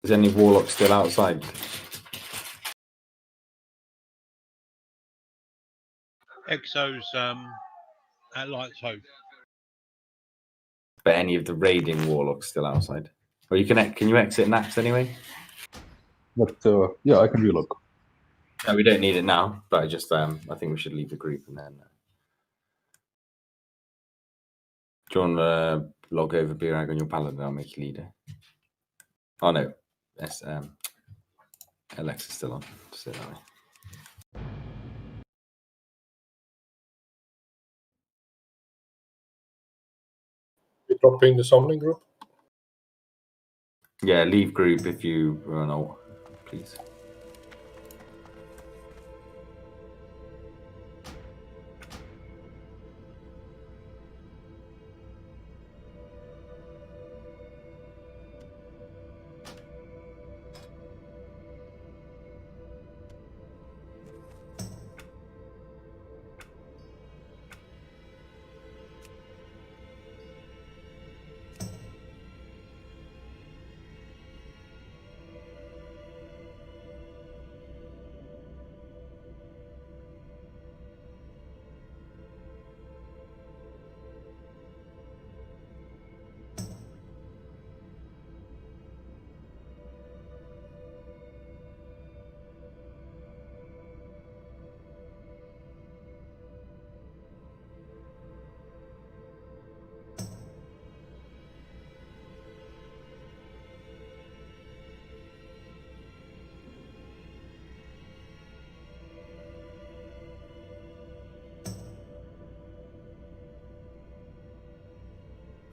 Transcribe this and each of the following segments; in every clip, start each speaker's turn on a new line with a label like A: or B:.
A: Is any warlock still outside?
B: Exo's at Light's Hope.
A: But any of the raiding warlocks still outside? Or you can you exit Naxx anyway?
C: But yeah, I can relook.
A: No, we don't need it now. But I just I think we should leave the group and then. Do you want to log over Birag on your paladin? I'll make you leader. Oh no, yes, Alex is still on. Just that way.
D: You dropping the summoning group?
A: Yeah, leave group if you run out, please.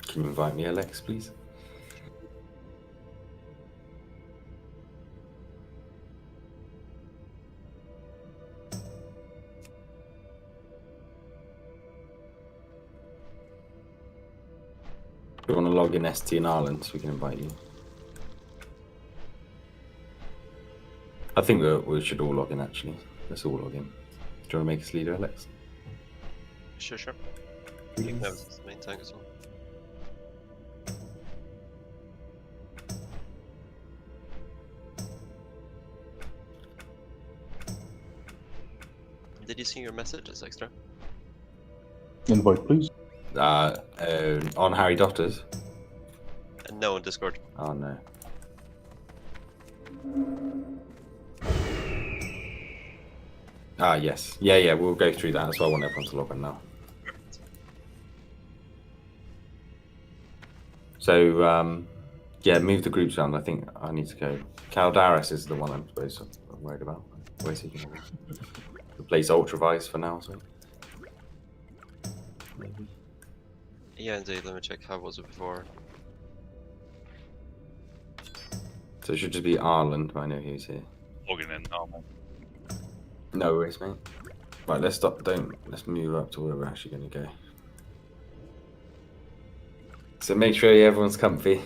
A: Can you invite me, Alex, please? If you want to log in ST in Ireland, so we can invite you. I think we should all log in, actually. Let's all log in. Do you want to make us leader, Alex?
E: Sure. You can have the main tank as well. Did you see your messages, Extra?
C: Invite, please.
A: On Harry Dotters?
E: No, on Discord.
A: Oh, no. Ah, yes. Yeah, we'll go through that. That's why I want everyone to log in now. So, yeah, move the groups around. I think I need to go. Caldaris is the one I'm worried about. Where's he going to replace Ultravice for now, so. Maybe.
E: Yeah, indeed. Let me check how was it before.
A: So it should just be Ireland, but I know who's here.
B: Logging in now, man.
A: No worries, mate. Right, let's let's move up to where we're actually going to go. So make sure everyone's comfy.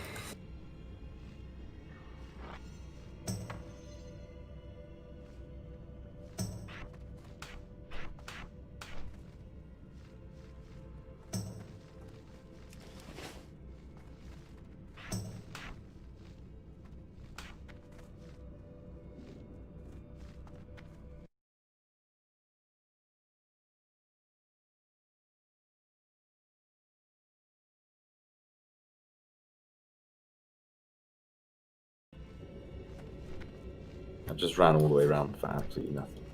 A: I just ran all the way around for absolutely nothing.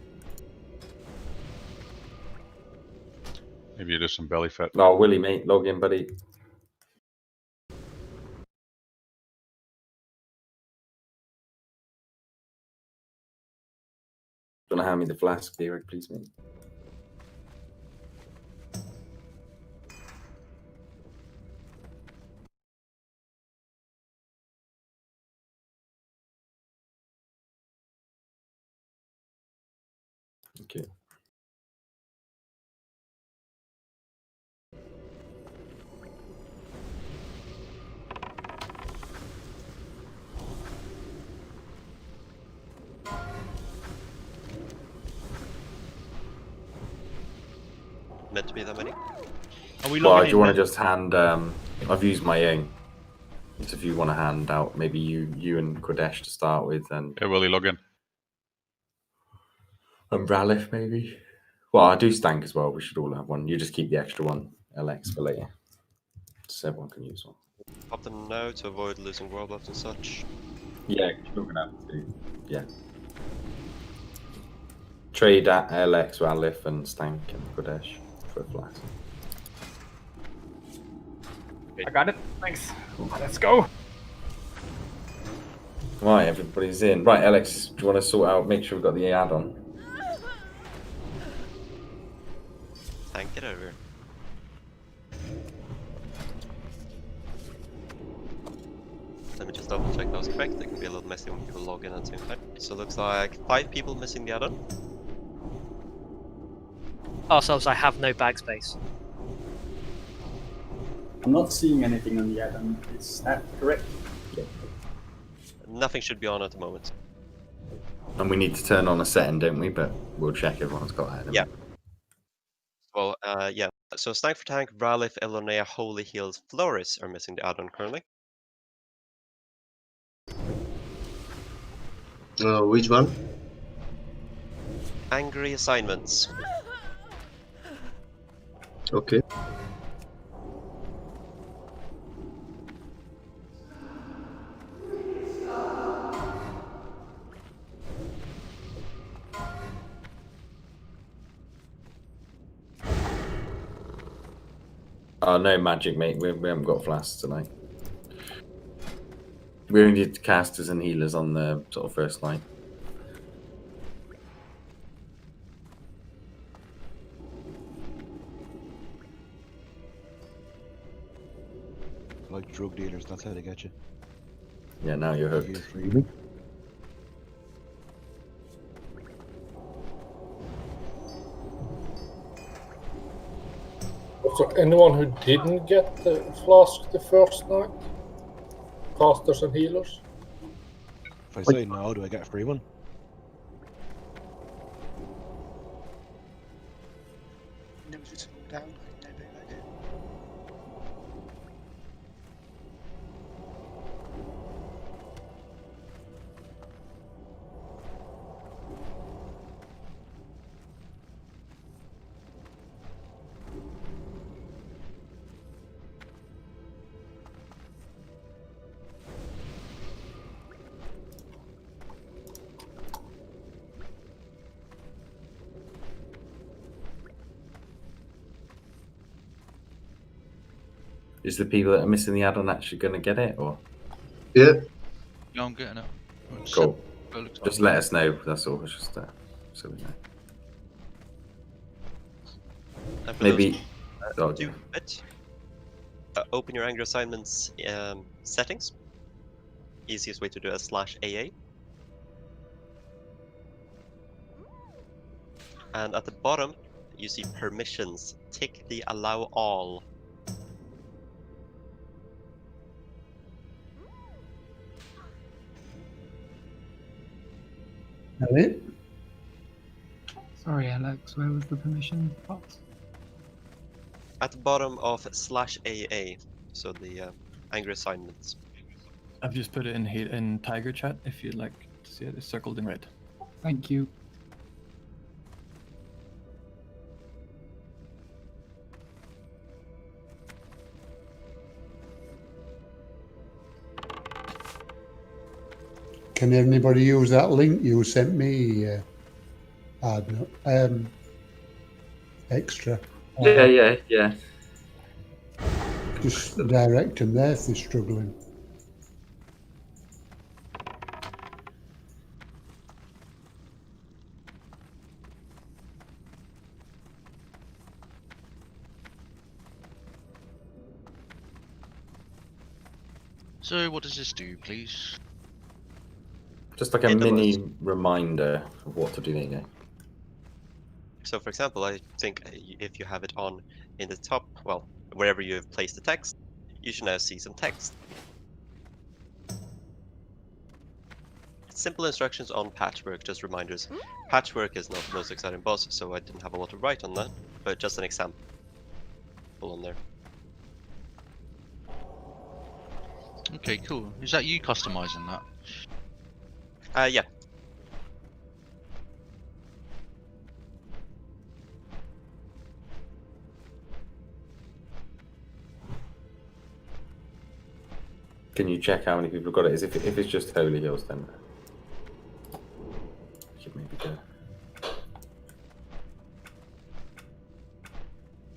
B: Maybe you do some belly fat.
A: Oh, Willie, mate, log in, buddy. Do you want to hand me the flask, Derek, please, mate? Okay.
E: Meant to be that many?
B: Are we
A: Well,
B: logging
A: do you
B: in
A: want to
B: then?
A: just hand? I've used my own. So if you want to hand out, maybe you and Kodesh to start with, and
B: Yeah, will he log in?
A: Ralif maybe. Well, I do Stank as well. We should all have one. You just keep the extra one, LX, for later, so everyone can use one.
E: Pop them now to avoid losing world buffs and such.
A: Yeah, you're gonna have to. Yeah. Trade at LX, Ralif, and Stank and Kodesh for a flask.
F: I got it. Thanks. Let's go.
A: Right, everybody's in. Right, Alex, do you want to sort out? Make sure we've got the add-on.
E: Tank, get over here. Let me just double check that was correct. It can be a little messy when people log in at the same time. So it looks like 5 people missing the add-on.
G: Ourselves, I have no bag space.
H: I'm not seeing anything on the add-on. Is that correct?
E: Nothing should be on at the moment.
A: And we need to turn on a setting, don't we? But we'll check everyone's got that.
E: Yeah. Well, yeah. So Stank for Tank, Ralif, Elonea, Holy Heals, Floris are missing the add-on currently.
I: Which one?
E: Angry Assignments.
I: Okay.
A: Oh, no magic, mate. We haven't got flasks tonight. We only did casters and healers on the sort of first line.
J: Like drug dealers, that's how they get you.
A: Yeah, now you're hooked.
J: Use freely.
D: Was there anyone who didn't get the flask the first night? Casters and healers?
J: If I say no, do I get a free one?
A: Is the people that are missing the add-on actually going to get it, or?
I: Yeah.
B: Yeah, I'm getting it.
A: Cool. Just let us know. That's all. It's just so we know.
E: And for
A: Maybe.
E: those who do it, open your Angry Assignments settings. Easiest way to do it is /AA. And at the bottom, you see permissions. Tick the allow all.
K: Hello?
L: Sorry, Alex, where was the permission box?
E: At the bottom of /AA, so the Angry Assignments.
L: I've just put it in Tiger chat if you'd like to see it. It's circled in red. Thank you.
K: Can anybody use that link you sent me? Extra.
A: Yeah.
K: Just direct them there if they're struggling.
M: So what does this do, please?
A: Just like a mini reminder of what to do. There you go.
E: So for example, I think if you have it on in the top, well, wherever you have placed the text, you should now see some text. Simple instructions on Patchwork, just reminders. Patchwork is not the most exciting boss, so I didn't have a lot to write on that, but just an example on there.
M: Okay, cool. Is that you customizing that?
E: Yeah.
A: Can you check how many people got it? If it's just Holy Hills, then should maybe go.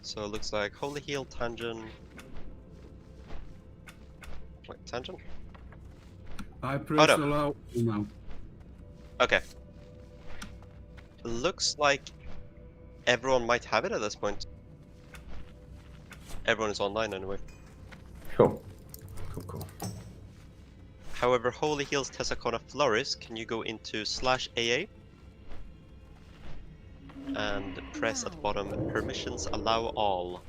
E: So it looks like Holy Heal, Tangent. Wait, Tangent?
N: I press
E: no.
N: allow now.
E: Okay. Looks like everyone might have it at this point. Everyone is online anyway.
A: Cool. Cool.
E: However, Holy Heals Tessacona Floris, can you go into /AA and press at the bottom permissions allow all.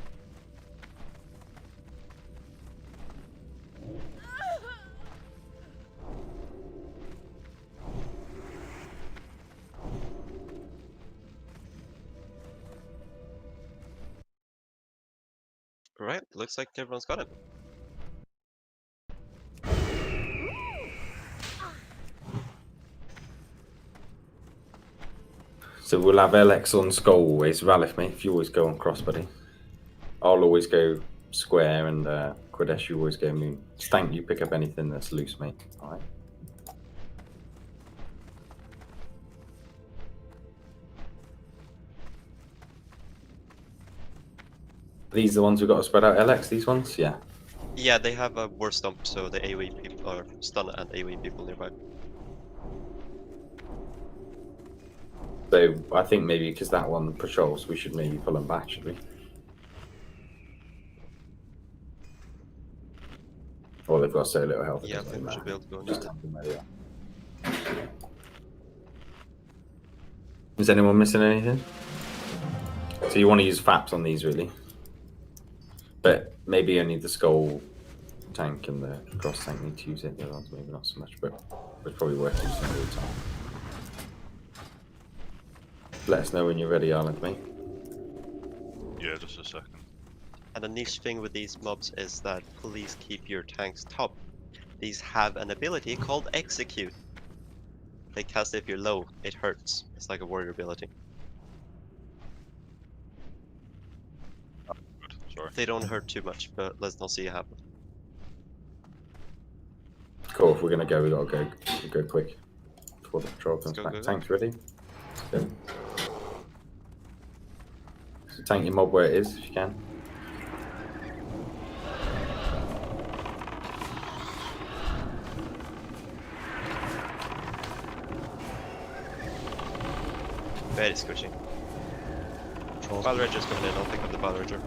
E: Right, looks like everyone's got it.
A: So we'll have LX on skull always. Ralph, mate, if you always go on cross, buddy. I'll always go square, and Quadesh, you always go moon. Stank, you pick up anything that's loose, mate. Alright. These are the ones we've got to spread out LX, these ones? Yeah.
E: Yeah, they have a war stomp, so the AoE people are stun and AoE people nearby.
A: So I think maybe because that one patrols, we should maybe pull them back, should we? Or they've got so little health.
E: Yeah, I think we should be able to go
A: Just
E: now.
A: have them where they are. Is anyone missing anything? So you want to use FAPs on these, really? But maybe only the skull tank and the cross tank need to use it. The other ones maybe not so much, but it's probably worth using all the time. Let us know when you're ready, Arlen, mate.
B: Yeah, just a second.
E: And the niche thing with these mobs is that please keep your tanks top. These have an ability called Execute. They cast it if you're low, it hurts. It's like a warrior ability.
B: Good, sorry.
E: They don't hurt too much, but let's not see it happen.
A: Cool, if we're going to go, we got to go quick before the patrol comes
E: go,
A: back.
E: go, go.
A: Tanks ready? Let's go. So tank your mob where it is, if you can.
E: Very squishy. Battle Rager's coming in, I'll pick up the Battle Rager.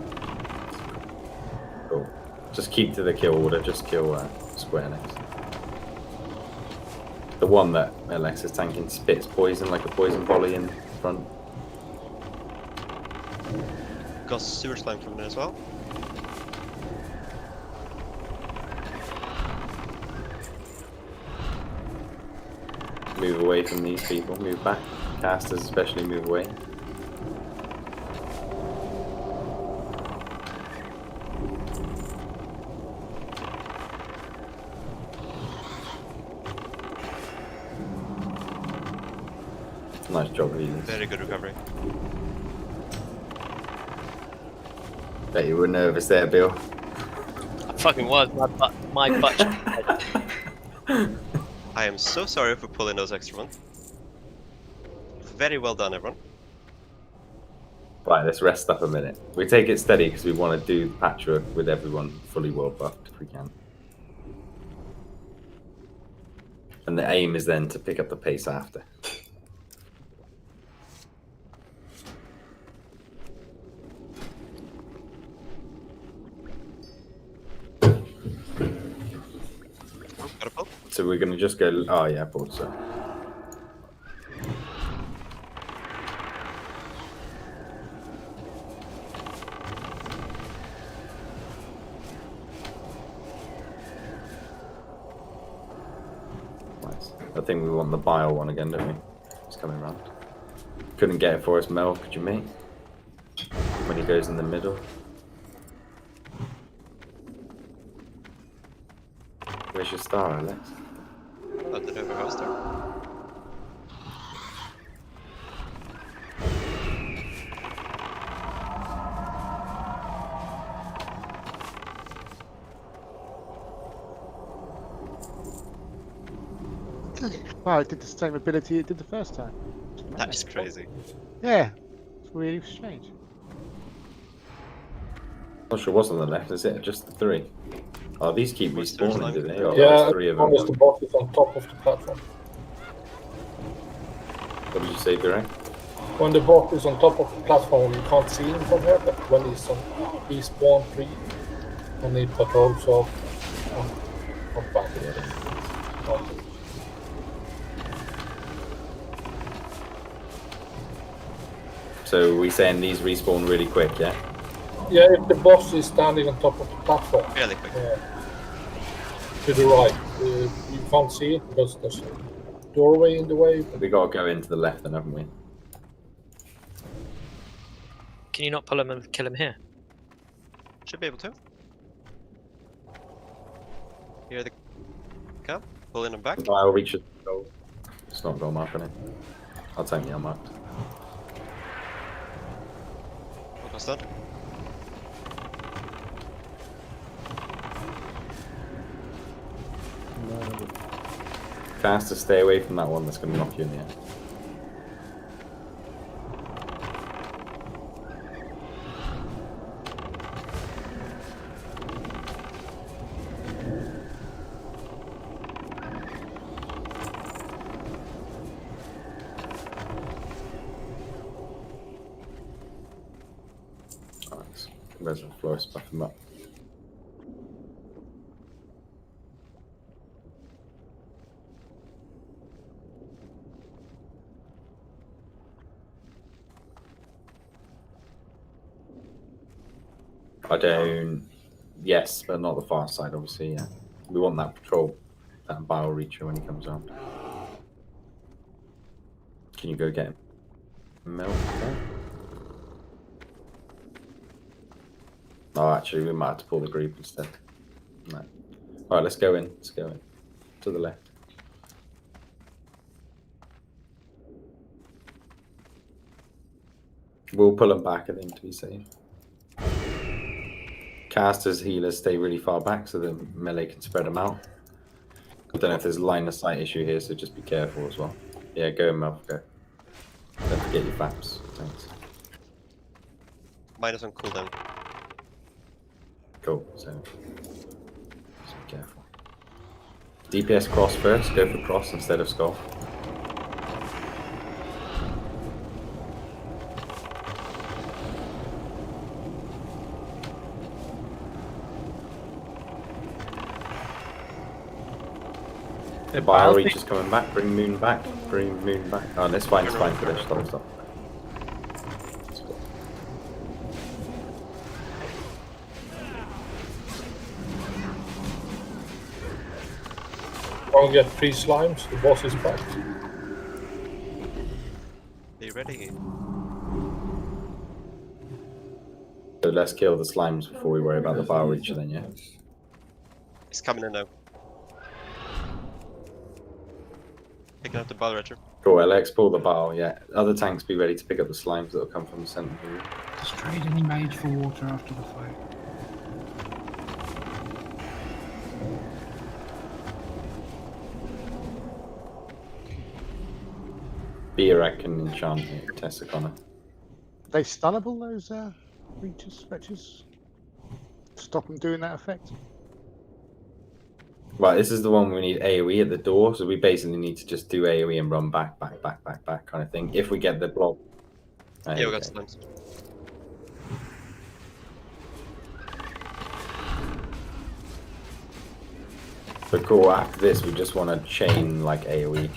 A: Cool. Just keep to the kill order, just kill square next. The one that LX is tanking spits poison like a poison volley in front.
E: Got Sewer Slime coming in as well.
A: Move away from these people, move back. Casters especially move away. Nice job, Leaders.
E: Very good recovery.
A: Bet you were nervous there, Bill.
G: I fucking was. My butt.
E: I am so sorry for pulling those extra ones. Very well done, everyone.
A: Right, let's rest up a minute. We take it steady because we want to do the patchwork with everyone fully world buffed if we can. And the aim is then to pick up the pace after.
E: Got a pull?
A: So we're going to just go... Oh, yeah, I thought so. Nice. I think we want the bile one again, don't we? It's coming around. Couldn't get it for us, Mel, could you, mate? When he goes in the middle. Where's your star, Alex?
E: Oh, did I have a house there?
O: Wow, it did the same ability it did the first time.
E: That is crazy.
O: Yeah, it's really strange.
A: Not sure what's on the left, is it? Just the 3? Oh, these keep
E: What's their
A: respawning,
E: slime?
A: do they? Or
D: Yeah,
A: there's 3 of them?
D: as long as the boss is on top of the platform.
A: What did you say, Birek?
D: When the boss is on top of the platform, you can't see him from here, but when he's on respawn 3, and he patrols off on back of it.
A: So we saying these respawn really quick, yeah?
D: Yeah, if the boss is standing on top of the platform.
E: Fairly quick.
D: To the right. You can't see it because there's a doorway in the way.
A: We gotta go into the left then, haven't we?
G: Can you not pull him and kill him here?
E: Should be able to. Here they come. Pulling them back.
A: I'll reach it. It's not goal mark on it. I'll take the unmarked.
E: Almost done.
A: Fast to stay away from that one that's going to knock you in the air. Nice. There's a florist buff him up. I don't. Yes, but not the far side, obviously. Yeah, we want that patrol, that barrel reacher when he comes around. Can you go get him? Melt there? Oh, actually, we might have to pull the group instead. No. All right, let's go in. Let's go in to the left. We'll pull them back, I think, to be safe. Casters, healers stay really far back so the melee can spread them out. I don't know if there's a line of sight issue here, so just be careful as well. Yeah, go, Mel, go. Don't forget your faps. Thanks.
E: Minus on cooldown.
A: Cool, so just be careful. DPS cross first, go for cross instead of skull. The bio reach is coming back, bring moon back, bring moon back. Oh, that's fine, it's fine for this. Stop, stop.
D: I'll get 3 slimes, the boss is back.
E: Are you ready?
A: So let's kill the slimes before we worry about the bio reacher then, yeah?
E: It's coming in now. Picking up the ball retro.
A: Cool, Alex, pull the bio, yeah. Other tanks be ready to pick up the slimes that'll come from the center.
N: Just trade any mage for water after the fight.
A: Beer can enchant here, Tessa Connor.
O: Are they stunnable, those reaches, fetches? Stop them doing that effect?
A: Right, this is the one we need AoE at the door, so we basically need to just do AoE and run back kind of thing. If we get the block.
E: Yeah, we got slimes.
A: So cool, after this we just want to chain like AoE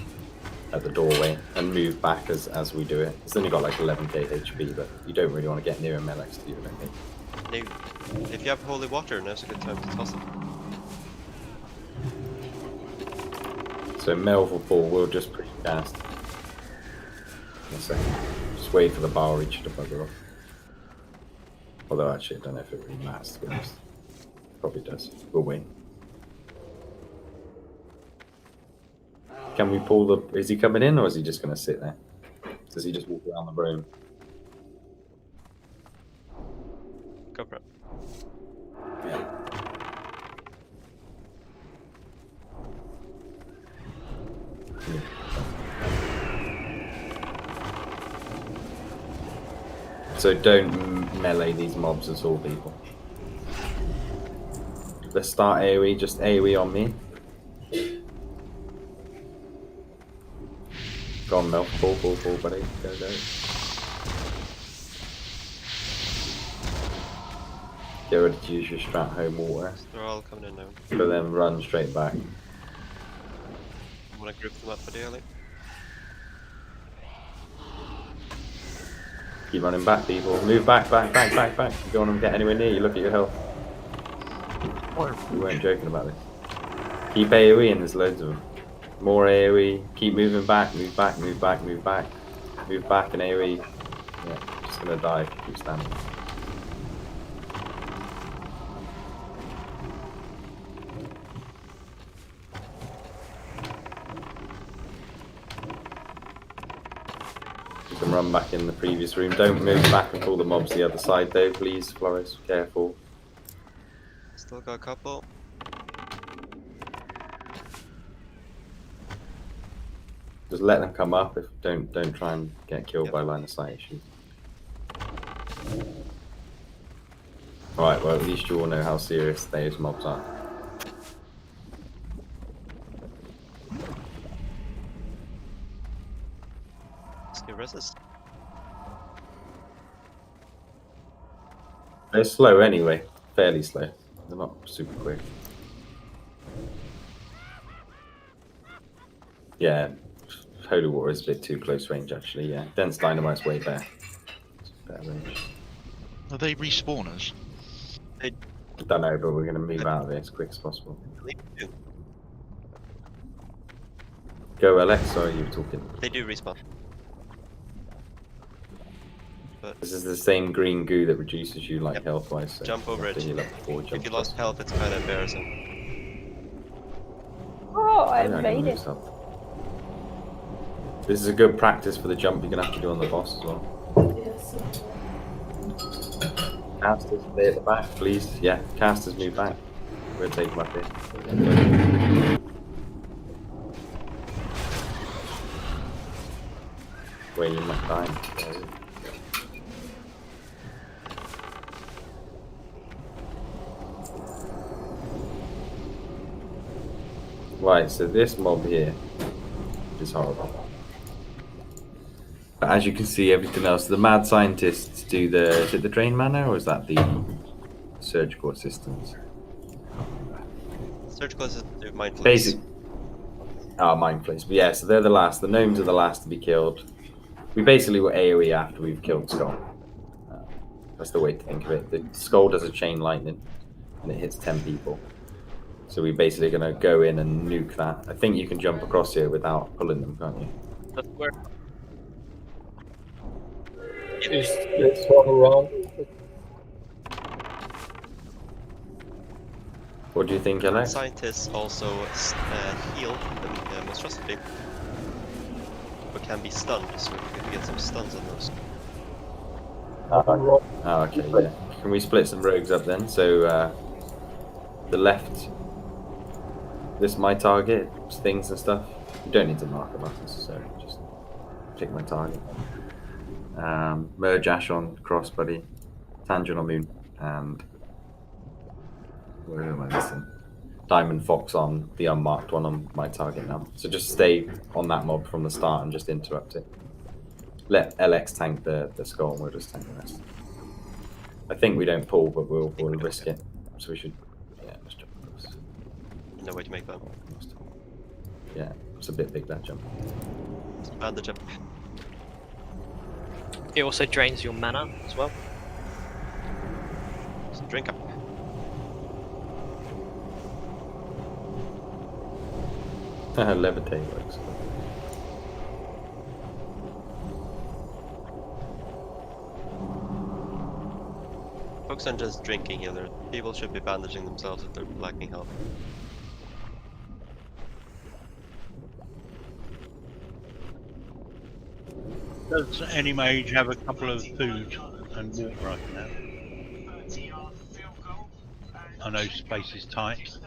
A: at the doorway and move back as we do it. It's only got like 11k HP, but you don't really want to get near him, Alex, do you, I don't think?
E: Now, if you have holy water, now's a good time to toss it.
A: So Melville will just pre-cast. In a second. Just wait for the bar reach to bugger off. Although actually I don't know if it really matters, to be honest. Probably does. We'll wait. Can we pull the... Is he coming in or is he just going to sit there? Does he just walk around the room?
E: Go for it.
A: Yeah. So don't melee these mobs at all, people. Let's start AoE, just AoE on me. Go on, Mel. Pull, buddy. Go. Get ready to use your strat home water.
E: They're all coming in now.
A: But then run straight back.
E: I'm gonna group them up for the alley.
A: Keep running back, people. Move back. You don't want to get anywhere near you. Look at your health. We weren't joking about this. Keep AoE and there's loads of them. More AoE. Keep moving back. Move back and AoE. Yeah, just gonna die if you keep standing. You can run back in the previous room. Don't move back and pull the mobs the other side though, please, Flores. Careful.
E: Still got a couple.
A: Just let them come up. If don't try and get killed by line of sight issues. Alright, well at least you all know how serious those mobs are.
E: Skill resist.
A: They're slow anyway. Fairly slow. They're not super quick. Yeah, Holy War is a bit too close range actually, yeah. Dense Dynamite's way better. It's better range.
M: Are they respawners?
A: I don't know, but we're going to move out of it as quick as possible. Go Alex, or are you talking?
E: They do respawn. But
A: this is the same green goo that reduces you like health-wise. So
E: jump over it. If you lost health, it's kind of embarrassing.
P: Oh, I made it.
A: This is a good practice for the jump you're going to have to do on the boss as well.
P: Yes.
A: Casters, stay at the back, please. Yeah, casters move back. We'll take them up here. Where you might die. Right, so this mob here is horrible. But as you can see, everything else, the mad scientists do the, is it the drain mana or is that the surgical assistants?
E: Surgical assistants do mindfulness.
A: Basic. Oh, mindfulness. But yeah, so they're the last. The gnomes are the last to be killed. We basically were AoE after we've killed Skull. That's the way to think of it. The Skull does a chain lightning and it hits 10 people. So we're basically going to go in and nuke that. I think you can jump across here without pulling them, can't you?
E: That's where.
D: Let's run around.
A: What do you think, Alex?
E: Scientists also heal the monstrosity, but can be stunned, so we can get some stuns on those.
A: Oh, okay, yeah. Can we split some rogues up then? So, the left, this is my target, things and stuff. You don't need to mark them up necessarily, just pick my target. Merge Ash on cross, buddy. Tangent on Moon, and where am I missing? Diamond Fox on the unmarked one on my target now. So just stay on that mob from the start and just interrupt it. Let LX tank the skull and we'll just tank the rest. I think we don't pull, but we'll risk it. So we should, yeah, let's jump across.
E: No way to make that.
A: Yeah, it's a bit big that jump.
E: And the jump.
G: It also drains your mana as well.
E: So drink up.
A: Levitate works.
E: Focus on just drinking healer. People should be bandaging themselves if they're lacking health.
Q: Does any mage have a couple of food and water I can have? I know space is tight.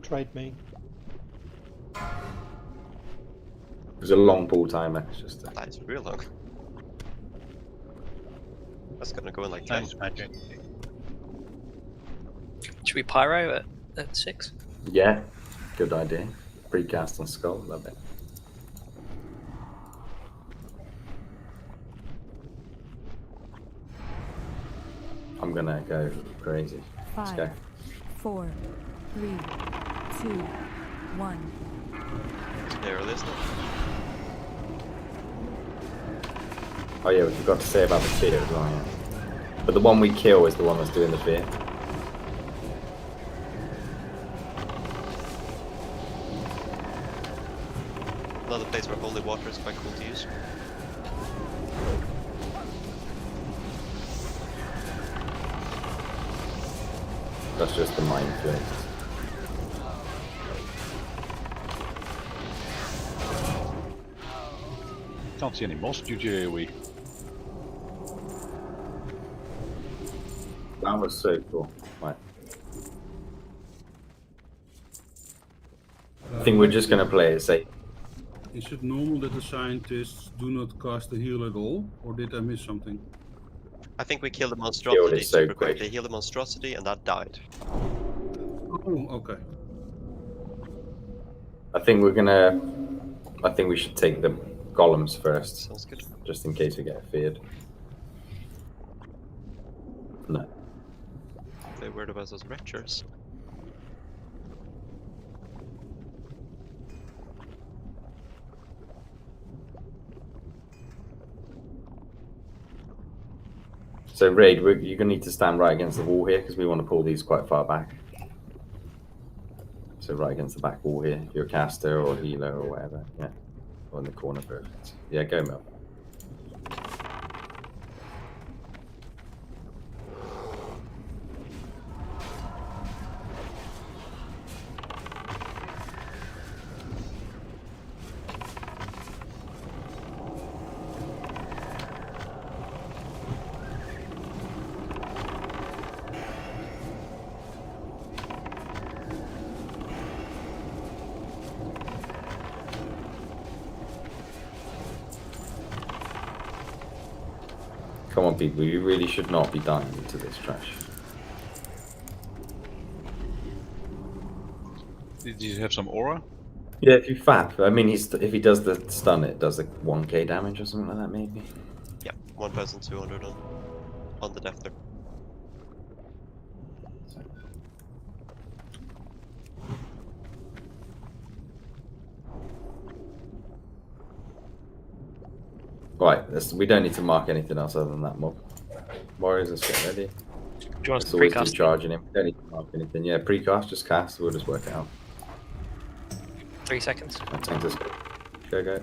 R: Trade me.
A: There's a long pull timer. It's just
E: That is real long. That's gonna go in like 10.
Q: Thanks, magic.
G: Should we pyro at 6?
A: yeah, good idea. Precast on skull, love it. I'm gonna go crazy. Let's go.
S: 5, 4, 3, 2, 1.
E: There it is.
A: Oh yeah, we forgot to say about the fear as well, yeah. But the one we kill is the one that's doing the fear.
E: Another place where holy water is quite cool to use.
A: That's just the mind flick.
J: Can't see any moss due to AoE.
A: That was so cool. Right. I think we're just gonna play it safe.
T: Is it normal that the scientists do not cast the heal at all, or did I miss something?
E: I think we killed the monstrosity
A: so
E: super quick.
A: quick.
E: They healed the monstrosity and that died.
T: Oh, okay.
A: I think we should take the golems first.
E: Sounds good.
A: Just in case we get feared. No.
E: They're worried about those retchers.
A: So Raid, you're gonna need to stand right against the wall here because we want to pull these quite far back. So right against the back wall here. If you're a caster or healer or whatever. Yeah. Or in the corner, perfect. Yeah, go Mel. Come on, people, you really should not be dying into this trash.
J: Did you have some aura?
A: Yeah, if you fap, I mean, if he does the stun, it does like 1k damage or something like that, maybe.
E: Yep, 1,200 on the death there.
A: Right, we don't need to mark anything else other than that mob. Warriors, let's get ready.
G: Do you want
A: It's
G: to
A: always
G: precast?
A: charging him. Don't need to mark anything. Yeah, precast, just cast. We'll just work it out.
G: 3 seconds.
A: That takes us. Go, go.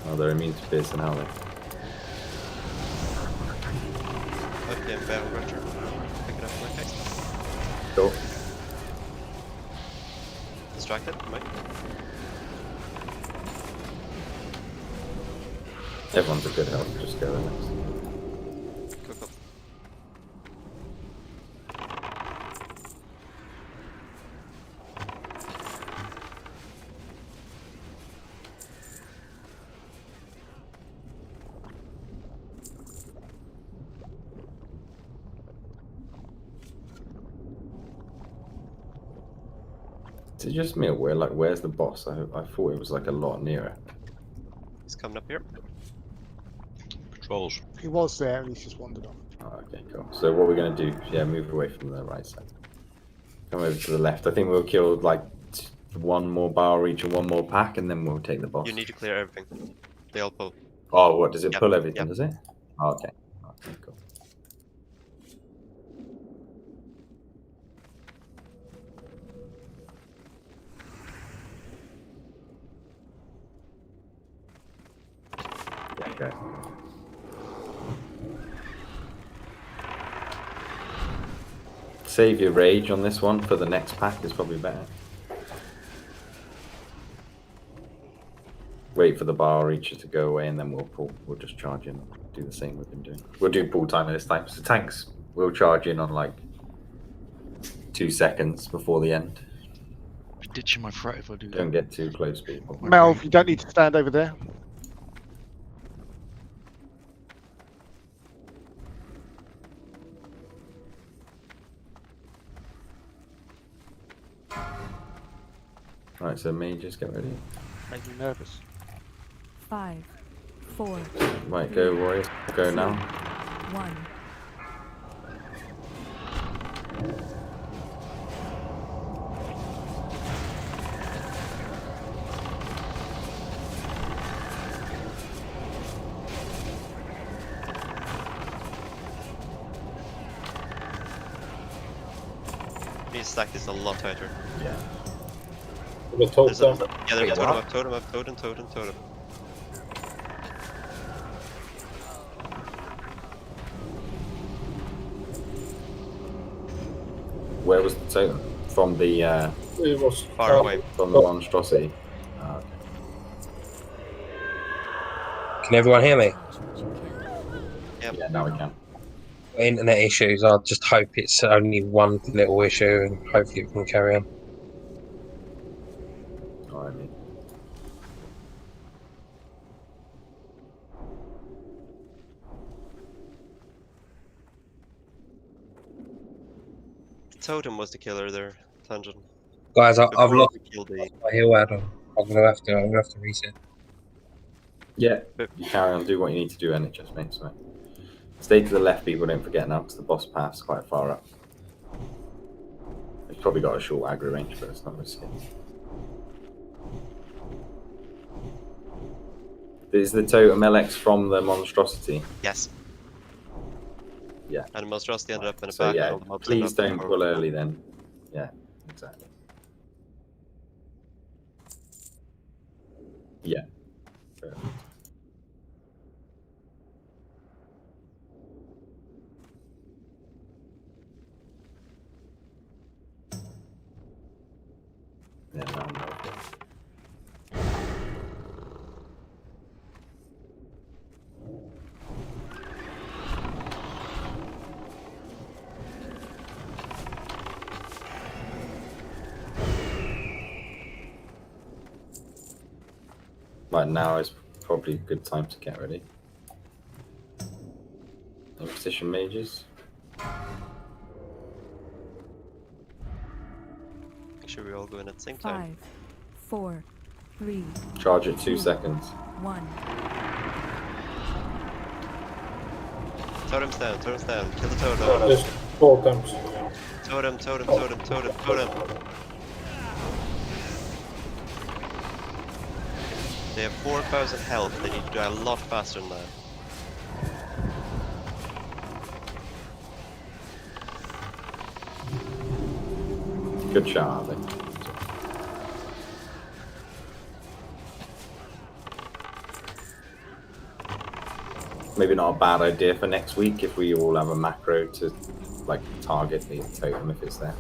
A: Oh, they're immune to piercing, are they?
E: Okay, battle retcher. Pick it up in that case.
A: Cool.
E: Distracted, Mike.
A: Everyone's a good help. Just go in next.
E: Go, go.
A: Is it just me or where's the boss? I thought it was like a lot nearer.
E: He's coming up here.
J: Patrols.
O: He was there and he's just wandered off.
A: Oh, okay, cool. So what we're gonna do? Yeah, move away from the right side. Come over to the left. I think we'll kill like one more bar reach and one more pack, and then we'll take the boss.
E: You need to clear everything. They all pull.
A: Oh, what does it
E: Yep,
A: pull everything?
E: yep.
A: Does it? Oh, okay. Okay, cool. Save your rage on this one for the next pack is probably better. Wait for the bar reacher to go away and then we'll pull. We'll just charge in. Do the same we've been doing. We'll do pull timer this time. So tanks will charge in on like 2 seconds before the end.
M: I'll be ditching my threat if I do that.
A: Don't get too close, people.
O: Melv, you don't need to stand over there.
A: Right, so mages, get ready.
O: Make me nervous.
S: 5, 4.
A: Right, go warriors. Go now.
S: 1.
E: These stack is a lot tighter.
A: Yeah.
D: The totem.
E: Yeah, there's totem up, totem.
A: Where was the totem? From the
D: It was
E: far away.
A: From the monstrosity. Okay.
R: Can everyone hear me?
E: Yep.
A: Yeah, now we can.
R: Internet issues. I just hope it's only one little issue, and hopefully we can carry on.
A: Alright, mate.
E: Totem was the killer there, Tangent.
R: Guys, I've
E: Before
R: lost
E: we killed the...
R: my heal add-on. I'm gonna have to reset.
A: Yeah, you carry on, do what you need to do, NHS mates, mate. Stay to the left, people, don't forget now, because the boss path's quite far up. It's probably got a short aggro range, but it's not risky. Is the totem LX from the monstrosity?
E: Yes.
A: Yeah.
E: And the monstrosity ended up in a
A: So
E: back.
A: yeah,
E: and all the mobs
A: please
E: ended up
A: don't
E: before.
A: pull early then. Yeah, exactly. Yeah. Perfect. Yeah, no, no. Right, now is probably a good time to get ready. Inquisition mages.
E: Make sure we all go in at the same
S: 5,
E: time.
S: 4, 3.
A: Charge at 2 seconds.
S: 1.
E: Totems down, kill the totem.
D: There's totems.
E: Totem. They have 4,000 health, they need to die a lot faster than that.
A: Good shot, Harvey. Maybe not a bad idea for next week if we all have a macro to like target the totem if it's there.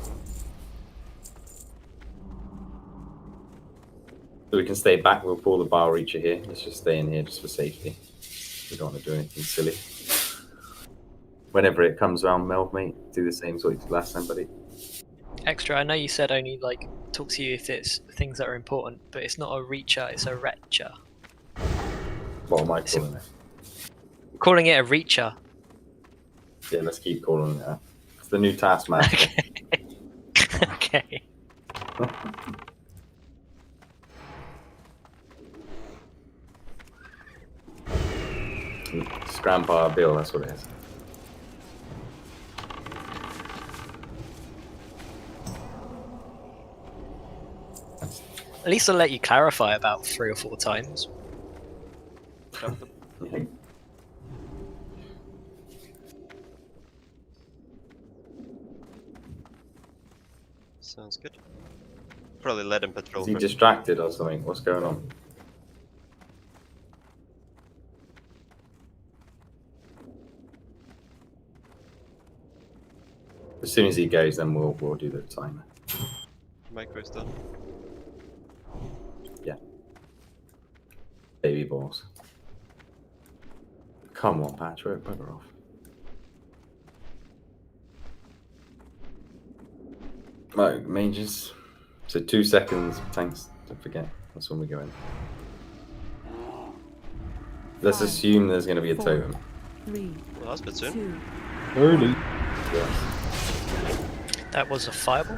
A: So we can stay back, we'll pull the bar reacher here. Let's just stay in here just for safety. We don't want to do anything silly. Whenever it comes around, Melv, mate, do the same as what you did last time, buddy.
G: Extra, I know you said only like talk to you if it's things that are important, but it's not a reacher, it's a retcher.
A: What am I calling it?
G: I'm calling it a reacher.
A: Yeah, let's keep calling it that. It's the new taskmaster.
G: Okay.
A: It's Grandpa Bill, that's what it is.
G: At least I'll let you clarify about 3 or 4 times.
E: Sounds good. Probably let him patrol.
A: Is he
E: first.
A: distracted or something? What's going on? As soon as he goes, then we'll do the timer.
E: Micro's done.
A: Yeah. Baby balls. Come on, Patrick, bugger off. Right, mages. So 2 seconds, tanks, don't forget. That's when we go in. Let's assume there's going to be a totem.
S: 3.
E: Well, that's a bit soon.
S: 2.
C: Early.
A: Yes.
G: That was a fireball.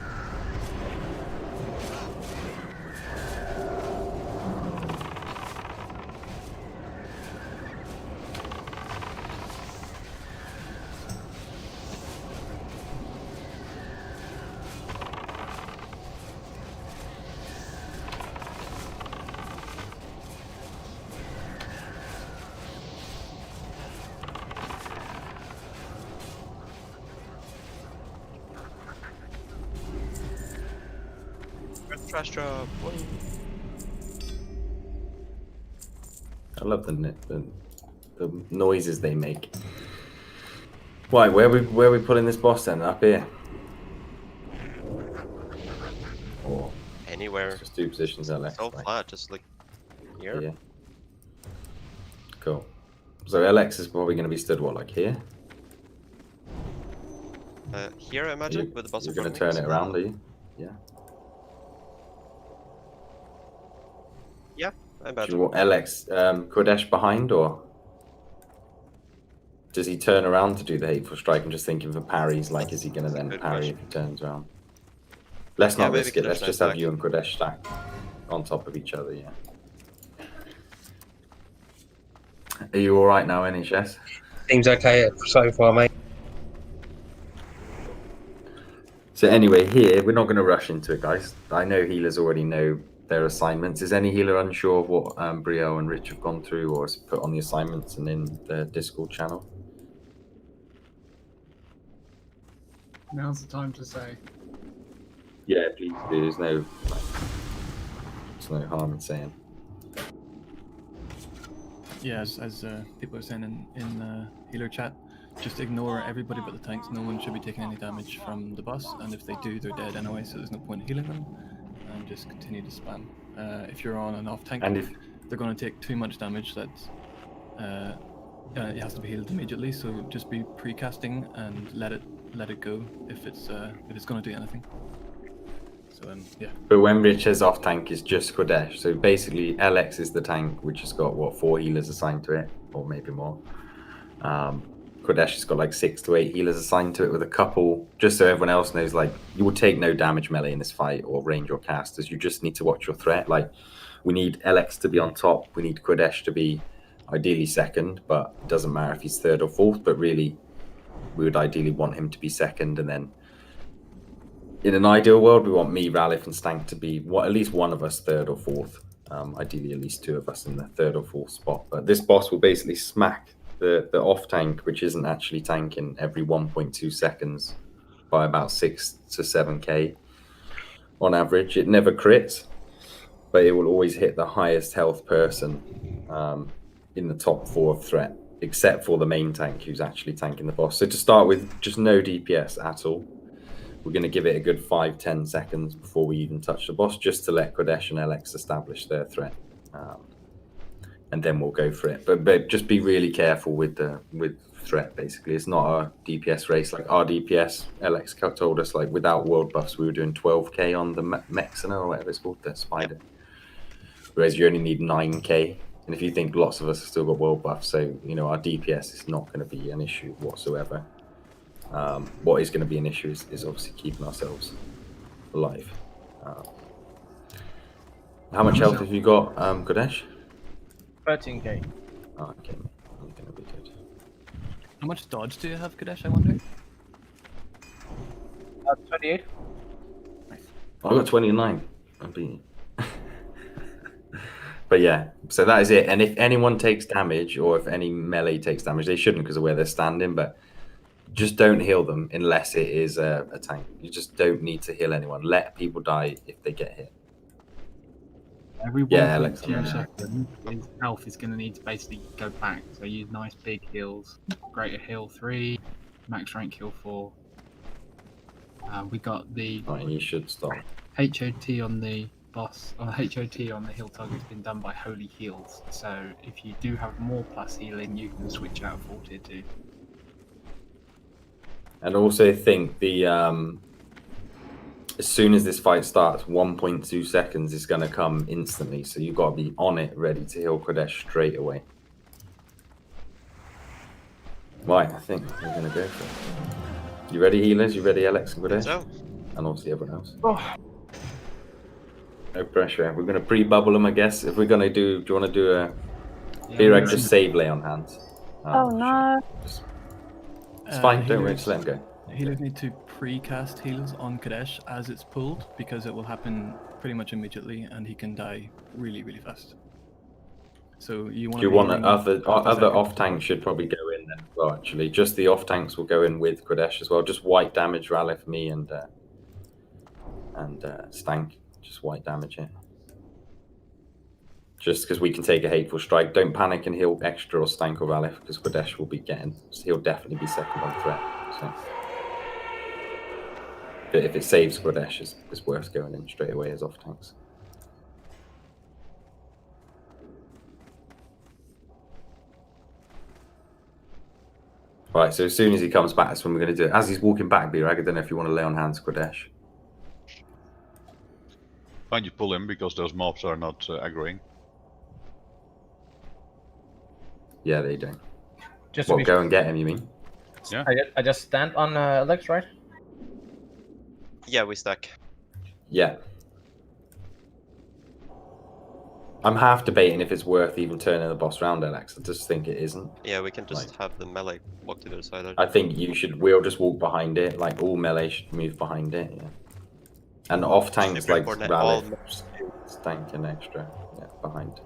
E: Trash drop.
A: I love the noises they make. Right, where are we pulling this boss then? Up here? Or
E: Anywhere.
A: just 2 positions out left.
E: So
A: right?
E: flat, just like here.
A: Yeah. Cool. So LX is probably going to be stood what, like here?
E: Here, I imagine, with the boss.
A: You're going to turn it around, are you? Yeah.
E: Yeah, I
A: Do
E: imagine.
A: you want LX Kodesh behind, or does he turn around to do the hateful strike? I'm just thinking for parries, like is he going to then
E: Good
A: parry
E: question.
A: if he turns around? Let's
E: Yeah,
A: not
E: maybe
A: risk it. Let's
E: Kodesh
A: just
E: nice
A: have you and Kodesh stacked on top of each other. Yeah. Are you all right now, NHS?
R: Seems okay so far, mate.
A: So anyway, here we're not going to rush into it, guys. I know healers already know their assignments. Is any healer unsure of what Brio and Rich have gone through, or is put on the assignments and in the Discord channel?
N: Now's the time to say.
A: Yeah, please do. There's no harm in saying.
L: Yeah, as people are saying in healer chat, just ignore everybody but the tanks. No one should be taking any damage from the boss, and if they do, they're dead anyway, so there's no point in healing them. And just continue to spam. If you're on an off tank,
A: And if
L: they're going to take too much damage, that it has to be healed immediately. So just be pre-casting and let it go if it's going to do anything. So yeah.
A: But when Rich's off tank is just Kodesh, so basically LX is the tank which has got what 4 healers assigned to it, or maybe more. Kodesh has got like 6 to 8 healers assigned to it, with a couple, just so everyone else knows, like you will take no damage melee in this fight or range or casters. You just need to watch your threat. Like we need LX to be on top, we need Kodesh to be ideally second, but it doesn't matter if he's 3rd or 4th, but really we would ideally want him to be second, and then in an ideal world we want me, Ralph and Stank to be at least one of us 3rd or 4th, ideally at least 2 of us in the 3rd or 4th spot. But this boss will basically smack the off tank, which isn't actually tanking, every 1.2 seconds by about 6 to 7k on average. It never crits, but it will always hit the highest health person in the top 4 of threat, except for the main tank who's actually tanking the boss. So to start with, just no DPS at all. We're going to give it a good 5-10 seconds before we even touch the boss, just to let Kodesh and LX establish their threat, and then we'll go for it. But just be really careful with threat. Basically, it's not a DPS race. Like our DPS, LX told us, like without world buffs, we were doing 12k on the Mexina or whatever it's called, the spider. Whereas you only need 9k. And if you think lots of us have still got world buffs, so you know our DPS is not going to be an issue whatsoever. What is going to be an issue is obviously keeping ourselves alive. How much health have you got, Kodesh?
F: 13k.
A: Oh, okay, you're going to be good.
L: How much dodge do you have, Kodesh, I wonder?
F: 28.
L: Nice.
A: I got 29. I'm beating you. But yeah, so that is it. And if anyone takes damage, or if any melee takes damage, they shouldn't because of where they're standing, but just don't heal them unless it is a tank. You just don't need to heal anyone. Let people die if they get hit.
N: Every
A: 1.2
N: second, his health is going to need to basically go back. So use nice big heals. Greater heal 3, max rank heal 4. We got the
A: Right, you should stop.
N: HOT on the boss, or HOT on the heal target's been done by Holy Heals. So if you do have more plus healing, you can switch out for tier 2.
A: And also think the as soon as this fight starts, 1.2 seconds is going to come instantly. So you've got to be on it, ready to heal Kodesh straight away. Right, I think we're going to go for it. You ready, healers? You ready, Alex and Kodesh?
E: So.
A: And obviously everyone else.
F: Oh.
A: No pressure. We're going to pre-bubble them, I guess. If we're going to do you want to do a...
N: Yeah,
A: Birag, just save lay on hands.
P: Oh no.
A: It's fine, don't worry, just let him go.
L: Healers need to pre-cast heals on Kodesh as it's pulled, because it will happen pretty much immediately and he can die really, really fast. So you want
A: Do you want other off tanks should probably go in then as well, actually. Just the off tanks will go in with Kodesh as well. Just white damage Ralph, me and Stank. Just white damage it. Just because we can take a hateful strike. Don't panic and heal extra or Stank or Ralph, because Kodesh will be getting, he'll definitely be second on threat. So. But if it saves Kodesh, it's worth going in straight away as off tanks. Right, so as soon as he comes back, that's when we're going to do it. As he's walking back, Birag, I don't know if you want to lay on hands, Kodesh.
B: Fine, you pull him because those mobs are not aggroing.
A: Yeah, they don't.
F: Just
A: what, go and get him, you mean?
B: Yeah.
F: I just stand on legs, right?
E: Yeah, we stack.
A: Yeah. I'm half debating if it's worth even turning the boss round, Alex. I just think it isn't.
E: Yeah, we can just have the melee walk to the other side.
A: I think we'll just walk behind it. Like, all melee should move behind it, yeah. And off tanks like Ralph, Stank and extra, yeah, behind.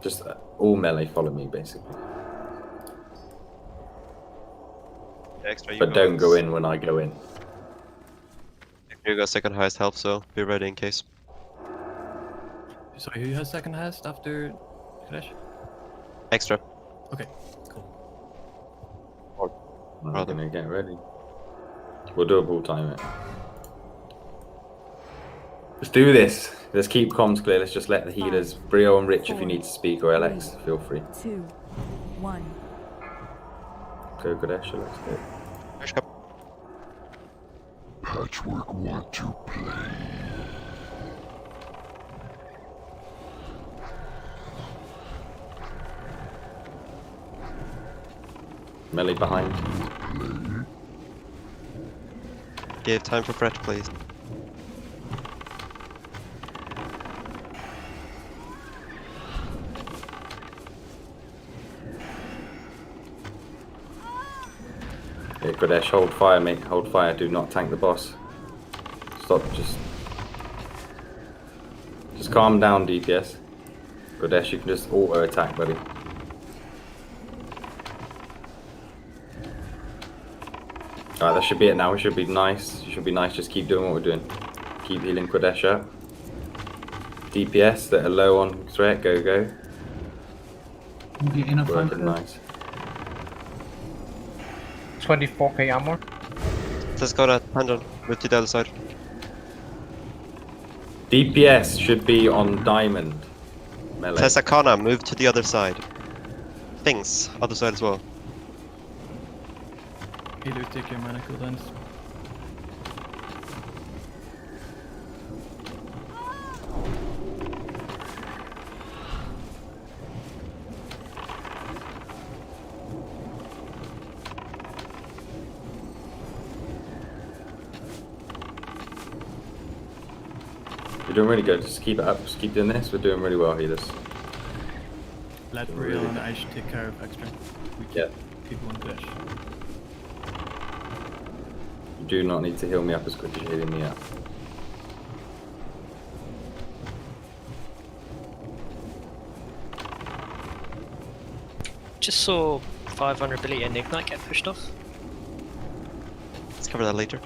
A: Just all melee follow me, basically.
E: Extra,
A: But don't go in when I go in.
E: You got second highest health, so be ready in case.
L: Sorry, who has second highest after Kodesh?
E: Extra.
L: Okay, cool.
A: I'm gonna get ready. We'll do a ball time it. Let's do this. Let's keep comms clear. Let's just let the healers, Brio and Rich, if you need to speak, or Alex, feel free.
S: 2, 1.
A: Go Kodesh, Alex. Go.
U: Patchwork want to play.
A: Melee behind.
E: Give time for Brett, please.
A: Okay, Kodesh, hold fire, mate. Hold fire. Do not tank the boss. Stop. Just calm down, DPS. Kodesh, you can just auto attack, buddy. Alright, that should be it now. We should be nice. You should be nice. Just keep doing what we're doing. Keep healing Kodesh up. DPS that are low on threat, go. Working nice.
F: 24k armor.
E: Let's go to tangent. Move to the other side.
A: DPS should be on diamond. Melee.
E: Tessakana, move to the other side. Things, other side as well.
L: Healers, take your mana cooldowns.
A: You're doing really good. Just keep it up. Just keep doing this. We're doing really well, healers.
L: Let Real and I should take care of extra. We keep people in dash.
A: You do not need to heal me up as quick as you're healing me up.
G: Just saw 500 ability and Ignite get pushed off.
E: Let's cover that later.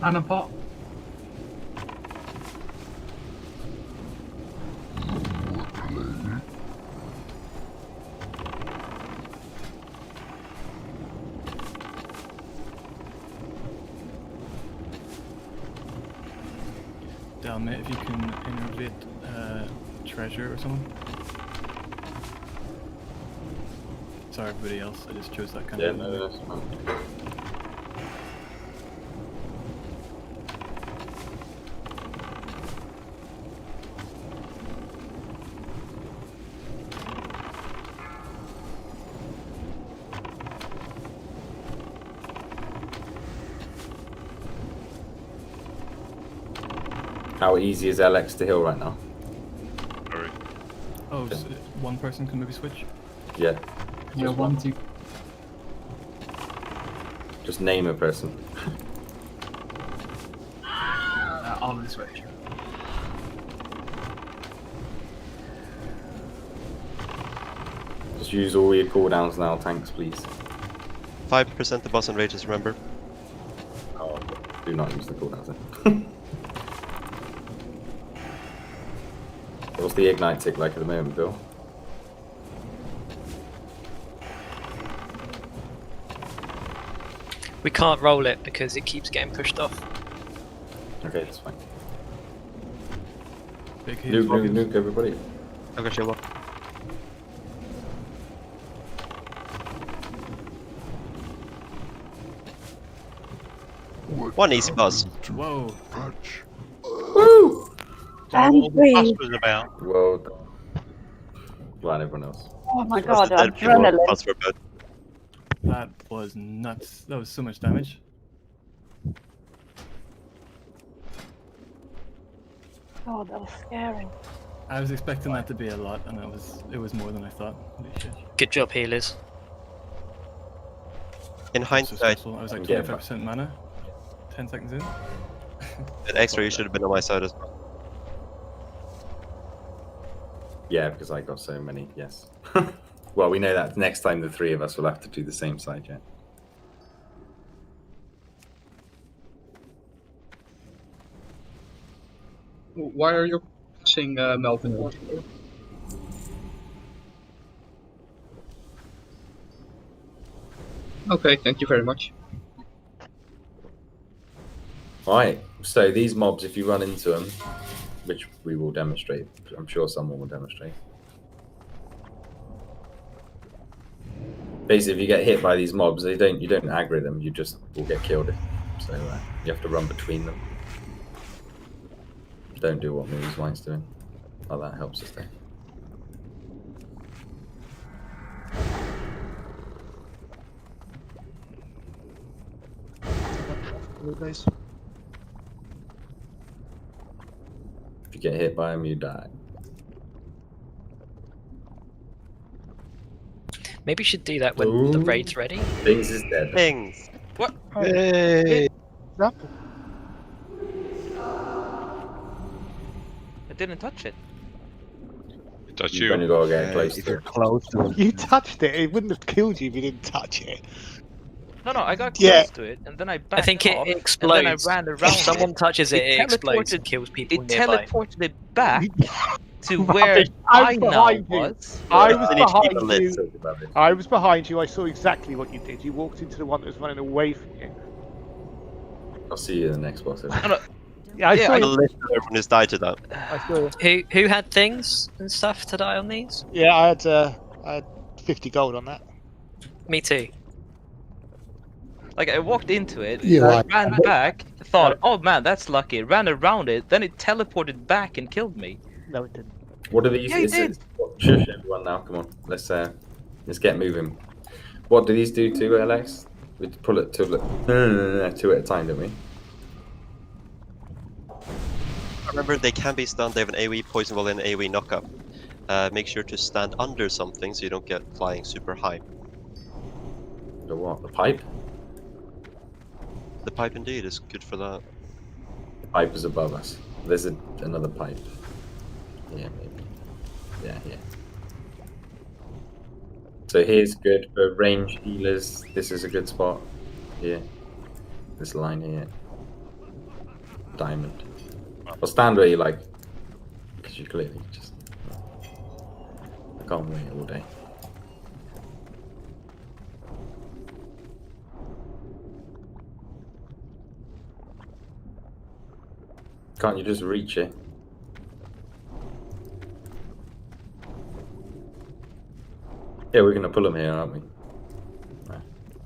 N: Cannon pot.
L: Damn it, if you can innovate treasure or something. Sorry, everybody else. I just chose that kind of.
A: No, that's fine. How easy is LX to heal right now?
B: Very.
L: Oh, so one person can maybe switch?
A: Yeah.
N: Yeah, one, two.
A: Just name a person.
N: On the switch.
A: Just use all your cooldowns now, tanks, please.
E: 5% the boss and rages, remember?
A: Oh, do not use the cooldowns then. What's the ignite tick like at the moment, Bill?
G: We can't roll it because it keeps getting pushed off.
A: Okay, that's fine.
L: Big
A: Nuke, everybody.
E: I've got shield up. One easy buzz.
L: Whoa.
A: Woo!
Q: What the fuss was about.
A: Well done. Well, everyone else.
P: Oh my
E: That's
P: god,
E: the dead people
P: adrenaline.
E: buzz were about.
L: That was nuts. That was so much damage.
P: God, that was scary.
L: I was expecting that to be a lot, and it was more than I thought. Holy shit.
G: Good job, healers.
E: In
L: So
E: hindsight,
L: stressful. I was like
A: Yeah,
L: 25% mana. 10 seconds in.
E: that extra you should have been on my side as well.
A: Yeah, because I got so many, yes. Well, we know that next time the three of us will have to do the same side, yeah.
H: Why are you passing Melvin? Okay, thank you very much.
A: Alright, so these mobs, if you run into them, which we will demonstrate, I'm sure someone will demonstrate. Basically, if you get hit by these mobs, you don't aggro them, you just will get killed. So you have to run between them. Don't do what Moon's White's doing. Oh, that helps us there. If you get hit by them, you die.
G: Maybe you should do that when the raid's ready.
A: Things is dead.
E: Things.
M: What?
O: Hey.
M: I didn't touch it.
B: Touch
A: You've
B: you.
A: only got to get close
O: if
A: to
O: you're
A: it.
O: close to it. You touched it. It wouldn't have killed you if you didn't touch it.
M: No, I got close
O: Yeah.
M: to it, and then I
G: I
M: backed
G: think
M: off,
G: it explodes.
M: and then I ran around
G: If someone touches it, it explodes and
M: teleported-
G: kills people
M: It
G: nearby.
M: teleported it back to where
O: I
M: I
O: was
M: now
O: behind you.
M: was.
O: I was
E: They need to keep
O: behind
E: a lid.
O: you. I was behind you. I saw exactly what you did. You walked into the one that was running away from you.
A: I'll see you in the next boss.
O: Yeah, I saw
E: The
O: you.
E: list of everyone who's died to that.
O: I saw you.
G: Who had things and stuff to die on these?
O: Yeah, I had 50 gold on that.
G: Me too.
M: Like I walked into it,
K: You
M: I
K: like-
M: ran back, thought, "Oh man, that's lucky." Ran around it, then it teleported back and killed me.
O: No, it didn't.
A: What are these?
M: Yeah, you did.
A: Shush everyone now. Come on, let's get moving. What do these do to Alex? We pull it two at a time, don't we?
E: Remember, they can be stunned. They have an AoE poison wall and an AoE knockup. Make sure to stand under something so you don't get flying super high.
A: The what? The pipe?
E: The pipe indeed is good for that.
A: The pipe is above us. There's another pipe. Yeah, maybe. Yeah, here. So here's good for range healers. This is a good spot. Here. This line here. diamond. Or stand where you like, because you clearly just. I can't wait all day. Can't you just reach it? Yeah, we're gonna pull them here, aren't we?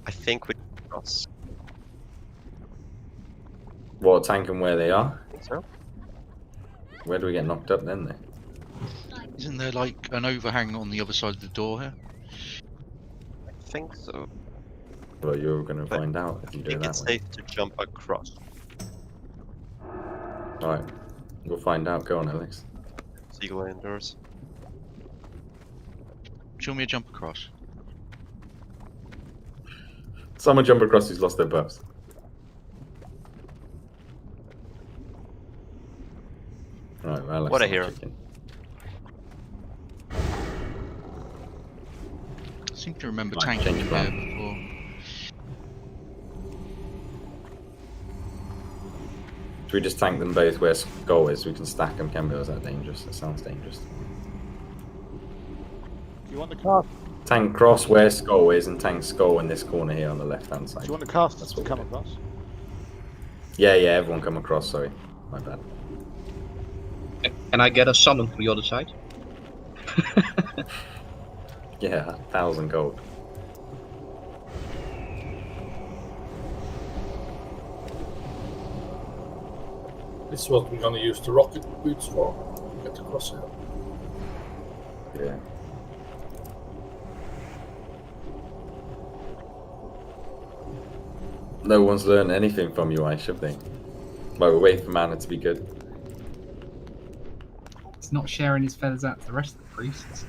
E: I think we cross.
A: What, tank them where they are?
E: I think so.
A: Where do we get knocked up then?
J: Isn't there like an overhang on the other side of the door here?
E: I think so.
A: Well, you're gonna find out if you
E: I
A: do
E: think
A: that
E: it's
A: way.
E: safe to jump across.
A: Alright, we'll find out. Go on, Alex.
E: Seagull indoors.
J: Show me a jump across.
A: Someone jump across who's lost their buffs. Alright, well, Alex.
E: What a
A: is
E: hero.
A: chicken.
J: I seem to remember
A: Might
J: tanking
A: change
J: in
A: plan.
J: there before.
A: Should we just tank them both where Skull is? We can stack them, can we? Or is that dangerous? That sounds dangerous.
O: Do you want the cast?
A: Tank cross where Skull is and tank Skull in this corner here on the left hand side.
O: Do you want the casters
A: That's
O: to
A: what
O: come
A: we do.
O: across?
A: Yeah, everyone come across, sorry. My bad.
H: Can I get a summon for the other side?
A: Yeah, 1,000 gold.
D: This is what we're gonna use the rocket boots for. Get across here.
A: Yeah. No one's learned anything from you, should they? Like, we're waiting for mana to be good.
N: He's not sharing his feathers out to the rest of the priests.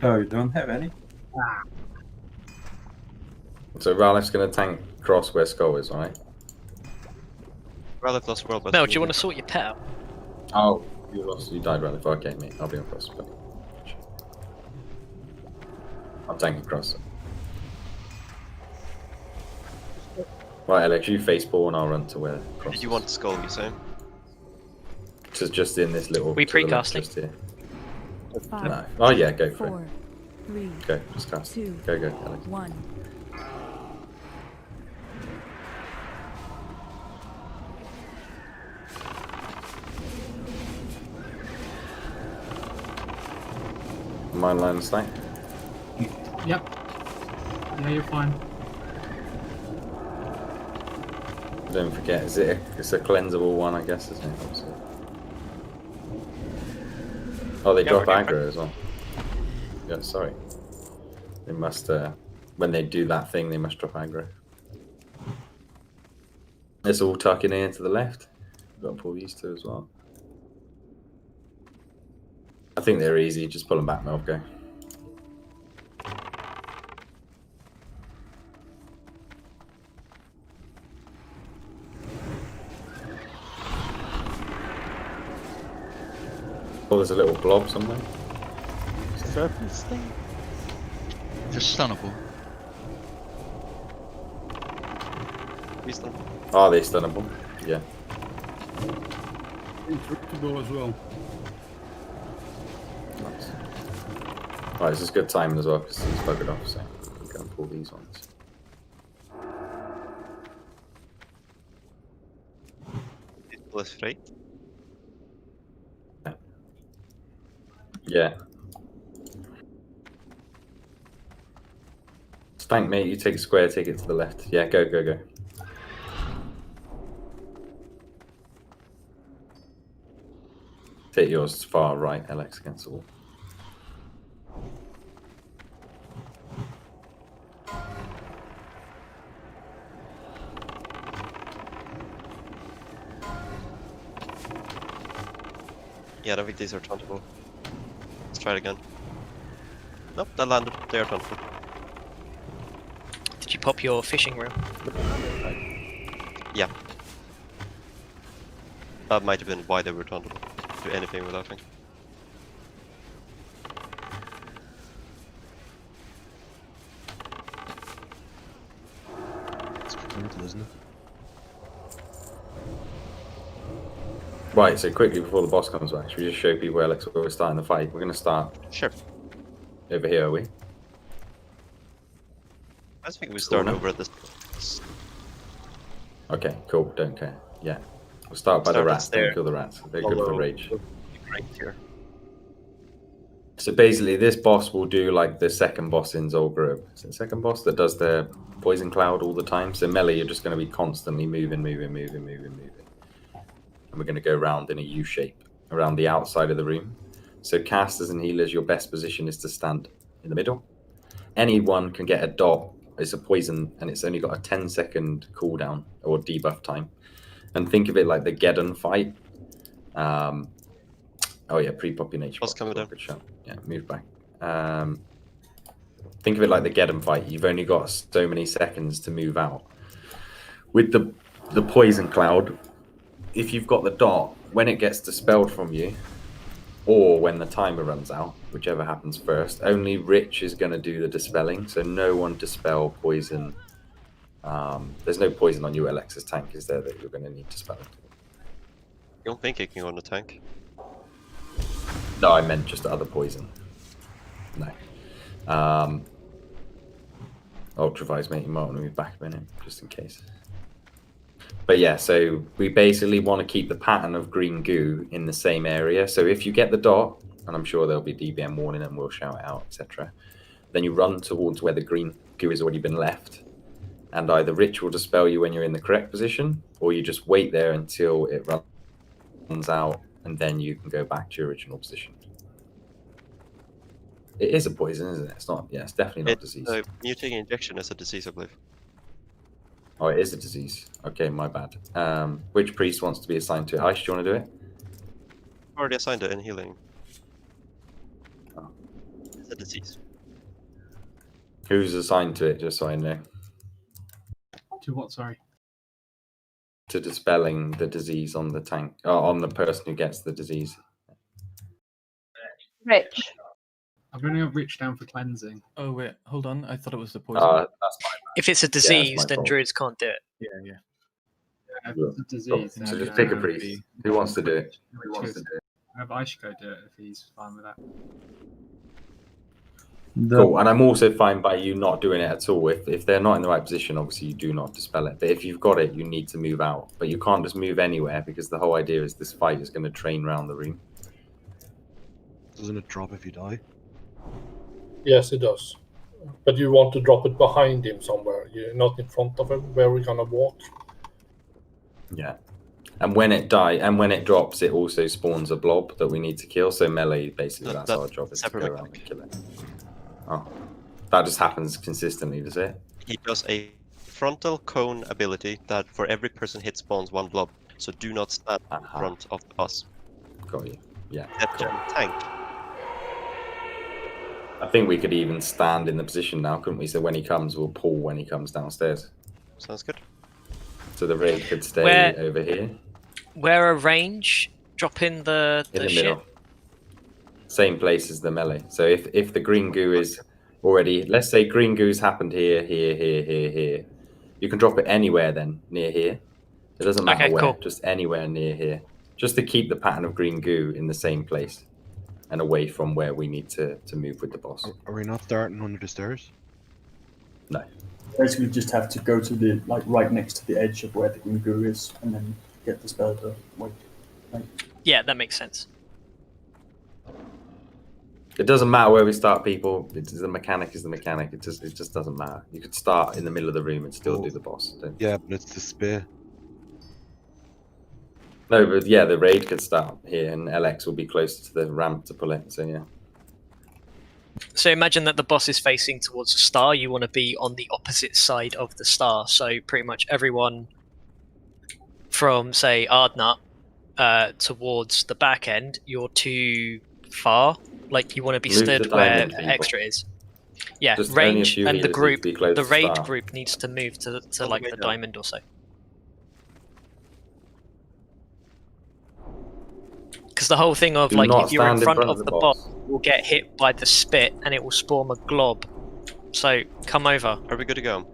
I: Oh, you don't have any?
N: Ah.
A: So Ralph's gonna tank cross where Skull is, right?
E: Ralph lost world, but
G: Mel, do you want to sort your pet out?
A: Oh, you died, Ralph. Okay, mate, I'll be on cross. But... I'm tanking cross. Right, Alex, you face ball and I'll run to where cross.
E: Did you want skull, you say?
A: Just in this little.
G: We
A: to the left,
G: precasting?
A: just here.
S: 5,
A: No. Oh yeah, go for
S: 4, 3,
A: it. Go, just cast.
S: 2,
A: Go, Alex.
S: 1.
A: Mine line of sight.
N: Yep. Yeah, you're fine.
A: Don't forget, it's a cleansable one, I guess, isn't it? Obviously. Oh, they
E: Yeah,
A: drop
E: we're good.
A: aggro as well. Yeah, sorry. They must, when they do that thing, they must drop aggro. It's all tucking in to the left. Got to pull these two as well. I think they're easy. Just pull them back, Melko. Oh, there's a little blob somewhere.
O: Serpent's thing?
J: It's stunnable.
A: Are they stunnable? Yeah.
T: Intractable as well.
A: Nice. Right, this is good timing as well because he's buggered off, so I'm going to pull these ones.
E: Plus free.
A: Yeah. Stank, mate, you take a square, take it to the left. Yeah, go. Take yours far right, Alex, against the wall.
E: Yeah, I don't think these are tauntable. Let's try it again. Nope, that landed. They are tauntable.
G: Did you pop your fishing reel?
E: Yeah. That might have been why they were tauntable. Do anything with that thing.
I: It's brutal, isn't it?
A: Right, so quickly before the boss comes back, should we just show people where we're starting the fight? We're going to start.
E: Sure.
A: Over here, are we?
E: I think we start
A: Corner.
E: over at this.
A: Okay, cool. Don't care. Yeah. We'll start by the
E: Start
A: rats.
E: us there.
A: Don't kill the rats. They're good for
E: Follow-
A: rage.
E: Right here.
A: So basically, this boss will do like the second boss in Zolgrove. Is it the second boss that does the poison cloud all the time? So melee, you're just going to be constantly moving. And we're going to go around in a U shape around the outside of the room. So casters and healers, your best position is to stand in the middle. Anyone can get a dot. It's a poison, and it's only got a 10-second cooldown or debuff time. And think of it like the Geddon fight. Oh yeah, pre-population.
E: Boss coming down.
A: Good shot. Yeah, move back. Think of it like the Geddon fight. You've only got so many seconds to move out. With the poison cloud, if you've got the dot, when it gets dispelled from you, or when the timer runs out, whichever happens first, only Rich is going to do the dispelling. So no one dispel poison. There's no poison on you, Alex's tank, is there, that you're going to need to spell it?
E: You don't think it can go on the tank?
A: No, I meant just other poison. No. Ultravise, mate, you might want to move back a minute, just in case. But yeah, so we basically want to keep the pattern of green goo in the same area. So if you get the dot, and I'm sure there'll be DBM warning and we'll shout it out, etc. Then you run towards where the green goo has already been left. And either Rich will dispel you when you're in the correct position, or you just wait there until it runs out, and then you can go back to your original position. It is a poison, isn't it? It's not, yeah, it's definitely not disease.
E: Mutating injection is a disease, I believe.
A: Oh, it is a disease. Okay, my bad. Which priest wants to be assigned to it? Ice, do you want to do it?
E: Already assigned it in healing.
A: Oh.
E: It's a disease.
A: Who's assigned to it, just so I know?
N: To what, sorry?
A: To dispelling the disease on the tank, on the person who gets the disease.
P: Rich.
N: I've only got Rich down for cleansing.
L: Oh wait, hold on. I thought it was the poison.
A: That's my bad.
G: If it's a disease, then druids can't do it.
L: Yeah.
N: Yeah, if it's a disease.
A: So
N: then,
A: just pick a priest. Who wants to do it? Who wants to do it?
N: Have Ishko do it if he's fine with that.
A: Cool, and I'm also fine by you not doing it at all. If they're not in the right position, obviously you do not dispel it. But if you've got it, you need to move out. But you can't just move anywhere, because the whole idea is this fight is going to train around the room.
J: Doesn't it drop if you die?
D: Yes, it does. But you want to drop it behind him somewhere. You're not in front of him, where we're gonna walk.
A: Yeah. And when it drops, it also spawns a blob that we need to kill. So melee, basically, that's our job, is to go around and kill it. Oh, that just happens consistently, does it?
E: He does a frontal cone ability that for every person hit spawns one blob. So do not stand in front of the boss.
A: Got you. Yeah.
E: Cool. Tank.
A: I think we could even stand in the position now, couldn't we? So when he comes, we'll pull when he comes downstairs.
E: Sounds good.
A: So the raid could stay over here.
G: Where a range, drop in the
A: In the
G: shit.
A: middle. Same place as the melee. So if the green goo is already, let's say green goo's happened here, here. You can drop it anywhere then, near here. It doesn't matter where, just anywhere near here. Just to keep the pattern of green goo in the same place and away from where we need to move with the boss.
J: Are we not starting under the stairs?
A: No.
C: Basically just have to go to the, like, right next to the edge of where the green goo is and then get the spell to wait. Right.
G: Yeah, that makes sense.
A: It doesn't matter where we start, people. The mechanic is the mechanic. It just doesn't matter. You could start in the middle of the room and still do the boss.
J: Yeah, but it's the spear.
A: No, but yeah, the raid could start here, and LX will be closer to the ramp to pull it. So yeah.
G: So imagine that the boss is facing towards a star. You want to be on the opposite side of the star. So pretty much everyone from, say, Ardnut towards the back end, you're too far. Like you want to be stood where extra is. Yeah,
A: Just
G: range
A: only a few
G: and the
A: healers
G: group,
A: need to be close
G: the
A: to
G: raid
A: start.
G: group needs to move to like the diamond or so. Because the whole thing of
A: Do
G: like
A: not
G: if you're in
A: stand
G: front of the boss, you'll get hit by the spit and it will spawn a glob. So come over.
E: Are we good to go?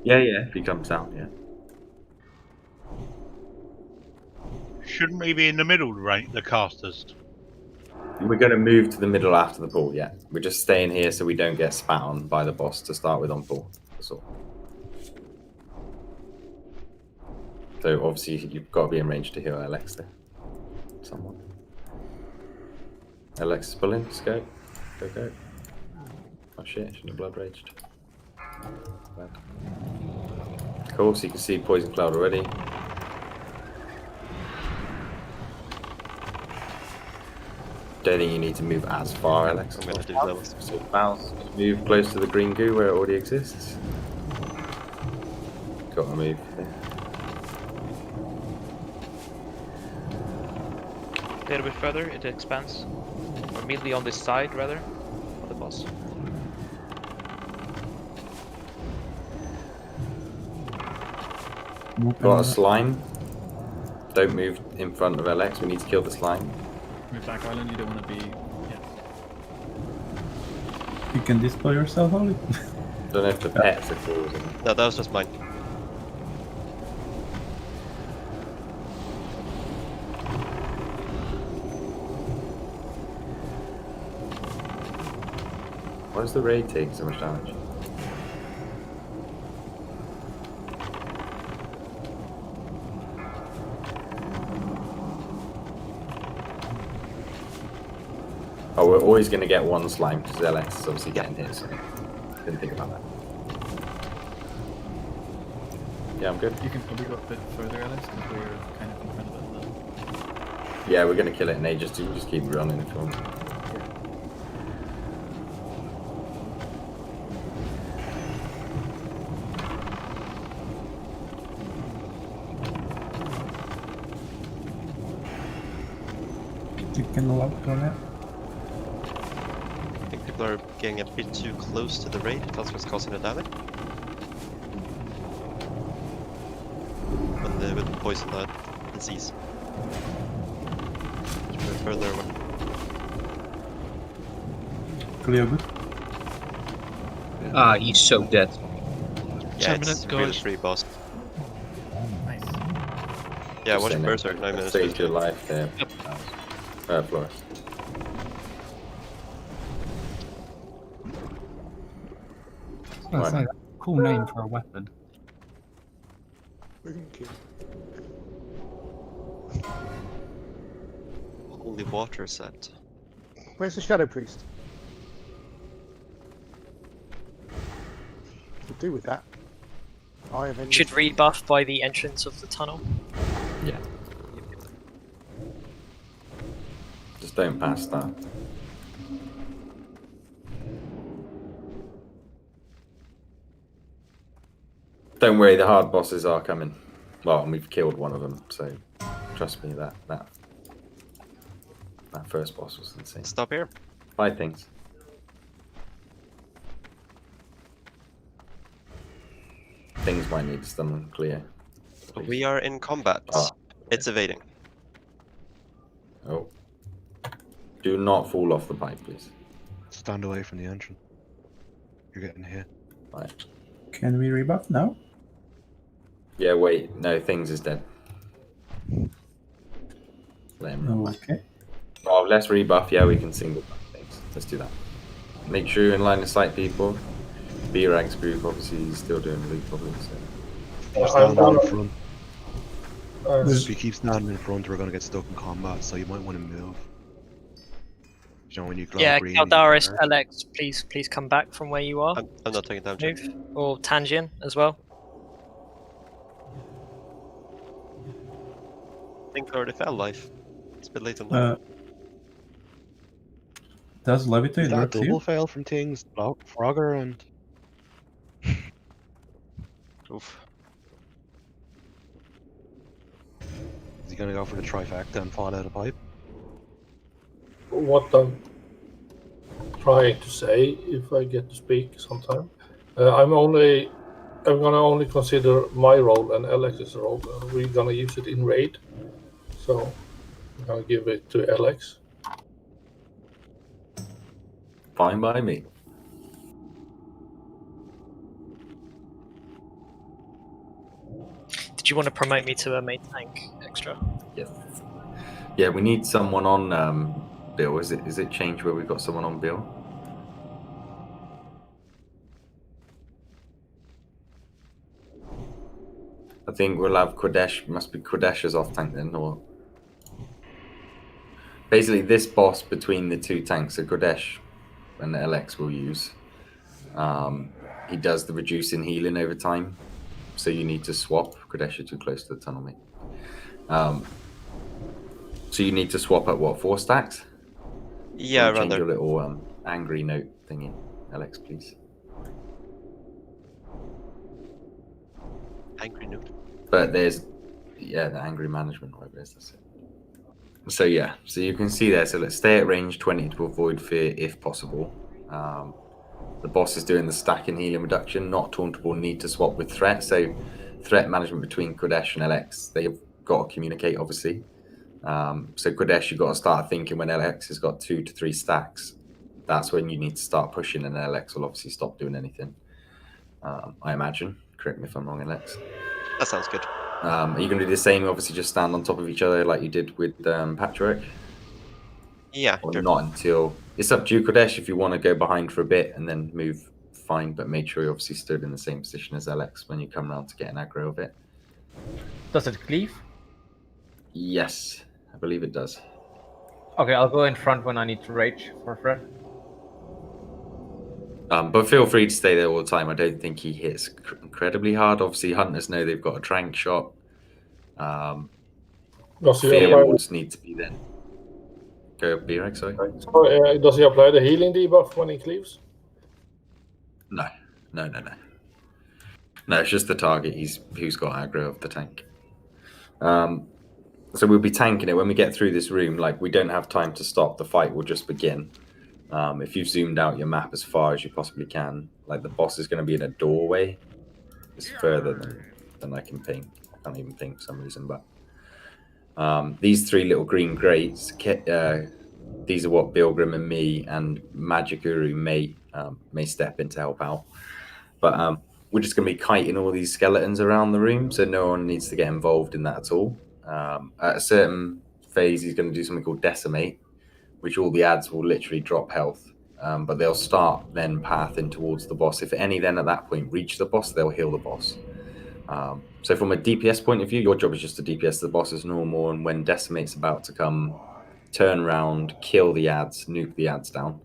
A: Yeah, if he comes down, yeah.
Q: shouldn't we be in the middle, right? The casters.
A: We're going to move to the middle after the pool, yeah. We're just staying here so we don't get spat on by the boss to start with on pool. That's all. So obviously you've got to be in range to heal Alex there. Someone. Alex is pulling, let's go. Go, go. Oh shit, shouldn't have blood raged. Bad. Cool, so you can see Poison Cloud already. Don't think you need to move as far, Alex.
E: I'm going to do those.
A: So bounce, move close to the green goo where it already exists. Got to move there.
M: A little bit further, it expands. Or immediately on this side, rather, of the boss.
A: Got a slime. Don't move in front of LX, we need to kill the slime.
L: Move back, Island, you don't want to be... Yeah.
I: You can display yourself, Holly.
A: Don't know if the pets are cool.
E: No, that was just mine.
A: Why does the raid take so much damage? Oh, we're always going to get one slime because LX is obviously getting hit, so didn't think about that. Yeah, I'm good.
L: You can probably go a bit further, Alex, because we're kind of in front of it a little.
A: Yeah, we're going to kill it in ages too. Just keep running if you want.
I: You can lock on it.
E: I think people are getting a bit too close to the raid. That's what's causing the damage. With the poison that disease. Further away.
I: Cleo good?
H: Ah, he's so dead.
E: Yeah,
M: 10
E: it's
M: minutes,
E: really
M: guys.
E: free boss.
L: Nice.
E: Yeah, watch
A: Just
E: Berserk, 9 minutes.
A: Saved your life there. Flores.
N: I was gonna say, that's a cool name for a weapon.
O: Thank you.
E: Holy water set.
O: Where's the Shadow Priest? Could do with that. I have
G: Should rebuff by the entrance of the tunnel.
A: Yeah. Just don't pass that. Don't worry, the hard bosses are coming. Well, and we've killed one of them, so trust me, that first boss was insane.
E: Stop here.
A: 5 things. Things might need to stun and clear.
E: We are in combat.
A: Oh.
E: It's evading.
A: Oh. Do not fall off the pipe, please.
J: Stand away from the entrance. You're getting hit.
A: Right.
I: Can we rebuff now?
A: Yeah, wait. No, Things is dead. Let him run back.
I: Okay.
A: Oh, let's rebuff. Yeah, we can single buff Things. Let's do that. Make sure you're in line of sight, people. B-Rank's group, obviously, he's still doing loot probably, so.
J: Keep standing
D: I'm
J: in front.
D: There's-
J: If you keep standing in front, we're going to get stuck in combat, so you might want to move. You know, when you glow
G: Yeah,
J: green,
G: Caldaris,
J: you
G: Alex, please come back from where you are.
E: I'm not taking damage.
G: Move. Or Tangian as well.
E: I think I already fell life. It's a bit late on that.
I: Does Levitate
J: Is that a
I: work
J: double
I: here?
J: fail from Things, Frogger, and...
E: Oof.
J: Is he going to go for the trifecta and fall out of pipe?
D: What I'm trying to say, if I get to speak sometime, I'm gonna only consider my role and Alex's role. We're gonna use it in raid, so I'm gonna give it to Alex.
A: Fine by me.
G: Did you want to promote me to a main tank extra?
A: Yes. Yeah, we need someone on Bill. Is it changed where we've got someone on Bill? I think we'll have Kodesh. Must be Kodesh's off tank then, or basically this boss between the two tanks that Kodesh and the LX will use. He does the reducing healing over time, so you need to swap. Kodesh, you're too close to the tunnel, mate. So you need to swap at what, 4 stacks?
E: Yeah, around
A: change
E: there.
A: your little angry note thingy, Alex, please.
E: Angry note.
A: But there's, yeah, the angry management, whatever it is, that's it. So yeah, so you can see there, so let's stay at range 20 to avoid fear if possible. The boss is doing the stack and healing reduction, not tauntable, need to swap with threat. So threat management between Kodesh and LX, they've got to communicate, obviously. So Kodesh, you've got to start thinking when LX has got 2 to 3 stacks, that's when you need to start pushing, and LX will obviously stop doing anything. I imagine. Correct me if I'm wrong, LX.
E: That sounds good.
A: Are you going to do the same, obviously just stand on top of each other like you did with Patchwork?
E: Yeah.
A: Or not until... It's up to you, Kodesh, if you want to go behind for a bit and then move, fine, but make sure you obviously stood in the same position as LX when you come around to get an aggro of it.
F: Does it cleave?
A: Yes, I believe it does.
F: Okay, I'll go in front when I need to rage for threat.
A: But feel free to stay there all the time. I don't think he hits incredibly hard. Obviously, hunters know they've got a trank shot. Fear wards need to be there. Go B-Rex, sorry.
D: So, does he apply the healing debuff when he cleaves?
A: No. No, it's just the target who's got aggro of the tank. So we'll be tanking it when we get through this room. Like, we don't have time to stop. The fight will just begin. If you've zoomed out your map as far as you possibly can, like the boss is going to be in a doorway. It's further than I can ping. I can't even ping for some reason, but these 3 little green grates, these are what Bilgrim and me and Magic Guru may step in to help out. But we're just going to be kiting all these skeletons around the room, so no one needs to get involved in that at all. At a certain phase, he's going to do something called Decimate, which all the ads will literally drop health, but they'll start then pathing towards the boss. If any then at that point reach the boss, they'll heal the boss. So from a DPS point of view, your job is just to DPS the boss as normal, and when Decimate's about to come, turn around, kill the ads, nuke the ads down.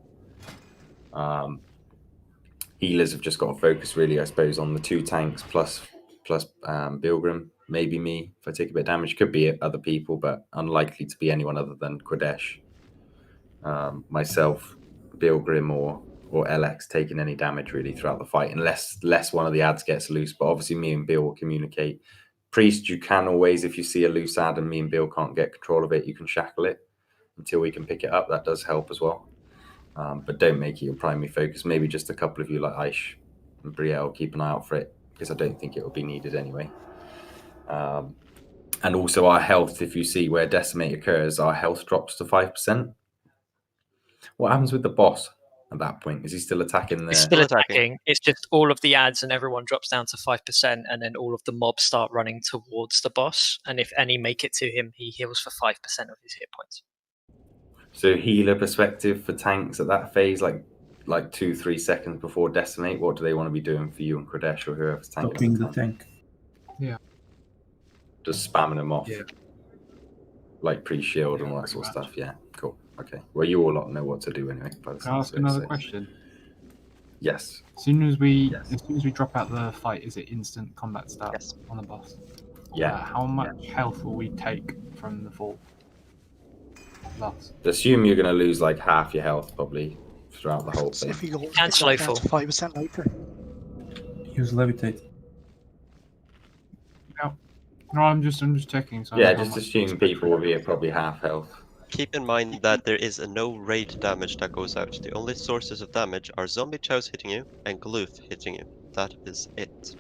A: Healers have just got to focus really, I suppose, on the 2 tanks plus Bilgrim, maybe me if I take a bit of damage. Could be other people, but unlikely to be anyone other than Kodesh. Myself, Bilgrim or LX taking any damage really throughout the fight, unless one of the ads gets loose. But obviously me and Bill will communicate. Priest, you can always, if you see a loose ad and me and Bill can't get control of it, you can shackle it until we can pick it up. That does help as well. But don't make it your primary focus. Maybe just a couple of you like Aish and Brielle, keep an eye out for it, because I don't think it will be needed anyway. And also our health, if you see where Decimate occurs, our health drops to 5%. What happens with the boss at that point? Is he still attacking?
G: He's still attacking. It's just all of the ads and everyone drops down to 5%, and then all of the mobs start running towards the boss. And if any make it to him, he heals for 5% of his hit points.
A: So healer perspective for tanks at that phase, like 2-3 seconds before Decimate, what do they want to be doing for you and Kodesh or whoever's tanking?
I: Stopping the tank.
N: Yeah.
A: Just spamming them off.
N: Yeah.
A: Like pre-shield and all that sort of stuff. Yeah, cool. Okay. Well, you all know what to do anyway. By the
N: Can I ask another question?
A: Yes.
N: As soon as we drop out the fight, is it instant combat start on the boss?
A: Yeah.
N: How much health will we take from the fall? Loss.
A: Assume you're going to lose like half your health probably throughout the whole thing.
O: If you go
G: And slow fall.
O: 5% later.
I: Use levitate.
N: No, I'm just checking. So
A: Yeah, just assume people will be at probably half health.
E: Keep in mind that there is no raid damage that goes out. The only sources of damage are zombie chows hitting you and Gloof hitting you. That is it.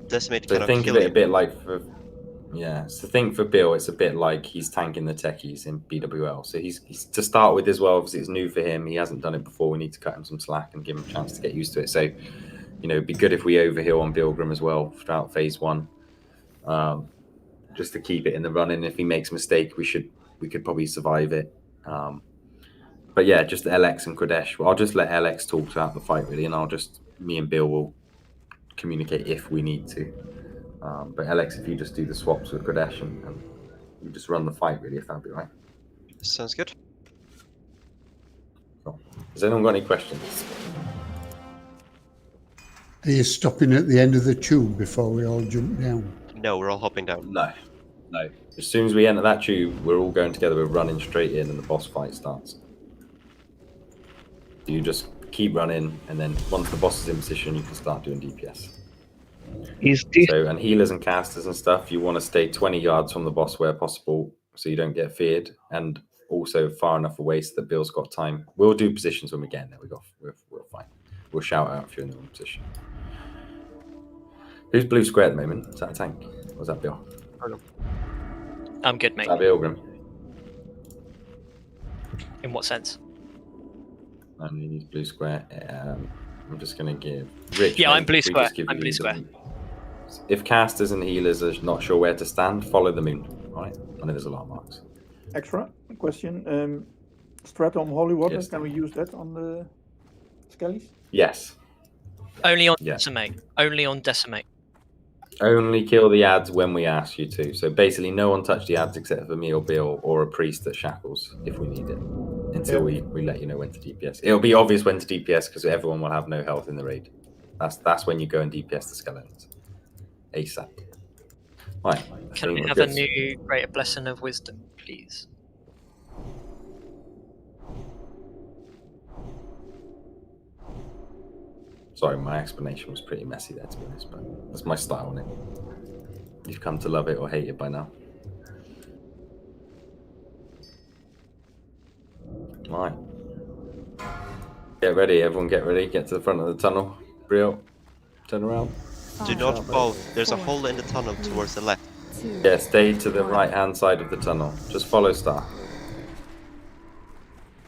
E: Decimate
A: So
E: cannot
A: think
E: kill
A: of it
E: you.
A: a bit like so think for Bill, it's a bit like he's tanking the techies in BWL. So he's to start with as well, obviously it's new for him. He hasn't done it before. We need to cut him some slack and give him a chance to get used to it. So, it'd be good if we overheal on Bilgrim as well throughout phase 1. just to keep it in the running. If he makes a mistake, we could probably survive it. But yeah, just LX and Kodesh. Well, I'll just let LX talk throughout the fight, really, and me and Bill will communicate if we need to. But Alex, if you just do the swaps with Kodesh and you just run the fight, really, if that'd be right.
E: Sounds good.
A: Cool. Has anyone got any questions?
K: Are you stopping at the end of the tube before we all jump down?
E: No, we're all hopping down.
A: No. As soon as we enter that tube, we're all going together. We're running straight in, and the boss fight starts. You just keep running, and then once the boss is in position, you can start doing DPS. And healers and casters and stuff, you want to stay 20 yards from the boss where possible, so you don't get feared, and also far enough away so that Bill's got time. We'll do positions when we get in there. We're fine. We'll shout out if you're in the wrong position. Who's blue square at the moment? Is that a tank? Or is that Bill?
G: I'm good, mate.
A: Is that Pilgrim?
G: In what sense?
A: I mean, he's blue square. I'm just going to give Rich.
G: Yeah,
A: mate,
G: I'm blue
A: if we
G: square.
A: just give
G: I'm
A: you
G: blue
A: the-
G: square.
A: If casters and healers are not sure where to stand, follow the moon. All right? I know there's a lot of marks.
R: Extra question. Stratum Holy Water,
A: Yes.
R: can we use that on the skellies?
A: Yes.
G: Only on
A: Yeah.
G: decimate. Only on decimate.
A: Only kill the ads when we ask you to. So basically, no one touch the ads except for me or Bill or a priest at Shackles if we need it. Until we let you know when to DPS. It'll be obvious when to DPS because everyone will have no health in the raid. That's when you go and DPS the skeletons. ASAP. Right.
G: Can we
A: we're
G: have a
A: good.
G: new greater blessing of wisdom, please?
A: Sorry, my explanation was pretty messy there, to be honest, but that's my style on it. You've come to love it or hate it by now. Right. Get ready, everyone get ready. Get to the front of the tunnel. Brio, turn around.
E: Do not fall. There's a hole in the tunnel towards the left.
A: Yeah, stay to the right-hand side of the tunnel. Just follow Star.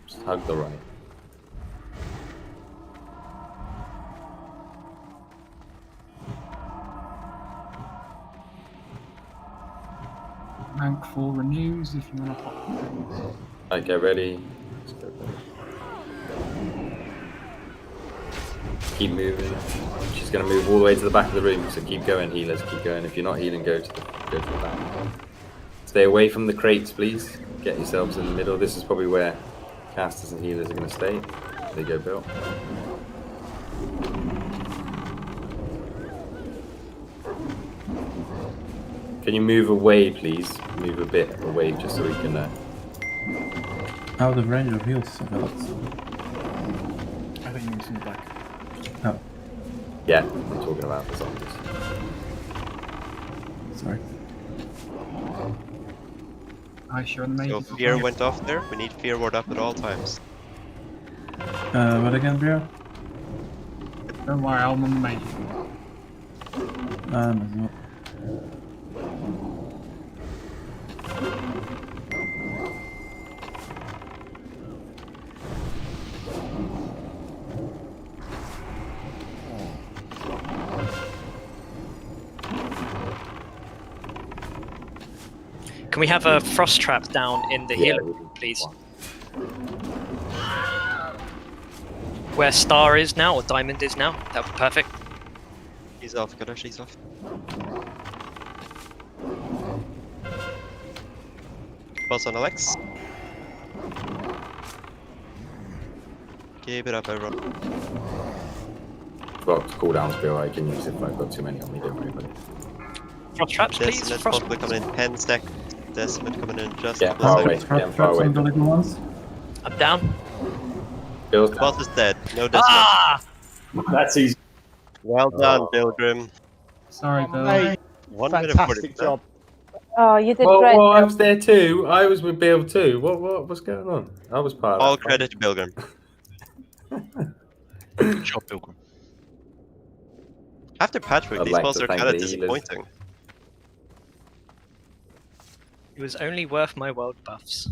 A: Just hug the right.
N: Rank 4 renews if you want to hop.
A: Right, get ready. Let's go. Keep moving. She's going to move all the way to the back of the room, so keep going, healers. Keep going. If you're not healing, go to the back. Stay away from the crates, please. Get yourselves in the middle. This is probably where casters and healers are going to stay. There you go, Bill. Can you move away, please? Move a bit away just so we can...
I: Out of range of heals, I felt.
L: I think you mean in the back.
I: Oh,
A: Yeah, I'm talking about the zombies.
I: sorry.
N: I sure made
E: So
N: it.
E: fear went off there. We need fear ward up at all times.
I: What again, Brio?
N: Don't worry, I'm on the main.
I: No.
G: Can we have a frost trap down in the healer room, please? Where Star is now, or Diamond is now? That would be perfect.
E: He's off, Kadosh, he's off. Boss on Alex. Keep it up, everyone.
A: Well, cooldowns, Bill. I can use it if I've got too many on me, don't worry about it.
G: Frost traps, please.
E: Decimate
G: Frost.
E: possibly coming in 10 seconds. Decimate coming in just
A: Yeah,
E: a
A: far away.
E: second.
A: Yeah, far away.
I: on the little ones.
G: I'm down.
A: Bill's
E: The
A: down.
E: boss is dead. No Decimate.
G: Ah!
C: That's easy.
E: Well done, Pilgrim.
N: Sorry, Bill.
O: Mate,
E: 1 minute
O: fantastic
E: 40.
O: job.
P: Oh, you did
A: Well,
P: great.
A: I was there too. I was with Bill too. What's going on? I was part of
E: All
A: that fight.
E: credit to Pilgrim.
J: Good job, Pilgrim.
E: After patchwork,
A: I'd
E: these
A: like
E: balls
A: to
E: are
A: thank
E: kind of
A: the healers.
E: disappointing.
G: It was only worth my world buffs.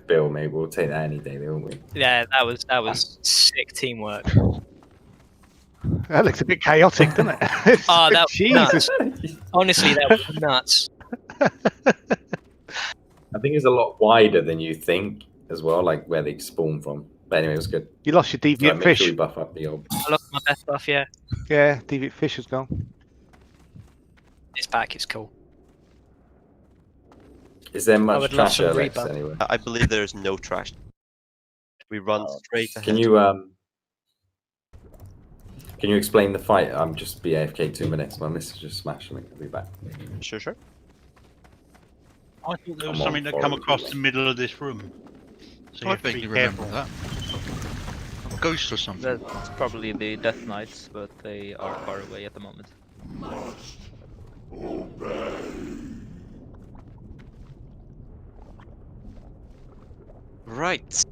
A: Bill, mate, we'll take that any day, won't we?
G: Yeah, that was sick teamwork.
O: That looks a bit chaotic, doesn't it?
G: Oh, that was
O: Jesus.
G: nuts. Honestly, that was nuts.
A: I think it's a lot wider than you think as well, like where they spawn from. But anyway, it was good.
O: You lost your
A: So
O: deviant
A: make
O: fish.
A: sure we buff up the old.
G: I lost my best buff, yeah.
O: Yeah, deviant fish is gone.
G: It's back, it's cool.
A: Is there
G: I
A: much
G: would love
A: trash
G: some
A: Alex
G: rebuff.
A: anyway?
E: I believe there is no trash. We run straight ahead.
A: Can you explain the fight? I'm just be AFK 2 minutes. My missus just smashed me. I'll be back.
E: Sure, sure.
Q: I thought there was
A: I'm on
Q: something that come
A: forward.
Q: across the middle of this room. So you
M: I
Q: have to
M: vaguely
Q: be
M: remember
Q: careful.
M: that.
J: A ghost or something.
M: That's probably the Death Knights, but they are far away at the moment.
E: Right.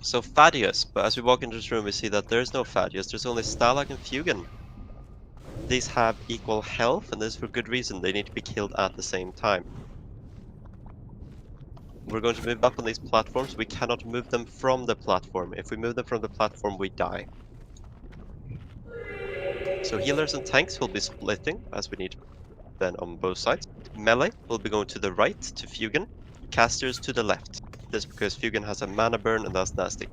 E: So Thaddeus, but as we walk into this room we see that there is no Thaddeus, there's only Stalag and Fugan. These have equal health, and this is for good reason. They need to be killed at the same time. We're going to move up on these platforms. We cannot move them from the platform. If we move them from the platform, we die. So healers and tanks will be splitting, as we need then on both sides. Melee will be going to the right, to Fugan. Casters to the left. This because Fugan has a mana burn, and that's nasty.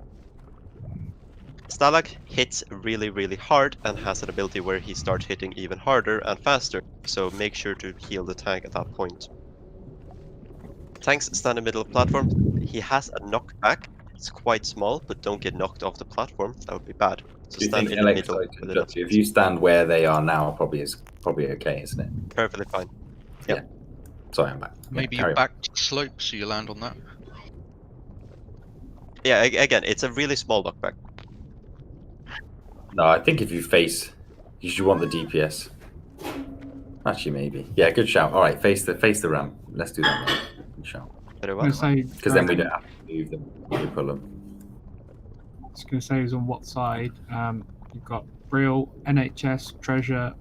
E: Stalag hits really, really hard and has an ability where he starts hitting even harder and faster, so make sure to heal the tank at that point. Tanks stand in the middle of the platform. He has a knockback. It's quite small, but don't get knocked off the platform. That would be bad. So
A: Do you
E: stand
A: think
E: in the
A: Alex,
E: middle.
A: sorry to
E: with
A: interrupt
E: enough
A: you, if
E: space.
A: you stand where they are now, probably okay, isn't it?
E: Perfectly fine. Yep.
A: Yeah. Sorry, I'm back.
J: Maybe
A: carry
J: you
A: on.
J: back to the slope so you land on that.
E: Yeah, again, it's a really small knockback.
A: No, I think if you face, you should want the DPS. Actually, maybe. Yeah, good shout. All right, face the ramp. Let's do that. Man. Good shout. Because then we don't have to move them. We pull them.
N: I was going to say, is on what side? You've got Brill, NHS, Treasure,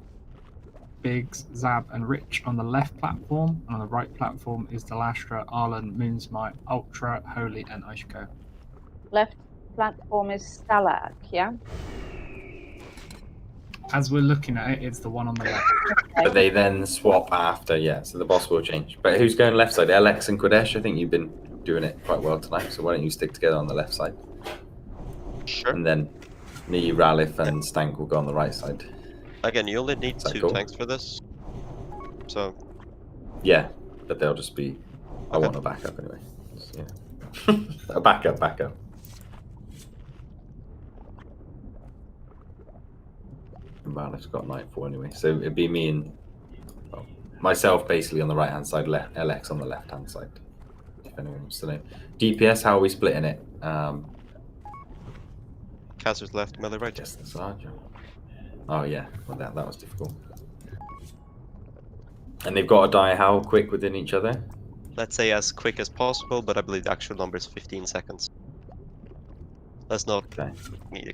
N: Biggs, Zab, and Rich on the left platform. And on the right platform is Delastra, Arlen, Moonsmite, Ultra, Holy, and Ishko.
P: Left platform is Stalag, yeah?
N: As we're looking at it, it's the one on the left.
A: But they then swap after, yeah. So the boss will change. But who's going left side? Alex and Kodesh. I think you've been doing it quite well tonight. So why don't you stick together on the left side?
E: Sure.
A: And then me, Ralif, and Stank will go on the right side.
E: Again, you only need
A: Is that
E: 2
A: cool?
E: tanks for this. So
A: Yeah, but they'll just be. I want a backup anyway. So, yeah. A backup. Ralif's got Nightfall anyway, so it'd be me and myself basically on the right hand side, LX on the left hand side. If anyone wants to know. DPS, how are we splitting it?
E: Casters left, melee right.
A: Just the sergeant. Oh yeah, well that was difficult. And they've got to die how quick within each other?
E: Let's say as quick as possible, but I believe the actual number is 15 seconds. Let's not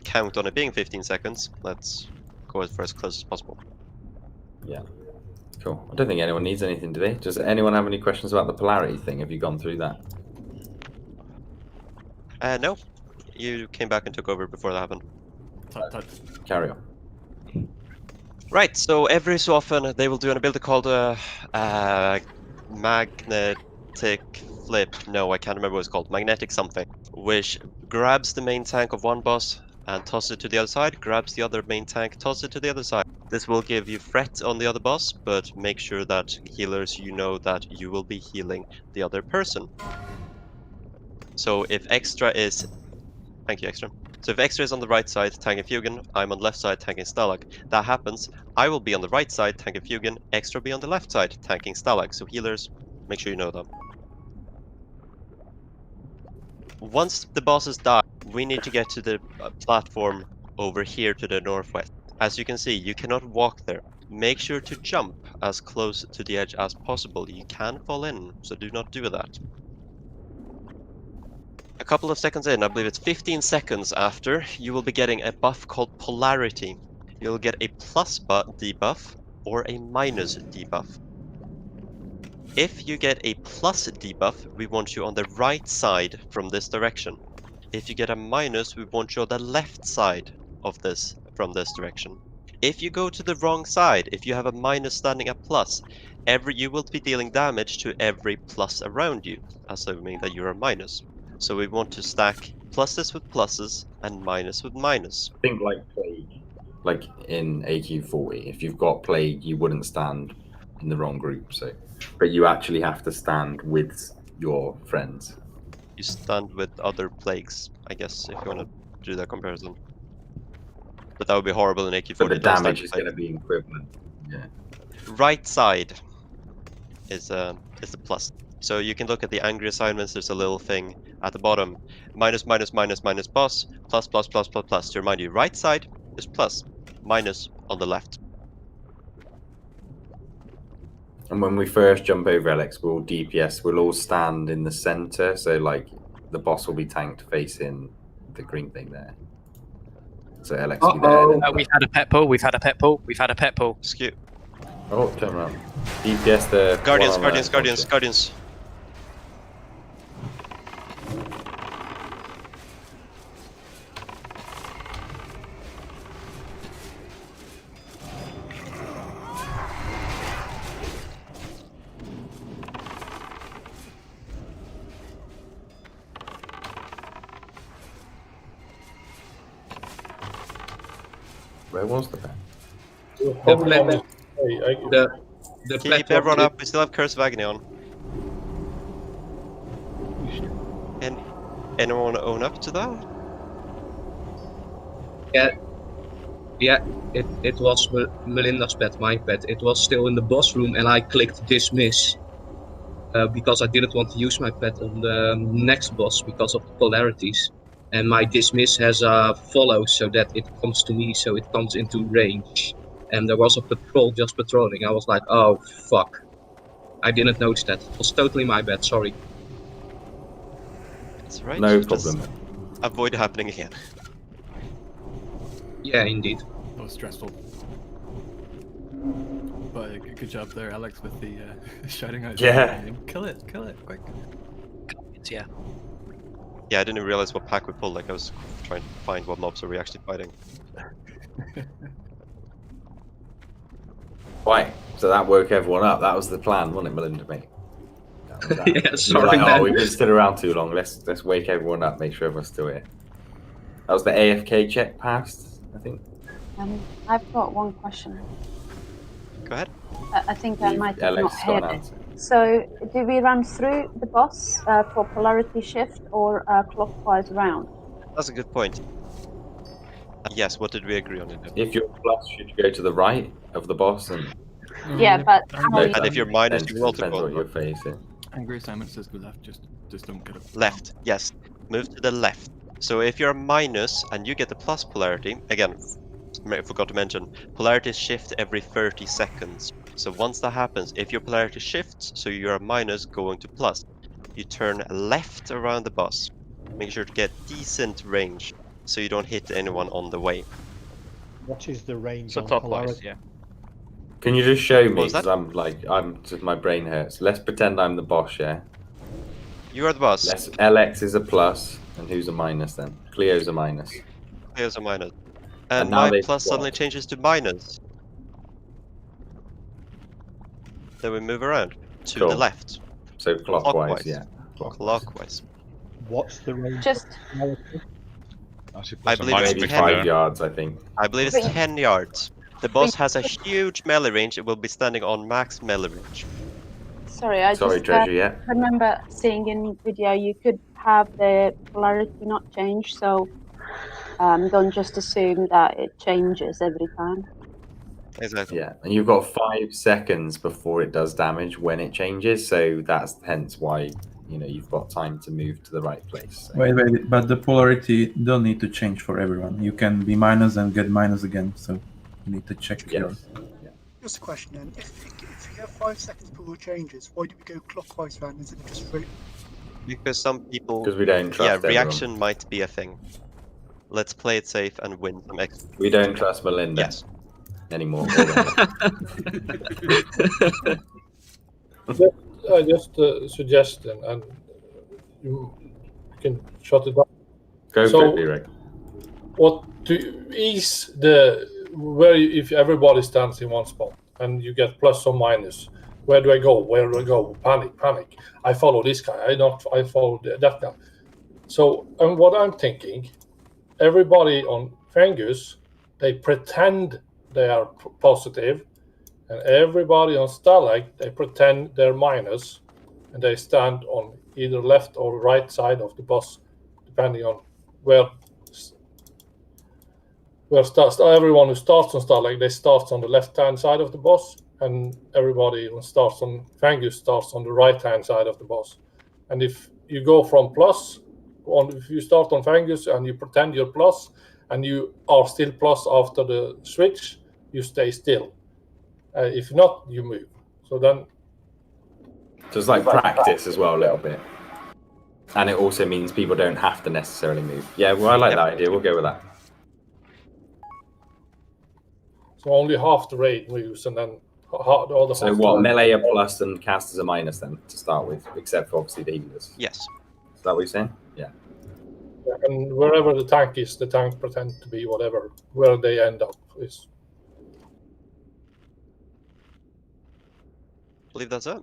E: count on it being 15 seconds. Let's go for as close as possible.
A: Yeah. Cool. I don't think anyone needs anything, do they? Does anyone have any questions about the polarity thing? Have you gone through that?
E: No. You came back and took over before that happened.
A: Carry on.
E: Right, so every so often they will do an ability called magnetic flip. No, I can't remember what it's called. Magnetic something. Which grabs the main tank of one boss and tosses it to the other side, grabs the other main tank, tosses it to the other side. This will give you threat on the other boss, but make sure that healers, you know that you will be healing the other person. So if Extra is... Thank you, Extra. So if Extra is on the right side, tanking Fugan, I'm on the left side, tanking Stalag. That happens, I will be on the right side, tanking Fugan, Extra be on the left side, tanking Stalag. So healers, make sure you know them. Once the bosses die, we need to get to the platform over here to the northwest. As you can see, you cannot walk there. Make sure to jump as close to the edge as possible. You can fall in, so do not do that. A couple of seconds in, I believe it's 15 seconds after, you will be getting a buff called Polarity. You'll get a plus debuff or a minus debuff. If you get a plus debuff, we want you on the right side from this direction. If you get a minus, we want you on the left side of this from this direction. If you go to the wrong side, if you have a minus standing at plus, you will be dealing damage to every plus around you, assuming that you're a minus. So we want to stack pluses with pluses and minus with minus.
A: Think like plague, like in AQ40. If you've got plague, you wouldn't stand in the wrong group. So, but you actually have to stand with your friends.
E: You stand with other plagues, I guess, if you want to do that comparison. But that would be horrible in AQ40.
A: But the
E: don't stack
A: damage is
E: plague.
A: going to be equivalent. Yeah.
E: Right side is the plus. So you can look at the angry assignments. There's a little thing at the bottom: minus, minus, minus, minus, boss, plus, plus, plus, plus, plus. To remind you, right side is plus, minus on the left.
A: And when we first jump over Alex, we'll DPS. We'll all stand in the center. So like the boss will be tanked facing the green thing there. So Alex will be there.
G: We've had a pet pull. We've had a pet pull. We've had a pet pull.
E: Skew.
A: Oh, turn around. DPS the
E: Guardians,
A: one on
E: guardians,
A: the-
E: guardians, guardians.
A: Where was the pet?
E: Keep everyone up. We still have Curse of Agony on. And anyone want to own up to that?
H: Yeah, it was Melinda's pet, my pet. It was still in the boss room and I clicked dismiss. Because I didn't want to use my pet on the next boss because of the polarities. And my dismiss has a follow so that it comes to me, so it comes into range. And there was a patrol just patrolling. I was like, oh fuck. I didn't notice that. It was totally my bad, sorry.
E: That's right.
A: No
E: Just
A: problem.
E: avoid happening again.
H: Yeah, indeed.
L: That was stressful. But good job there, Alex, with the shouting out.
A: Yeah.
L: Kill it, quick.
G: Yeah.
E: Yeah, I didn't realize what pack we pulled. Like I was trying to find what mobs are we actually fighting.
A: Right, so that woke everyone up. That was the plan, wasn't it, Melinda, mate? That.
H: Yeah,
A: We were
H: sorry,
A: like,
H: man.
A: oh, we've been stood around too long. Let's wake everyone up, make sure everyone's still here. That was the AFK check passed, I think.
P: I've got one question.
E: Go ahead.
P: I think I might have
A: Alex
P: not
A: got an
P: heard it.
A: answer.
P: So, do we run through the boss for polarity shift or clockwise round?
E: That's a good point. Yes, what did we agree on?
A: If you're plus, should you go to the right of the boss? And
P: Yeah, but how
E: And if you're minus,
A: then
E: you roll
A: depends
E: to
A: what you're facing.
L: Angry assignment says go left, just don't get it.
E: left. Yes, move to the left. So if you're a minus and you get the plus polarity, again, I forgot to mention, polarities shift every 30 seconds. So once that happens, if your polarity shifts, so you're a minus going to plus, you turn left around the boss. Make sure to get decent range, so you don't hit anyone on the way.
O: What is the range
M: So
O: on
M: clockwise,
O: polarity?
M: yeah.
A: Can you just show me?
E: What was
A: Because
E: that?
A: I'm just my brain hurts. Let's pretend I'm the boss, yeah.
E: You are the boss.
A: LX is a plus, and who's a minus then? Cleo's a minus.
E: Here's a minus.
A: And
E: And
A: now
E: my
A: they
E: plus
A: swap.
E: suddenly changes to minus. Then we move around to
A: Cool.
E: the left.
A: So clockwise, yeah.
E: Clockwise.
O: What's the range?
P: Just
E: I believe it's
A: Maybe
E: 10
A: 5 yards, I think.
E: I believe it's 10 yards. The boss has a huge melee range. It will be standing on max melee range.
P: sorry, I
A: Sorry,
P: just
A: Treasure, yeah.
P: remember seeing in video you could have the polarity not change, so don't just assume that it changes every time.
E: Exactly.
A: Yeah, and you've got 5 seconds before it does damage when it changes, so that's hence why you've got time to move to the right place. So.
I: Wait, but the polarity don't need to change for everyone. You can be minus and get minus again, so you need to check your.
U: Just a question then. If you have 5 seconds before it changes, why do we go clockwise round instead of just straight?
E: Because some people.
A: 'Cause we don't trust
E: Yeah,
A: everyone.
E: reaction might be a thing. Let's play it safe and win some X.
A: We don't trust Melinda
E: Yes.
A: anymore.
D: Just a suggestion, and you can shut it down.
A: Go
D: So,
A: for it, B-Reg.
D: What to ease the if everybody stands in one spot and you get plus or minus, where do I go? Where do I go? Panic. I follow this guy. I follow that guy. So what I'm thinking, everybody on Fengus, they pretend they are positive, and everybody on Stalag, they pretend they're minus, and they stand on either left or right side of the bus, depending on where everyone who starts on Stalag, they start on the left-hand side of the bus, and everybody who starts on Fengus starts on the right-hand side of the bus. And if you go from plus, if you start on Fengus and you pretend you're plus, and you are still plus after the switch, you stay still. If not, you move. So then...
A: So it's like practice as well a little bit. And it also means people don't have to necessarily move. Yeah, well, I like that idea. We'll go with that.
D: So only half the raid moves, and then the other
A: So
D: half...
A: what, melee a plus and casters a minus then, to start with, except for obviously the healers?
E: Yes.
A: Is that what you're saying? Yeah.
D: And wherever the tank is, the tank pretends to be whatever, where they end up is.
E: I believe that's it.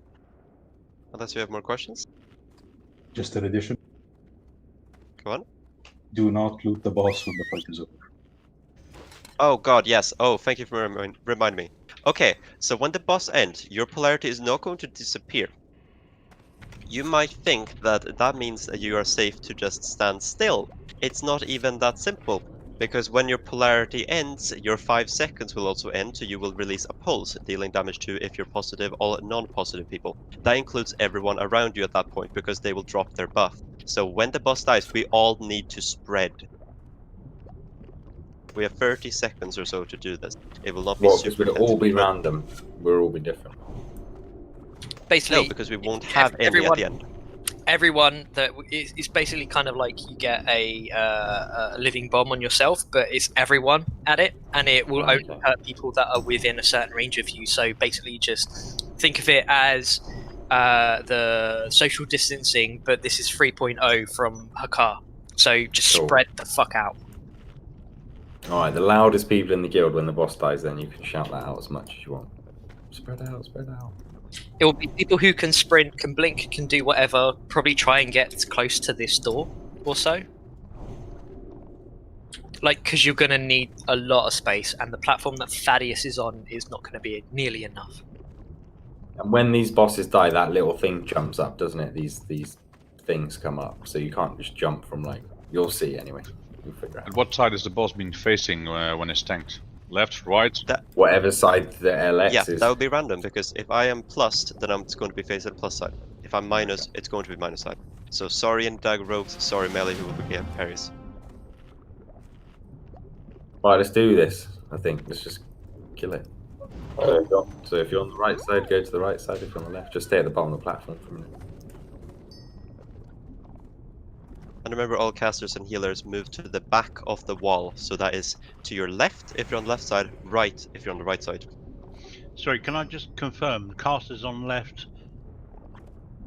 E: Unless you have more questions.
B: Just an addition.
E: Go on.
B: Do not loot the boss when the fight is over.
E: Oh god, yes. Oh, thank you for reminding me. Okay, so when the boss ends, your polarity is not going to disappear. You might think that that means that you are safe to just stand still. It's not even that simple, because when your polarity ends, your 5 seconds will also end, so you will release a pulse, dealing damage to if you're positive or non-positive people. That includes everyone around you at that point, because they will drop their buff. So when the boss dies, we all need to spread. We have 30 seconds or so to do this. It will not be
A: Well,
E: super
A: because we'll all be random. We'll all be different.
G: Basically,
E: no, because we won't have any at the end.
G: Everyone that is basically kind of like you get a living bomb on yourself, but it's everyone at it, and it will only hurt people that are within a certain range of you. So basically, just think of it as the social distancing, but this is 3.0 from Hakar. So just spread the fuck out.
A: Alright, the loudest people in the guild when the boss dies, then you can shout that out as much as you want. Spread out, spread out.
G: It will be people who can sprint, can blink, can do whatever, probably try and get close to this door or so. Like, because you're going to need a lot of space, and the platform that Thaddeus is on is not going to be nearly enough.
A: And when these bosses die, that little thing jumps up, doesn't it? These things come up, so you can't just jump from, like, you'll see anyway. You'll figure out.
V: And what side is the boss being facing when it's tanked? Left, right?
A: Whatever side the LX is.
E: That would be random, because if I am plus, then I'm going to be facing the plus side. If I'm minus, it's going to be minus side. So sorry and Dag Rogues, sorry melee who will be parries.
A: Alright, let's do this, I think. Let's just kill it. So if you're on the right side, go to the right side. If you're on the left, just stay at the bottom of the platform for a minute.
E: And remember, all casters and healers move to the back of the wall, so that is to your left if you're on the left side, right if you're on the right side.
Q: Sorry, can I just confirm? Casters on left?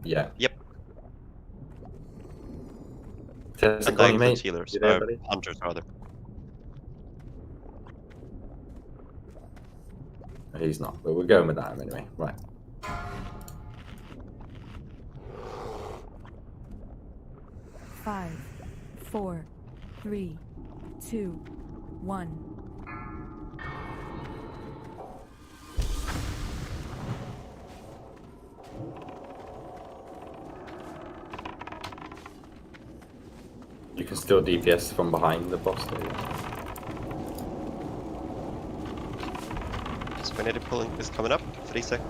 A: Yeah.
E: Yep.
A: Test
E: And that includes healers, hunters rather.
A: He's not, but we're going with that anyway. Right.
S: Five, 4, 3, 2, 1.
A: You can still DPS from behind the boss there.
E: Spinning pulling is coming up. 3 seconds.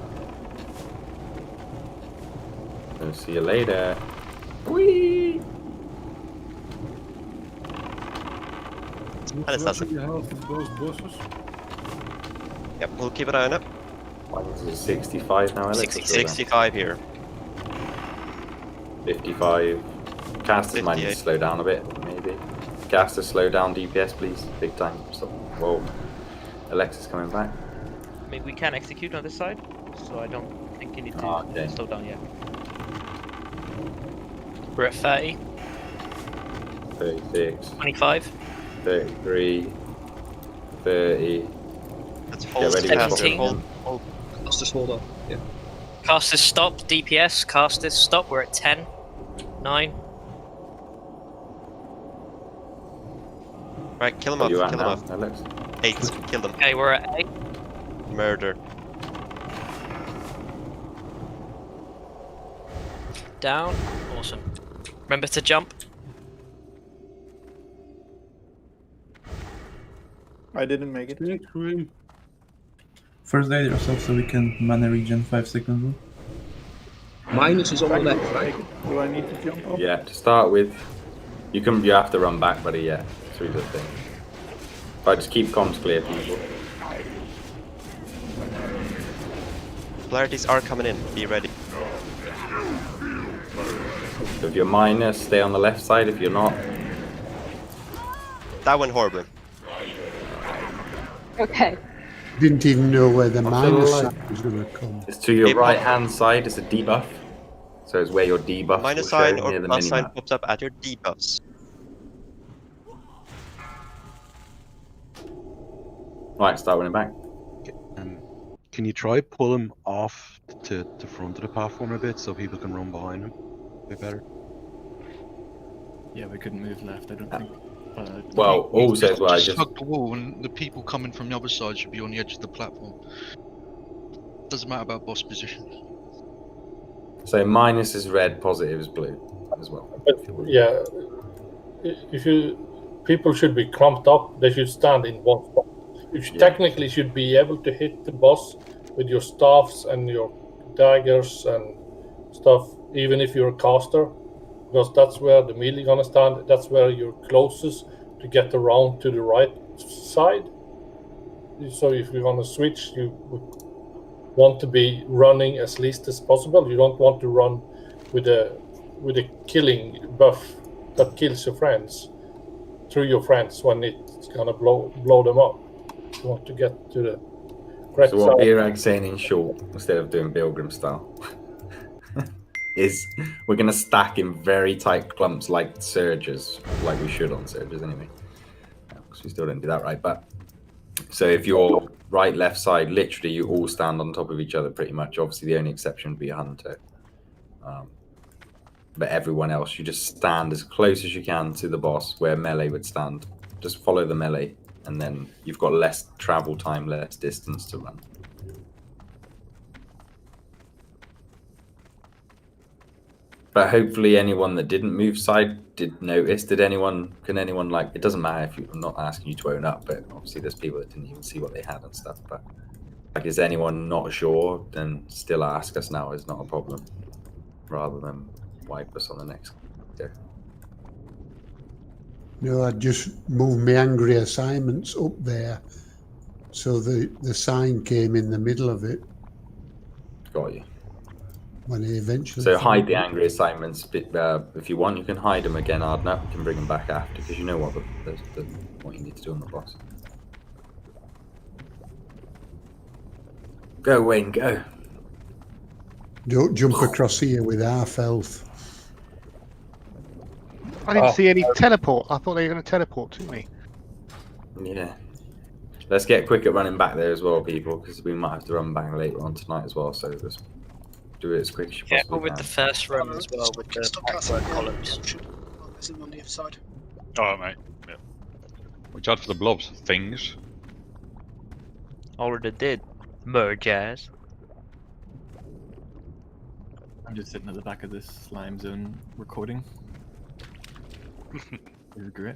A: I'll see you later. Whee!
E: And it's
T: What's the health of those bosses?
E: Yep, we'll keep an eye on it.
A: What is it, 65 now, Alex?
E: 65 here.
A: 55. Casters might need to slow down a bit, maybe. Casters, slow down DPS, please. Big time. Stop. Whoa. Alexa's coming back.
M: I mean, we can execute on this side, so I don't think you need to slow down yet.
G: We're at 30.
A: 36.
G: 25.
A: 33, 30.
E: Let's
A: Get
E: hold
A: ready
E: the
A: with
E: caster.
G: 17.
E: Hold.
H: Casters hold up. Yeah.
G: Casters stop. DPS. Casters stop. We're at 10, 9.
E: Right, kill him
A: Where
E: off.
A: you at
E: Kill him
A: now,
E: off.
A: Alex?
E: 8. Kill them.
G: Okay, we're at 8.
E: Murder.
G: Down. Awesome. Remember to jump.
R: I didn't make it.
I: First aid yourself so we can mana regen 5 seconds.
H: Minus is on the
R: Back,
H: left, right?
R: Do I need to jump off?
A: Yeah, to start with, you have to run back, buddy. Yeah, through the thing. But just keep comms clear, people.
E: Polarities are coming in. Be ready.
A: So if you're minus, stay on the left side. If you're not,
E: That went horribly.
P: Okay.
O: Didn't even know where the
A: What's
O: minus
A: it like?
O: sign was going to come.
A: it's to your
E: Hey,
A: right hand side. It's a debuff. So it's where your debuff
E: Minus
A: will
E: sign
A: show
E: or
A: near the
E: plus sign
A: minimap.
E: pops up at your debuffs.
A: Right, start running back.
J: Can you try pull him off to the front of the platform a bit so people can run behind him a bit better?
L: Yeah, we couldn't move left, I don't think.
A: Well, also as well, I
F: just
A: just
F: hug the wall, and the people coming from the other side should be on the edge of the platform. Doesn't matter about boss position.
A: so minus is red, positive is blue as well.
D: But yeah, if you people should be clumped up. They should stand in one spot. You technically should be able to hit the boss with your staffs and your daggers and stuff, even if you're a caster, because that's where the melee gonna stand. That's where you're closest to get around to the right side. So if you're gonna switch, you would want to be running as least as possible. You don't want to run with a killing buff that kills your friends through your friends when it's gonna blow them up. You want to get to the correct
A: So what
D: side.
A: Birag's saying in short, instead of doing Pilgrim style, is we're going to stack in very tight clumps like surges, like we should on surges anyway. Because we still didn't do that right. But so if you're right, left side, literally you all stand on top of each other pretty much. Obviously the only exception would be a hunter. But everyone else, you just stand as close as you can to the boss where melee would stand. Just follow the melee, and then you've got less travel time, less distance to run. But hopefully anyone that didn't move side did notice. Can anyone, like, it doesn't matter if I'm not asking you to own up, but obviously there's people that didn't even see what they had and stuff. But like, is anyone not sure? Then still ask us now, is not a problem. Rather than wipe us on the next go.
O: No, I just moved my angry assignments up there, so the sign came in the middle of it.
A: Got you.
O: When he eventually.
A: So hide the angry assignments. If you want, you can hide them again, Ardna. You can bring them back after, because you know what what you need to do on the boss. Go, Wayne, go.
O: Don't jump across here with half health.
U: I didn't see any teleport. I thought they were going to teleport to me.
A: Yeah. Let's get quick at running back there as well, people, because we might have to run back later on tonight as well. So let's do it as quick as you possibly
G: Careful with
A: can.
G: the first room as well, with the backward columns.
U: There's one on the other side.
V: Alright, mate. Yeah. Watch out for the blobs. Things.
M: Already did. Merge ass.
L: I'm just sitting at the back of this slime zone recording. I regret.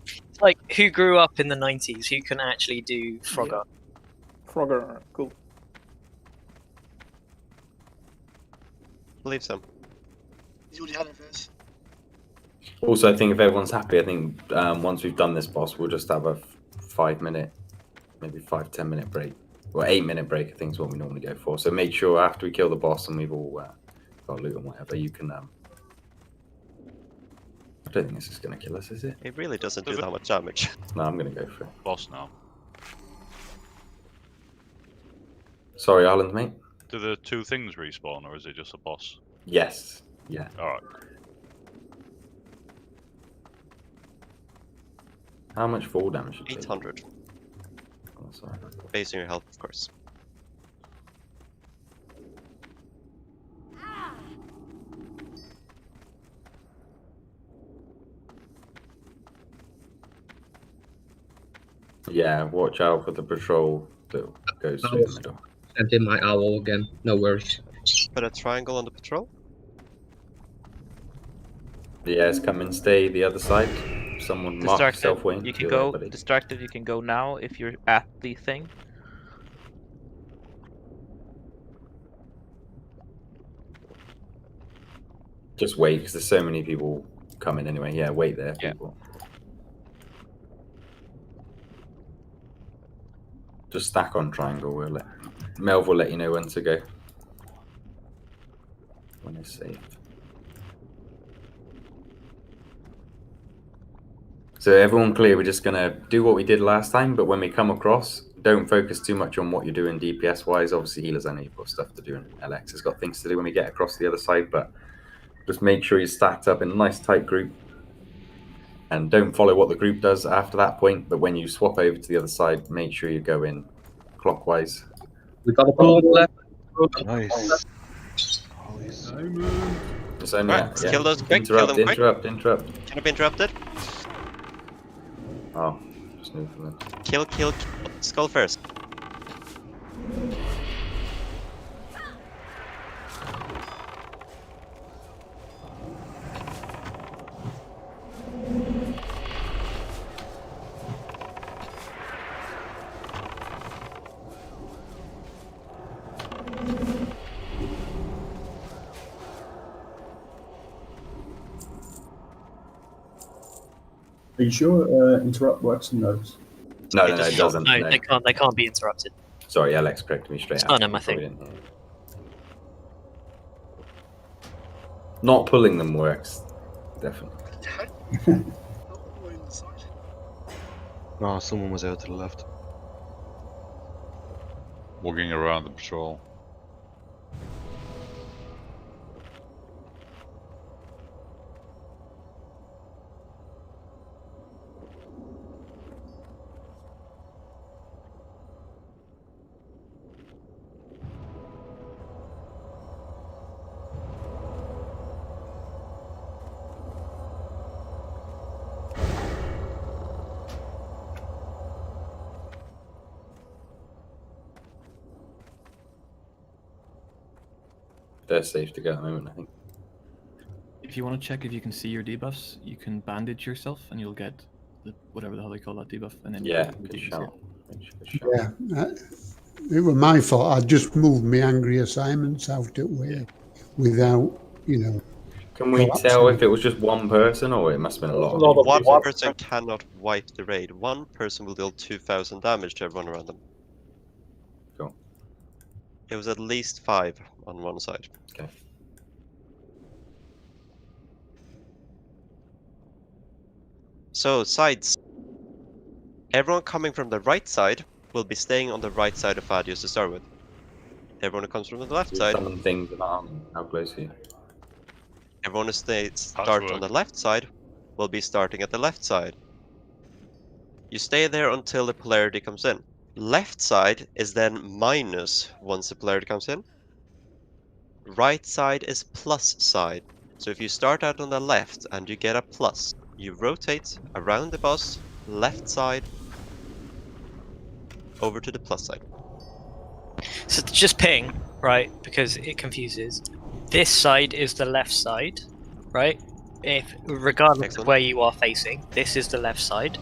G: It's like, who grew up in the 90s? Who can actually do Frogger?
R: Frogger, cool.
E: Believe so.
U: He's already had it first.
A: Also, I think if everyone's happy, I think once we've done this boss, we'll just have a 5-minute, maybe 5-10 minute break. Well, 8-minute break, I think is what we normally go for. So make sure after we kill the boss and we've all got loot and whatever, you can. I don't think this is going to kill us, is it?
E: It really doesn't do that much damage.
A: No, I'm going to go for it.
V: Boss now.
A: Sorry, Ireland, mate.
V: Do the two things respawn, or is it just a boss?
A: Yes. Yeah.
V: Alright.
A: How much fall damage? Should
E: 800.
A: Oh, sorry.
E: Based on your health, of course.
A: Yeah, watch out for the patrol that goes through the middle.
H: Sent in my owl again. No worries.
E: Put a triangle on the patrol.
A: Yeah, it's come and stay the other side. Someone mark yourself
M: Distracted.
A: Wayne.
M: You can
A: You're
M: go.
A: there, buddy.
M: Distracted. You can go now if you're at the thing.
A: Just wait, because there's so many people coming anyway. Yeah, wait there, people. Just stack on triangle. Melv will let you know when to go. When it's safe. So everyone clear, we're just gonna do what we did last time, but when we come across, don't focus too much on what you're doing DPS wise. Obviously healers, I know you've got stuff to do, and LX has got things to do when we get across the other side, but just make sure you're stacked up in a nice tight group. And don't follow what the group does after that point, but when you swap over to the other side, make sure you go in clockwise.
H: We got a pull left.
J: Nice.
A: It's only,
E: Alright, let's kill those quick. Kill them quick.
A: Interrupt.
E: Can I be interrupted?
A: Oh, just move from there.
E: Kill. Skull first.
C: Are you sure interrupt works in those?
A: No, it doesn't.
G: No, they can't be interrupted.
A: Sorry, Alex corrected me straight
G: Stun them, I think.
A: Not pulling them works, definitely.
J: No, someone was out to the left.
V: Walking around the patrol.
A: They're safe to go at the moment, I think.
L: If you want to check if you can see your debuffs, you can bandage yourself and you'll get whatever the hell they call that debuff. And then
A: Yeah,
L: you
A: good
L: can
A: shout.
O: Yeah, it was my fault. I just moved my angry assignments out of way without,
A: Can we tell if it was just one person or it must have been a lot? Of people?
E: One person cannot wipe the raid. One person will deal 2,000 damage to everyone around them.
A: Cool.
E: It was at least 5 on one side.
A: Okay.
E: So, sides. Everyone coming from the right side will be staying on the right side of Adios to start with. Everyone who comes from the left side.
A: Summon things and arm. How close are you?
E: Everyone who starts on the left side will be starting at the left side. You stay there until the polarity comes in. Left side is then minus once the polarity comes in. Right side is plus side. So if you start out on the left and you get a plus, you rotate around the boss, left side, over to the plus side.
G: So just ping, right? Because it confuses. This side is the left side, right? If regardless of where you are facing, this is the left side.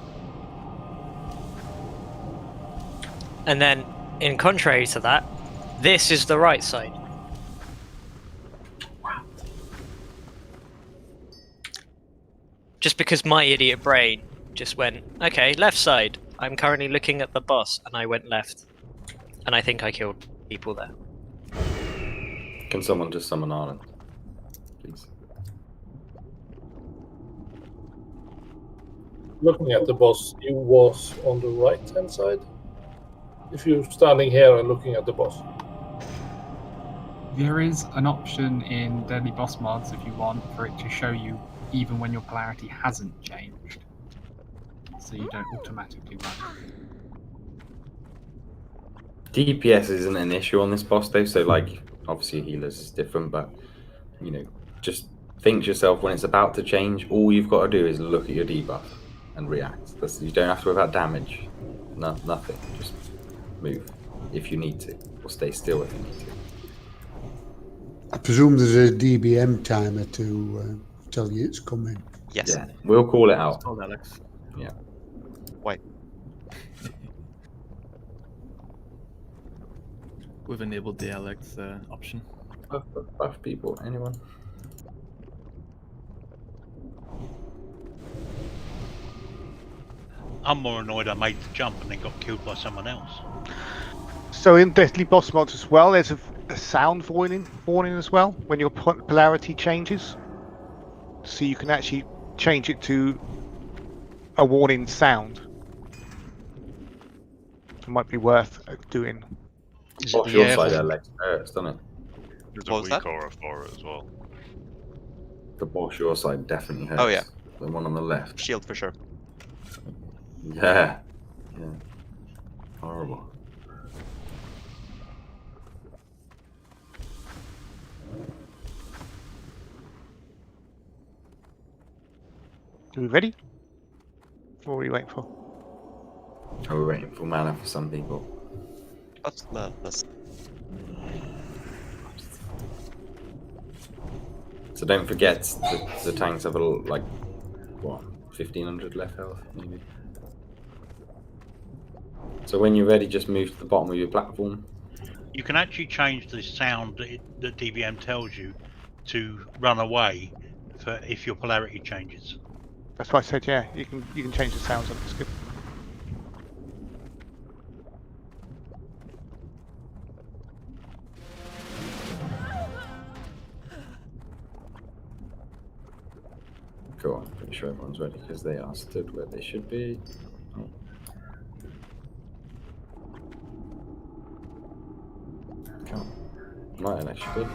G: And then, in contrary to that, this is the right side. Just because my idiot brain just went, okay, left side. I'm currently looking at the boss, and I went left. And I think I killed people there.
A: Can someone just summon Arlen, please?
D: Looking at the boss, you was on the right-hand side. If you're standing here and looking at the boss.
N: There is an option in Deadly Boss mods if you want for it to show you even when your polarity hasn't changed. so you don't automatically run.
A: DPS isn't an issue on this boss though, so like obviously healers is different, but you know, just think to yourself when it's about to change, all you've got to do is look at your debuff and react. You don't have to worry about damage. Nothing. Just move if you need to, or stay still if you need to.
O: I presume there's a DBM timer to tell you it's coming.
E: Yes.
A: Yeah, we'll call it out.
L: It's called Alex.
A: Yeah.
E: Why?
L: We've enabled the Alex option.
A: Buff people, anyone?
Q: I'm more annoyed I made the jump and then got killed by someone else.
B: So in Deathly Boss mods as well, there's a sound warning as well when your polarity changes. So you can actually change it to a warning sound. It might be worth doing.
A: Boss your side Alex hurts, doesn't it?
K: There's a weak aura for it as well.
A: The boss your side definitely hurts.
E: Oh yeah.
A: The one on the left.
E: Shield for sure.
A: Yeah. Yeah. Horrible.
B: Are we ready? What are we waiting for?
A: Oh, we're waiting for mana for some people.
E: That's madness.
A: So don't forget the tanks have like what, 1500 left health maybe. So when you're ready, just move to the bottom of your platform.
Q: You can actually change the sound that DBM tells you to run away for if your polarity changes.
B: That's why I said, yeah, you can change the sounds on it. It's good.
A: Cool, I'm pretty sure everyone's ready because they are stood where they should be. Oh. Come on. Right, that should be.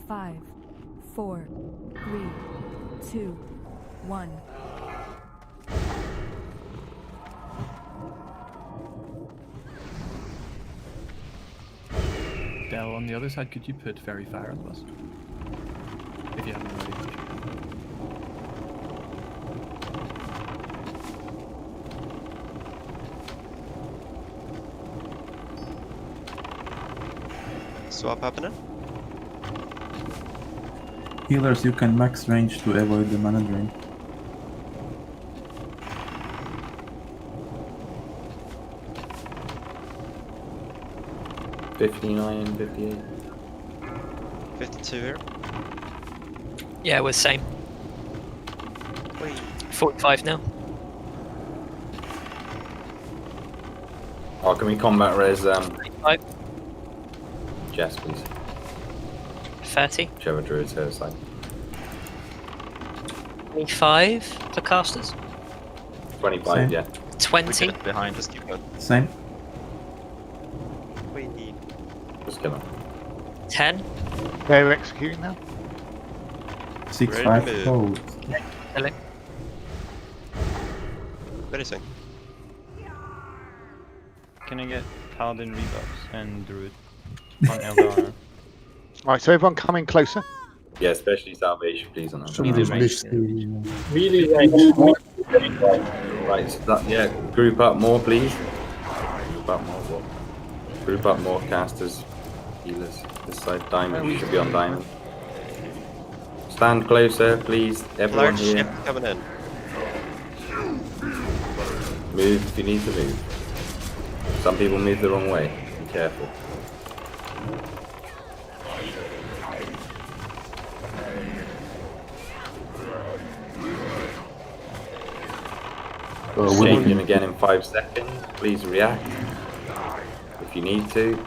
S: 5, 4, 3, 2, 1.
L: Del, on the other side, could you put Fairy Fire on the bus? If you haven't already.
E: Swap happening?
I: Healers, you can max range to avoid the mana drain.
A: $59, $58.
E: 52 here.
G: Yeah, we're same. 45 now.
A: Oh, can we combat res
G: 5.
A: Jess, please?
G: 30.
A: Whichever druid's her side.
G: 25 for casters.
A: 25,
I: Same.
A: yeah.
G: 20.
E: Behind, just keep going.
I: Same.
A: Just kill him.
G: 10.
B: They're executing now.
I: 6,
E: Ready
I: 5,
E: to
I: hold.
G: Hello.
E: Very soon.
W: Can I get Paladin rebuffs and Druid on Eldar?
B: Right, so everyone coming closer.
A: Yeah, especially Salvation, please. On that.
O: Someone's missed the...
D: Melee range.
A: Right, so that, yeah, group up more, please. Group up more, what? Group up more casters, healers. This side, diamond, you should be on diamond. Stand closer, please. Everyone
E: Large
A: here.
E: ship coming in.
A: Move if you need to move. Some people move the wrong way. Be careful. It's changing again in 5 seconds. Please react if you need to.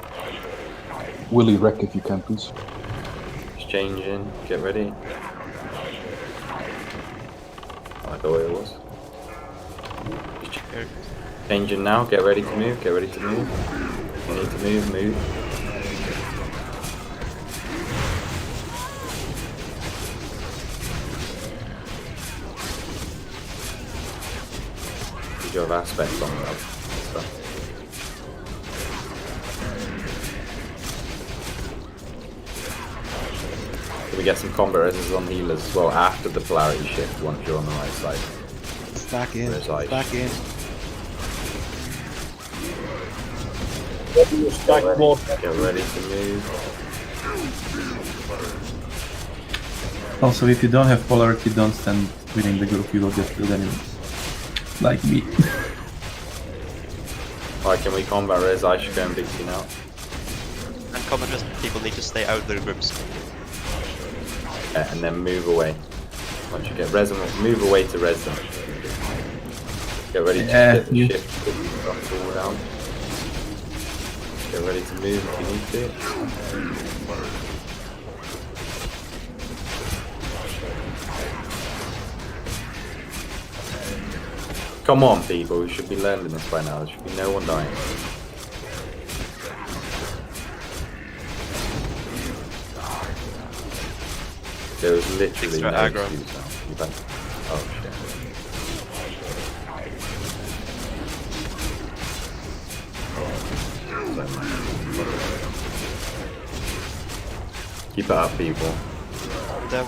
X: Willy wreck if you can, please.
A: It's changing. Get ready. I like the way it was. It's changing now. Get ready to move. Get ready to move. If you need to move, move. you have aspects on them. So. Can we get some combat resistance on healers as well after the polarity shift once you're on the right side?
J: Stack in. Stack in.
A: Get ready to move.
I: Also, if you don't have polarity, don't stand within the group, you will get killed anyway. Like me.
A: Alright, can we combat res? I should go and big now.
E: And combat res people need to stay out of their groups.
A: Yeah, and then move away. Once you get res, move away to res them. Get ready to get the shift all down. Get ready to move if you need to. Come on, people, we should be learning this by now. There should be no one dying. There was literally no excuse now. You've had... Oh shit. Keep it up, people.
E: Down.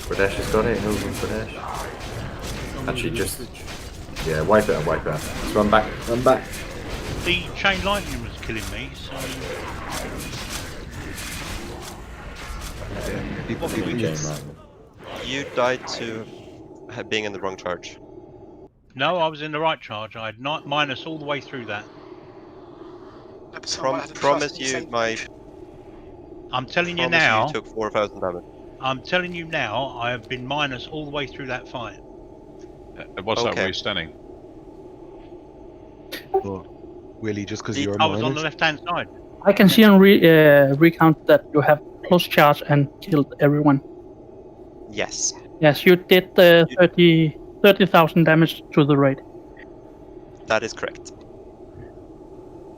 A: Pradesh has got it. Hills on Pradesh. Actually, just... Yeah, wipe it up, wipe it up. Just run back, run back.
Q: The chain lightning was killing me, so...
E: You died to being in the wrong charge.
Q: No, I was in the right charge. I had minus all the way through that.
E: Promise you my...
Q: I'm telling you now...
E: you took 4,000 damage.
Q: I'm telling you now, I have been minus all the way through that fight.
V: What's that where you're standing?
J: Well, Willie, just because you're
Q: I was on the left-hand side.
F: I can see on recount that you have close charge and killed everyone.
E: Yes.
F: Yes, you did 30,000 damage to the raid.
E: That is correct.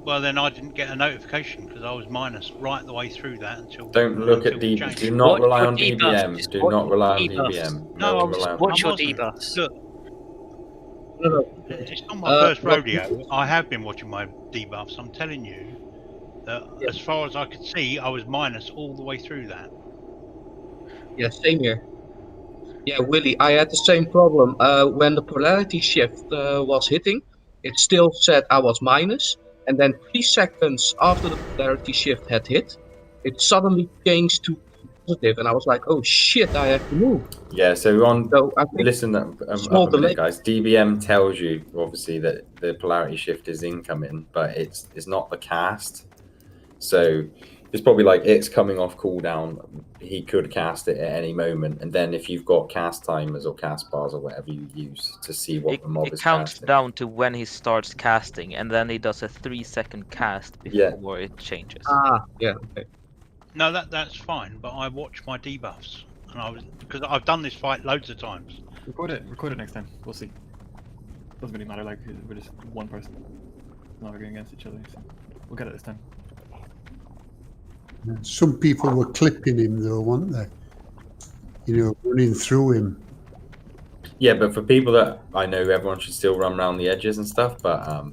Q: Well, then I didn't get a notification because I was minus right the way through that until...
A: Don't look at DBM. Do not rely on DBM. Do not rely on DBM.
Q: No,
G: what's your debuffs?
Q: Look, it's not my first rodeo. I have been watching my debuffs. I'm telling you that as far as I could see, I was minus all the way through that.
H: Yeah, same here. Yeah, Willie, I had the same problem. When the polarity shift was hitting, it still said I was minus. And then 3 seconds after the polarity shift had hit, it suddenly changed to positive. And I was like, oh shit, I have to move.
A: Yeah, so listen up a minute, guys. DBM tells you, obviously, that the polarity shift is incoming, but it's not the cast. So it's probably like it's coming off cooldown. He could cast it at any moment, and then if you've got cast timers or cast bars or whatever you use to see what the mob is
M: counts
A: casting.
M: down to when he starts casting, and then he does a 3-second cast before it changes.
H: Ah, yeah, okay.
Q: No, that's fine, but I watch my debuffs, and because I've done this fight loads of times.
L: Record it next time. We'll see. Doesn't really matter. Like we're just one person, not arguing against each other. So we'll get it this time.
O: Some people were clipping him though, weren't they? You know, running through him.
A: Yeah, but for people that I know, everyone should still run around the edges and stuff. But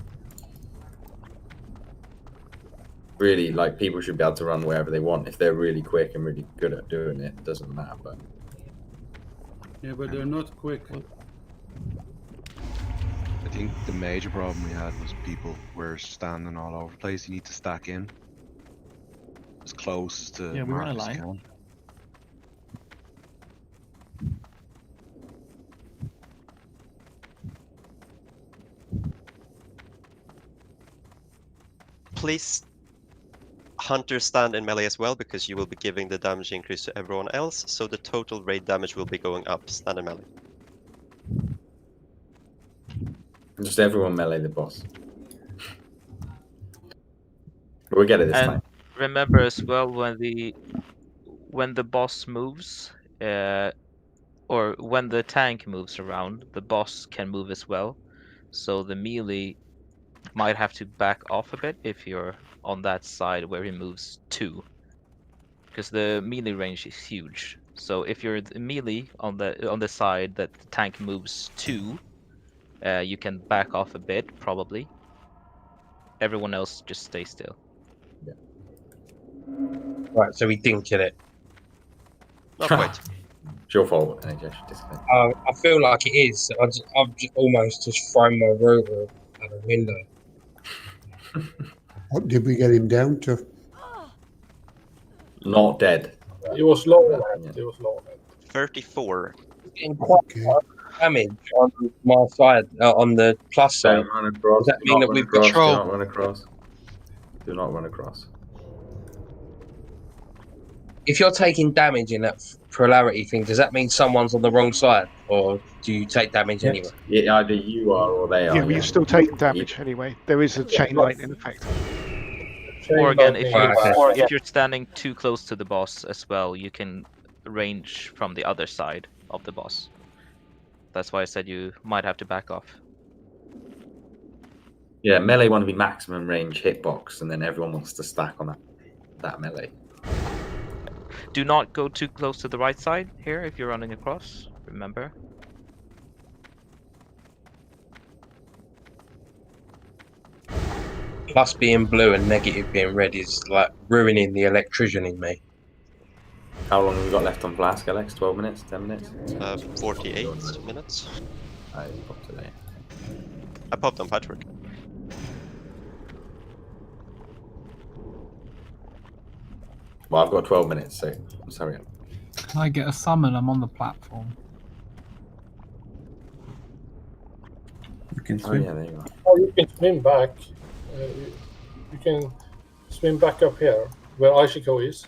A: really, like, people should be able to run wherever they want if they're really quick and really good at doing it. It doesn't matter, but
P: yeah, but they're not quick.
J: I think the major problem we had was people were standing all over the place. You need to stack in as close to
L: we were in a
J: mark as you
L: line.
J: can.
E: Please, Hunter, stand in melee as well, because you will be giving the damage increase to everyone else, so the total raid damage will be going up. Stand in melee.
A: just everyone melee the boss. But we'll get it this time.
M: Remember as well, when the boss moves, or when the tank moves around, the boss can move as well. So the melee might have to back off a bit if you're on that side where he moves to, because the melee range is huge. So if you're the melee on the side that the tank moves to, you can back off a bit probably. Everyone else just stay still.
C: Right, so we didn't kill it.
E: Not quite.
A: It's your fault. I guess.
C: I feel like it is. I've almost just thrown my rotor out the window.
O: What did we get him down to?
A: Not dead.
D: It was low on health. It was low on health.
E: 34.
C: Getting quite damage on my side, on the plus side.
A: Don't run across.
C: Does that mean that we've
A: Do
C: got
A: not run across. Do not run across.
C: If you're taking damage in that polarity thing, does that mean someone's on the wrong side, or do you take damage anyway?
A: Yeah, either you are or they are.
B: Yeah, but you're still taking damage anyway. There is a chain lightning effect.
M: Or again, if
C: Okay.
M: if you're standing too close to the boss as well, you can range from the other side of the boss. That's why I said you might have to back off.
A: Yeah, melee want to be maximum range hitbox, and then everyone wants to stack on that melee.
M: Do not go too close to the right side here if you're running across. Remember.
C: Plus being blue and negative being red is like ruining the electrician in me.
A: How long have we got left on Flask, Alex? 12 minutes? 10 minutes?
E: 48 minutes.
A: I popped today.
E: I popped on Patchwork.
A: Well, I've got 12 minutes, so I'm sorry.
N: Can I get a summon? I'm on the platform.
I: You can
A: Oh,
I: swim.
A: yeah, there you are.
D: Oh, you can swim back. You can swim back up here where Ishiko is.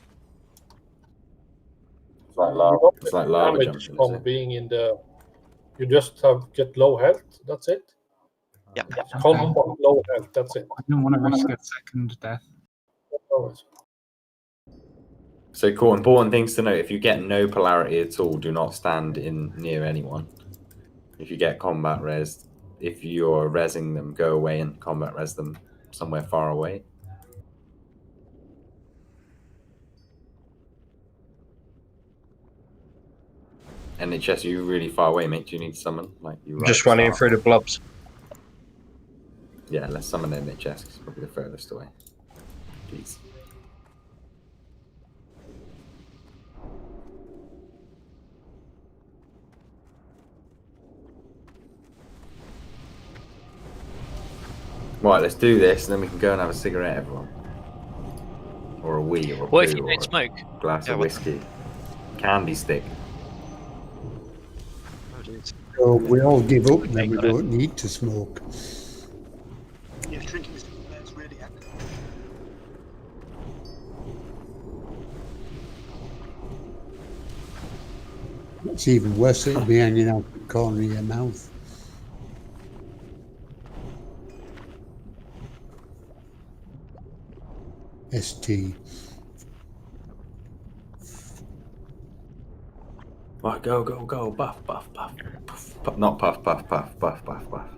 A: It's like lava,
D: It's like lava damage
A: jumping,
D: from being in the. You just have get low health. That's it.
E: Yeah.
D: Comfort, low health. That's it.
N: I didn't want to risk a second death.
D: Always.
A: So cool. Important things to note: if you get no polarity at all, do not stand in near anyone. If you get combat res, if you're resing them, go away and combat res them somewhere far away. NHS, you really far away, mate. Do you need someone like you?
C: Just running through the blobs.
A: Yeah, let's summon NHS. It's probably the furthest away. Please. Right, let's do this, and then we can go and have a cigarette, everyone. Or a wee, or a
G: What if
A: poo,
G: you
A: or
G: don't
A: a
G: smoke?
A: glass
G: Yeah,
A: of
G: what-
A: whiskey. Candy stick.
O: So we all give up, then we don't need to smoke.
R: Yeah, drinking is really epic.
O: It's even worse, it'll be hanging out the corner of your mouth. ST.
A: Right, go, go, go. Buff, buff, buff. Puff, not puff, puff, puff, buff, buff, buff.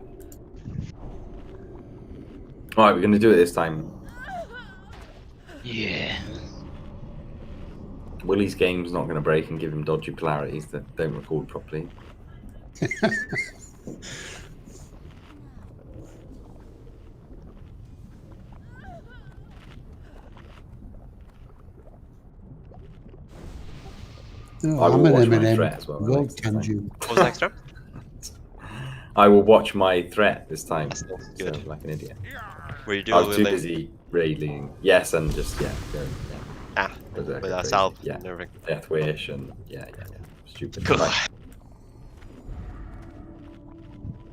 A: Alright, we're going to do it this time.
M: Yeah.
A: Willie's game's not going to break and give him dodgy polarities that don't record properly.
O: No,
A: I will
O: I'm
A: watch
O: an
A: my
O: M&M.
A: threat as well.
O: Go
A: Alex, this
O: can
A: time.
O: you?
E: What was the extra?
A: I will watch my threat this time.
E: Good.
A: So, like an idiot.
E: Were you
A: I
E: dual
A: was too
E: wielding?
A: busy raiding. Yes, and just, yeah. Go, yeah.
E: Ah,
A: Berserker
E: with that
A: crazy.
E: salve
A: Yeah.
E: and everything.
A: Death Wish and yeah. Stupid.
E: Cool.
A: Right.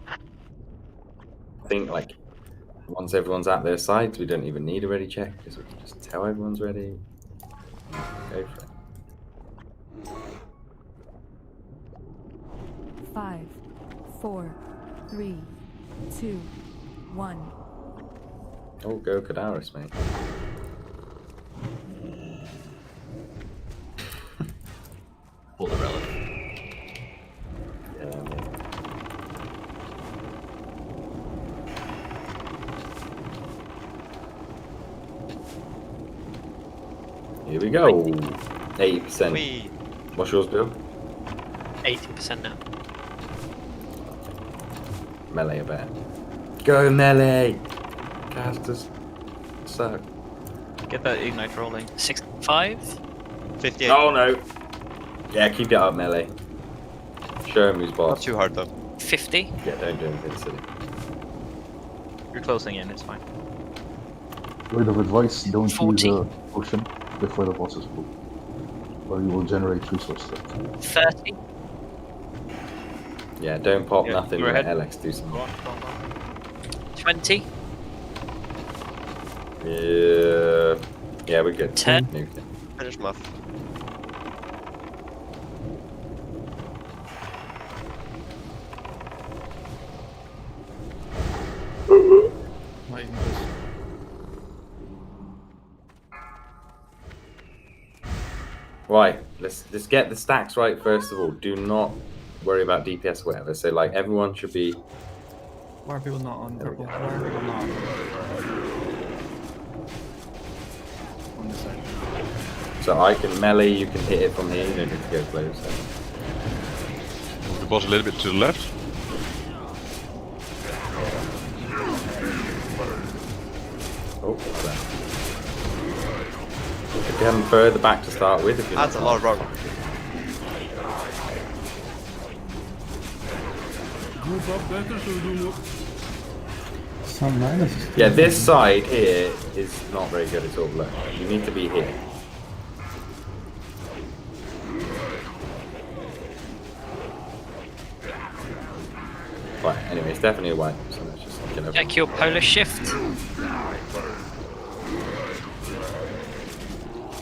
A: I think like once everyone's at their sides, we don't even need a ready check because we can just tell everyone's ready. Go for it.
S: 5, 4, 3, 2, 1.
A: Oh, go Kadaris, mate.
T: Pull the relic.
A: Yeah, mate. Here we go. 80%. What's yours, Bill?
G: 80% now.
A: Melee, I bet. Go melee! Casters suck.
M: Get that ignite rolling.
G: 65?
E: 58.
A: Oh no! Yeah, keep it up, melee. Show him who's boss.
E: Not too hard though.
G: 50?
A: Yeah, don't do anything silly.
M: You're closing in, it's fine.
K: Word of advice, don't
G: 40.
K: use a potion before the boss is full, or you will generate resources.
G: 30?
A: Yeah, don't pop
M: Yeah,
A: nothing
M: go
A: when
M: ahead.
A: Alex do
M: Go
A: something.
M: on, go on, go on.
G: 20?
A: Yeah, we're good.
G: 10?
A: Nuked it.
E: Finish muff.
L: Might even just
A: Right, let's get the stacks right first of all. Do not worry about DPS or whatever. So like everyone should be.
L: Why are people not on purple? Why are people not on this side?
A: So I can melee, you can hit it from here. You don't need to go close. So.
V: Move the boss a little bit to the left.
A: Oh, there. If you have them further back to start with, if you're
E: That's a lot wrong.
P: Move up better so we do more.
I: Some minuses.
A: Yeah, this side here is not very good at all. Look, you need to be here. Right, anyway, it's definitely a wipe, so let's just kill everyone.
G: Check your polar shift.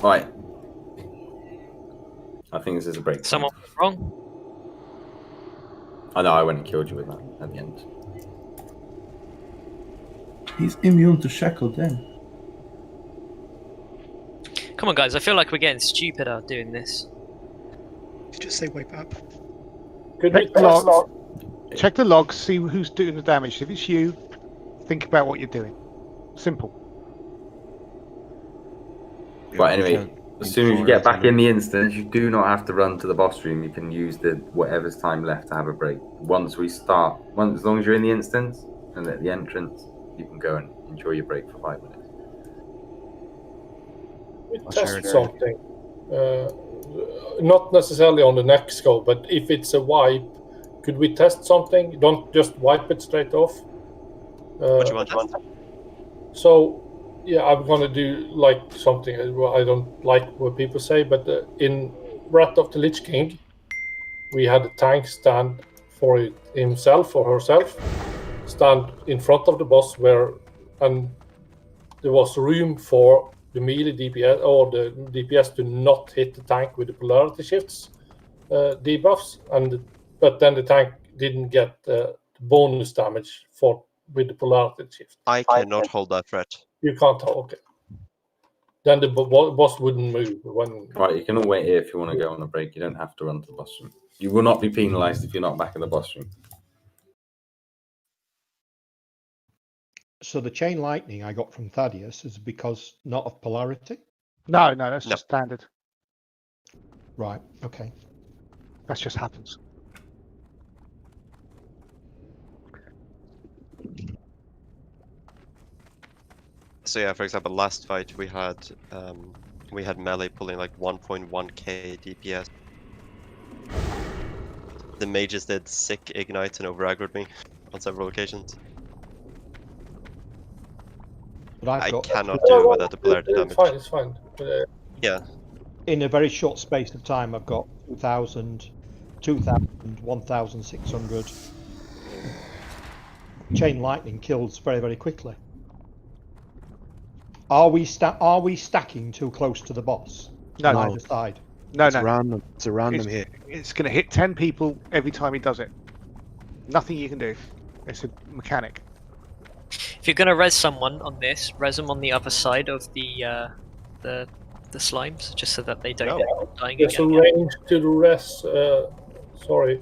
A: Right. I think this is a break.
G: Someone was wrong.
A: I know, I went and killed you with that at the end.
I: He's immune to shackle then.
G: Come on, guys. I feel like we're getting stupider doing this.
R: You just say wipe up.
D: Could we
B: Check the
D: test
B: logs. Check the logs. See who's doing the damage. If it's you, think about what you're doing. Simple.
A: Right, anyway, as soon as you get back in the instance, you do not have to run to the boss room. You can use the whatever's time left to have a break. Once we start, as long as you're in the instance and at the entrance, you can go and enjoy your break for 5 minutes.
D: we test something? Not necessarily on the next go, but if it's a wipe, could we test something? Don't just wipe it straight off.
E: What you want?
D: So, yeah, I'm gonna do like something. I don't like what people say, but in Wrath of the Lich King, we had a tank stand for himself or herself, stand in front of the boss and there was room for the melee DPS or the DPS to not hit the tank with the polarity shifts debuffs, but then the tank didn't get bonus damage with the polarity shift.
E: I cannot hold that threat.
D: You can't hold. Okay. Then the boss wouldn't move when.
A: Right, you can all wait here if you want to go on a break. You don't have to run to the boss room. You will not be penalised if you're not back in the boss room.
U: So the chain lightning I got from Thaddeus is because not of polarity?
B: No, that's just standard.
U: Right, okay.
B: That just happens.
E: So yeah, for example, last fight we had melee pulling like 1.1k DPS. The mages did sick ignites and over aggroed me on several occasions.
U: But
E: I cannot do without the polarity damage.
D: It's fine.
E: Yeah.
U: In a very short space of time, I've got 2,000, 1,600. Chain lightning kills very, very quickly. Are we stacking too close to the boss?
B: No.
U: On either side.
B: No.
U: It's random.
P: It's a random hit.
B: It's going to hit 10 people every time he does it. Nothing you can do. It's a mechanic.
G: If you're gonna res someone on this, res them on the other side of the slimes, just so that they don't end up dying
D: There's
G: again.
D: a range to the rest. Sorry.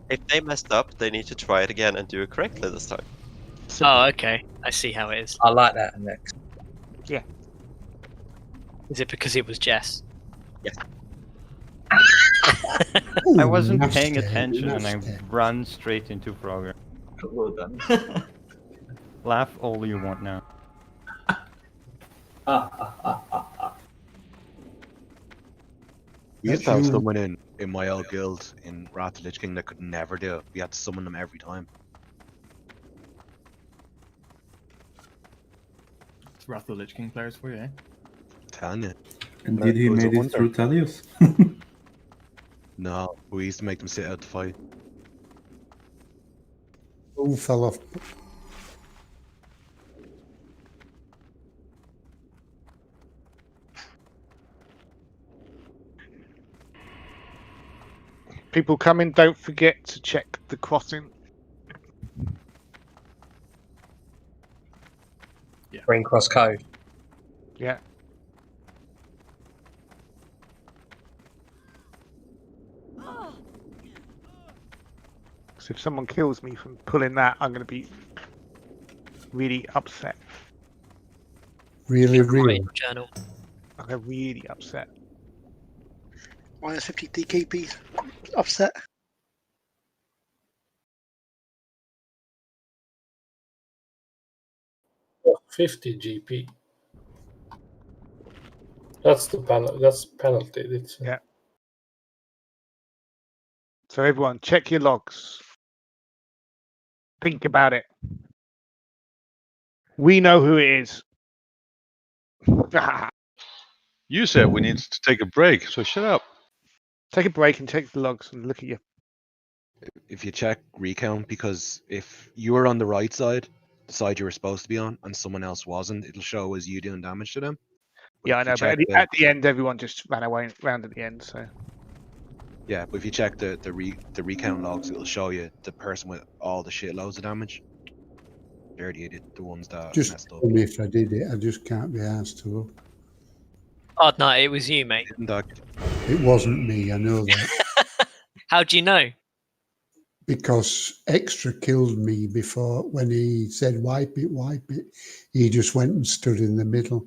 E: If they messed up, they need to try it again and do it correctly this time.
G: Oh, okay. I see how it is.
C: I like that, Naxx.
G: Yeah. Is it because it was Jess?
E: Yes.
F: I wasn't paying
O: nasty,
F: attention and I
O: nasty.
F: ran straight into Frogger.
T: Well done.
F: Laugh all you want now.
J: We used
O: That's
J: to have
O: you.
J: someone in my old guild in Wrath of Lich King that could never do it. We had to summon them every time.
L: It's Wrath of the Lich King players for you, eh?
J: Telling you.
I: Indeed, he
J: It was a
I: made it
J: wonder.
I: through Talius.
J: No, we used to make them sit out the fight.
O: Who fell off?
B: People coming, don't forget to check the crossing.
C: Green Cross Code.
B: Yeah. So if someone kills me from pulling that, I'm going to be really upset.
O: Really,
G: Write
O: really.
G: in your journal.
B: I'm going to be really upset.
R: Minus 50 DKP. Upset.
D: Oh, 50 GP. That's the penalty. It's,
B: Yeah. So everyone, check your logs. Think about it. We know who it is.
V: You said we need to take a break, so shut up.
B: Take a break and check the logs and look at you.
J: If you check recount, because if you were on the right side, the side you were supposed to be on, and someone else wasn't, it'll show as you doing damage to them. But
B: Yeah, I
J: if you
B: know, but
J: check
B: at the end, everyone just ran away round at the end. So
J: yeah, but if you check the recount logs, it'll show you the person with all the shitloads of damage. They're the idiot, the ones that
O: Just
J: messed up.
O: tell me if I did it. I just can't be asked to look.
G: Oh no, it was you, mate.
O: It wasn't me, I know that.
G: How do you know?
O: Because Extra killed me before when he said wipe it, wipe it. He just went and stood in the middle.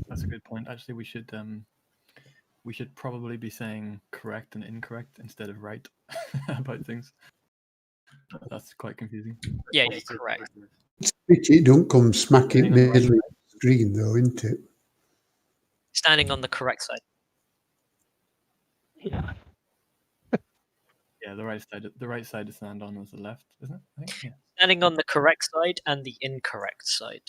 L: That's a good point. Actually, we should probably be saying correct and incorrect instead of right about things. That's quite confusing.
G: Yeah, you're correct.
O: It don't come smack it
L: Standing on the right
O: middle of the screen though, isn't it?
G: Standing on the correct side.
L: Yeah, the right side to stand on is the left, isn't it? I think. Yeah.
G: Standing on the correct side and the incorrect side.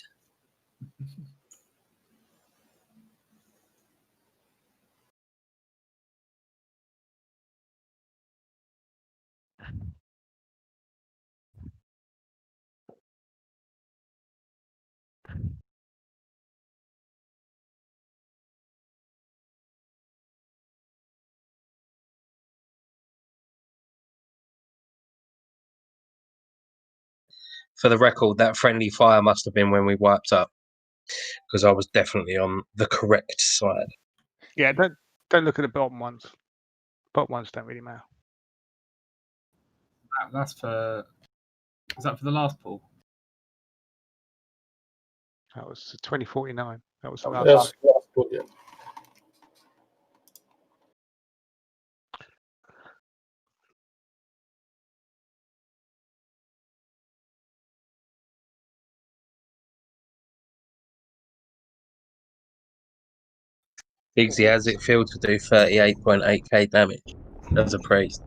C: For the record, that friendly fire must have been when we wiped up, because I was definitely on the correct side.
B: yeah, don't look at the bottom ones. Bottom ones don't really matter.
N: That's for. Is that for the last pool?
B: That was 2049. That was the
D: that's
B: last.
D: the last book, yeah.
C: Biggsy, how's it feel to do 38.8k damage as a priest?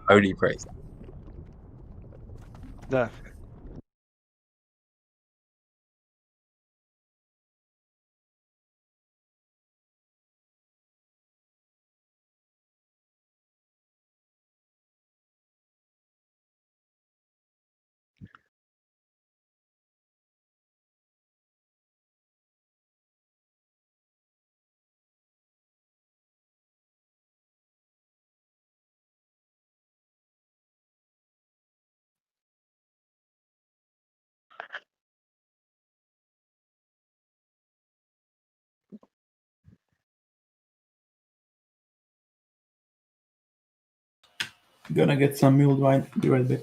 C: Holy priest.
B: No.
I: Gonna get some mulled wine. Be right back.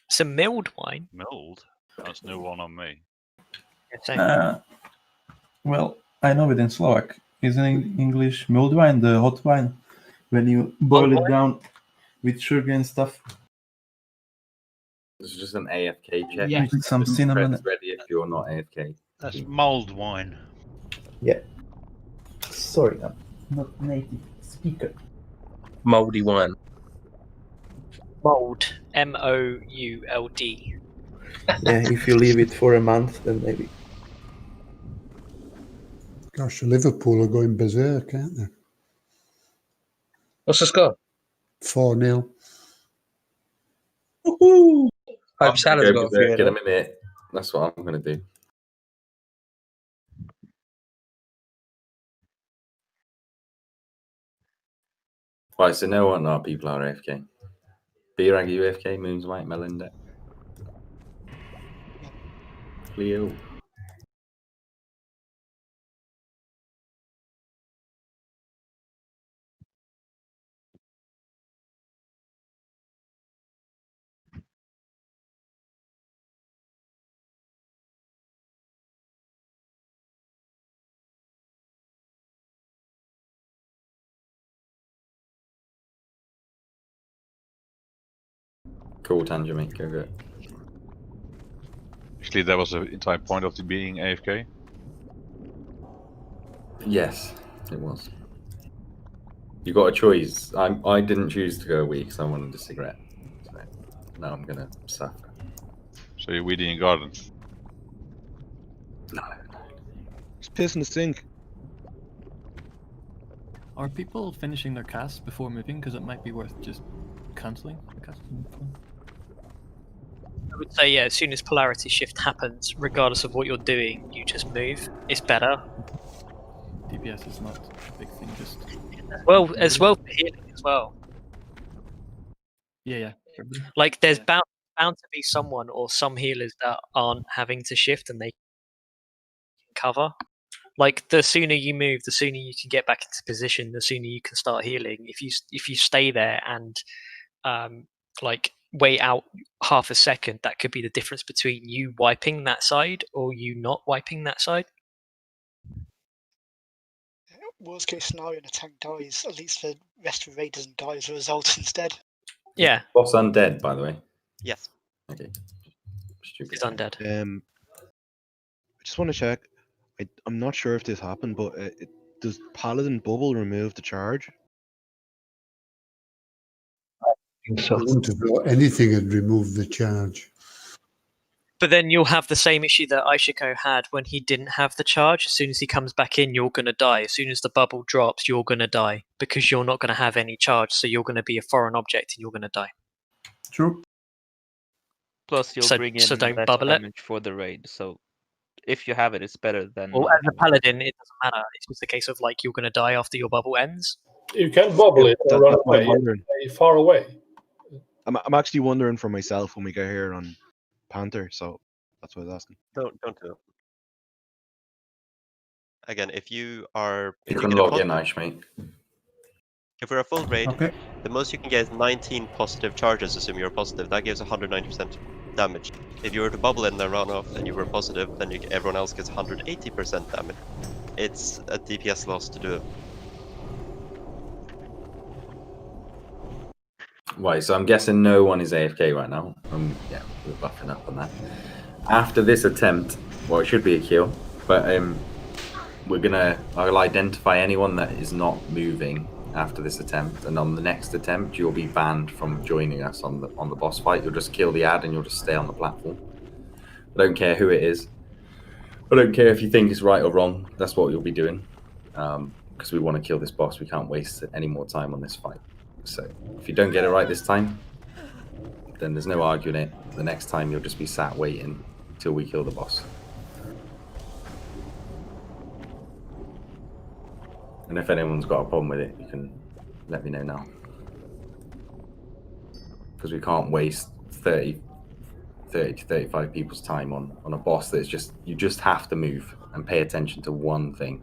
G: Some milled wine.
V: Milled? That's no one on me.
I: Well, I know it in Slovak. Isn't in English mulled wine the hot wine when you boil it down with sugar and stuff?
A: This is just an AFK check.
I: Yeah. With some
A: Just
I: cinnamon.
A: press ready if you're not AFK.
H: That's mulled wine.
I: Yeah. Sorry, I'm not native speaker.
C: Moldy wine.
G: Mold. M-O-U-L-D.
I: Yeah, if you leave it for a month, then maybe.
O: Gosh, Liverpool are going berserk, aren't they?
C: What's the score?
O: 4-0.
C: Woohoo! Hope
A: I'm
C: Salah's
A: gonna
C: got
A: go
C: a few
A: berserk
C: in
A: in a
C: it.
A: minute. That's what I'm gonna do. Right, so no one, no people are AFK. B-Rag, are you AFK? Moons White, Melinda. Cleo. Cool, Tangerine, go good.
V: Actually, that was the entire point of the being AFK.
A: Yes, it was. You got a choice. I didn't choose to go a week, so I wanted a cigarette. So now I'm gonna suffer.
V: So you're weeding your garden.
A: No.
J: Just piss in the sink.
L: Are people finishing their cast before moving? Because it might be worth just cancelling the cast.
G: I would say, yeah, as soon as polarity shift happens, regardless of what you're doing, you just move. It's better.
L: DPS is not a big thing, just...
G: As well for healing as well.
L: Yeah.
G: Like, there's bound to be someone or some healers that aren't having to shift and they can cover. Like, the sooner you move, the sooner you can get back into position, the sooner you can start healing. If you stay there and like wait out half a second, that could be the difference between you wiping that side or you not wiping that side.
R: Worst case scenario, and a tank dies, at least the rest of the raid doesn't die as a result instead.
G: Yeah.
A: Boss undead, by the way.
E: Yes.
A: Okay. Stupid.
G: He's undead.
J: I just want to check. I'm not sure if this happened, but does Paladin Bubble remove the charge?
O: I wouldn't have thought anything had removed the charge.
G: But then you'll have the same issue that Aishiko had when he didn't have the charge. As soon as he comes back in, you're going to die. As soon as the bubble drops, you're going to die because you're not going to have any charge. So you're going to be a foreign object and you're going to die.
I: True.
M: Plus, you'll bring in
G: don't
M: less
G: bubble it.
M: damage for the raid. So if you have it, it's better than.
G: Well, as a paladin, it doesn't matter. It's just a case of like you're going to die after your bubble ends.
D: You can bubble it and run
J: That's what
D: away.
J: I'm wondering.
D: Stay far away.
J: I'm actually wondering for myself when we get here on Panther, so that's what I was asking.
E: Don't do it. Again, if you are...
A: You
E: if
A: can
E: get a
A: log
E: full-
A: in, Aish, mate.
E: If we're a full raid,
I: Okay.
E: the most you can get is 19 positive charges, assume you're positive. That gives 190% damage. If you were to bubble in and run off and you were positive, then everyone else gets 180% damage. It's a DPS loss to do it.
A: Right, so I'm guessing no one is AFK right now. Yeah, we're buffing up on that. After this attempt, well, it should be a kill, but I'll identify anyone that is not moving after this attempt, and on the next attempt, you'll be banned from joining us on the boss fight. You'll just kill the ad, and you'll just stay on the platform. I don't care who it is. I don't care if you think it's right or wrong. That's what you'll be doing, because we want to kill this boss. We can't waste any more time on this fight. So if you don't get it right this time, then there's no arguing it. The next time you'll just be sat waiting till we kill the boss. And if anyone's got a problem with it, you can let me know now. Because we can't waste 30 to 35 people's time on a boss that's just, you just have to move and pay attention to one thing.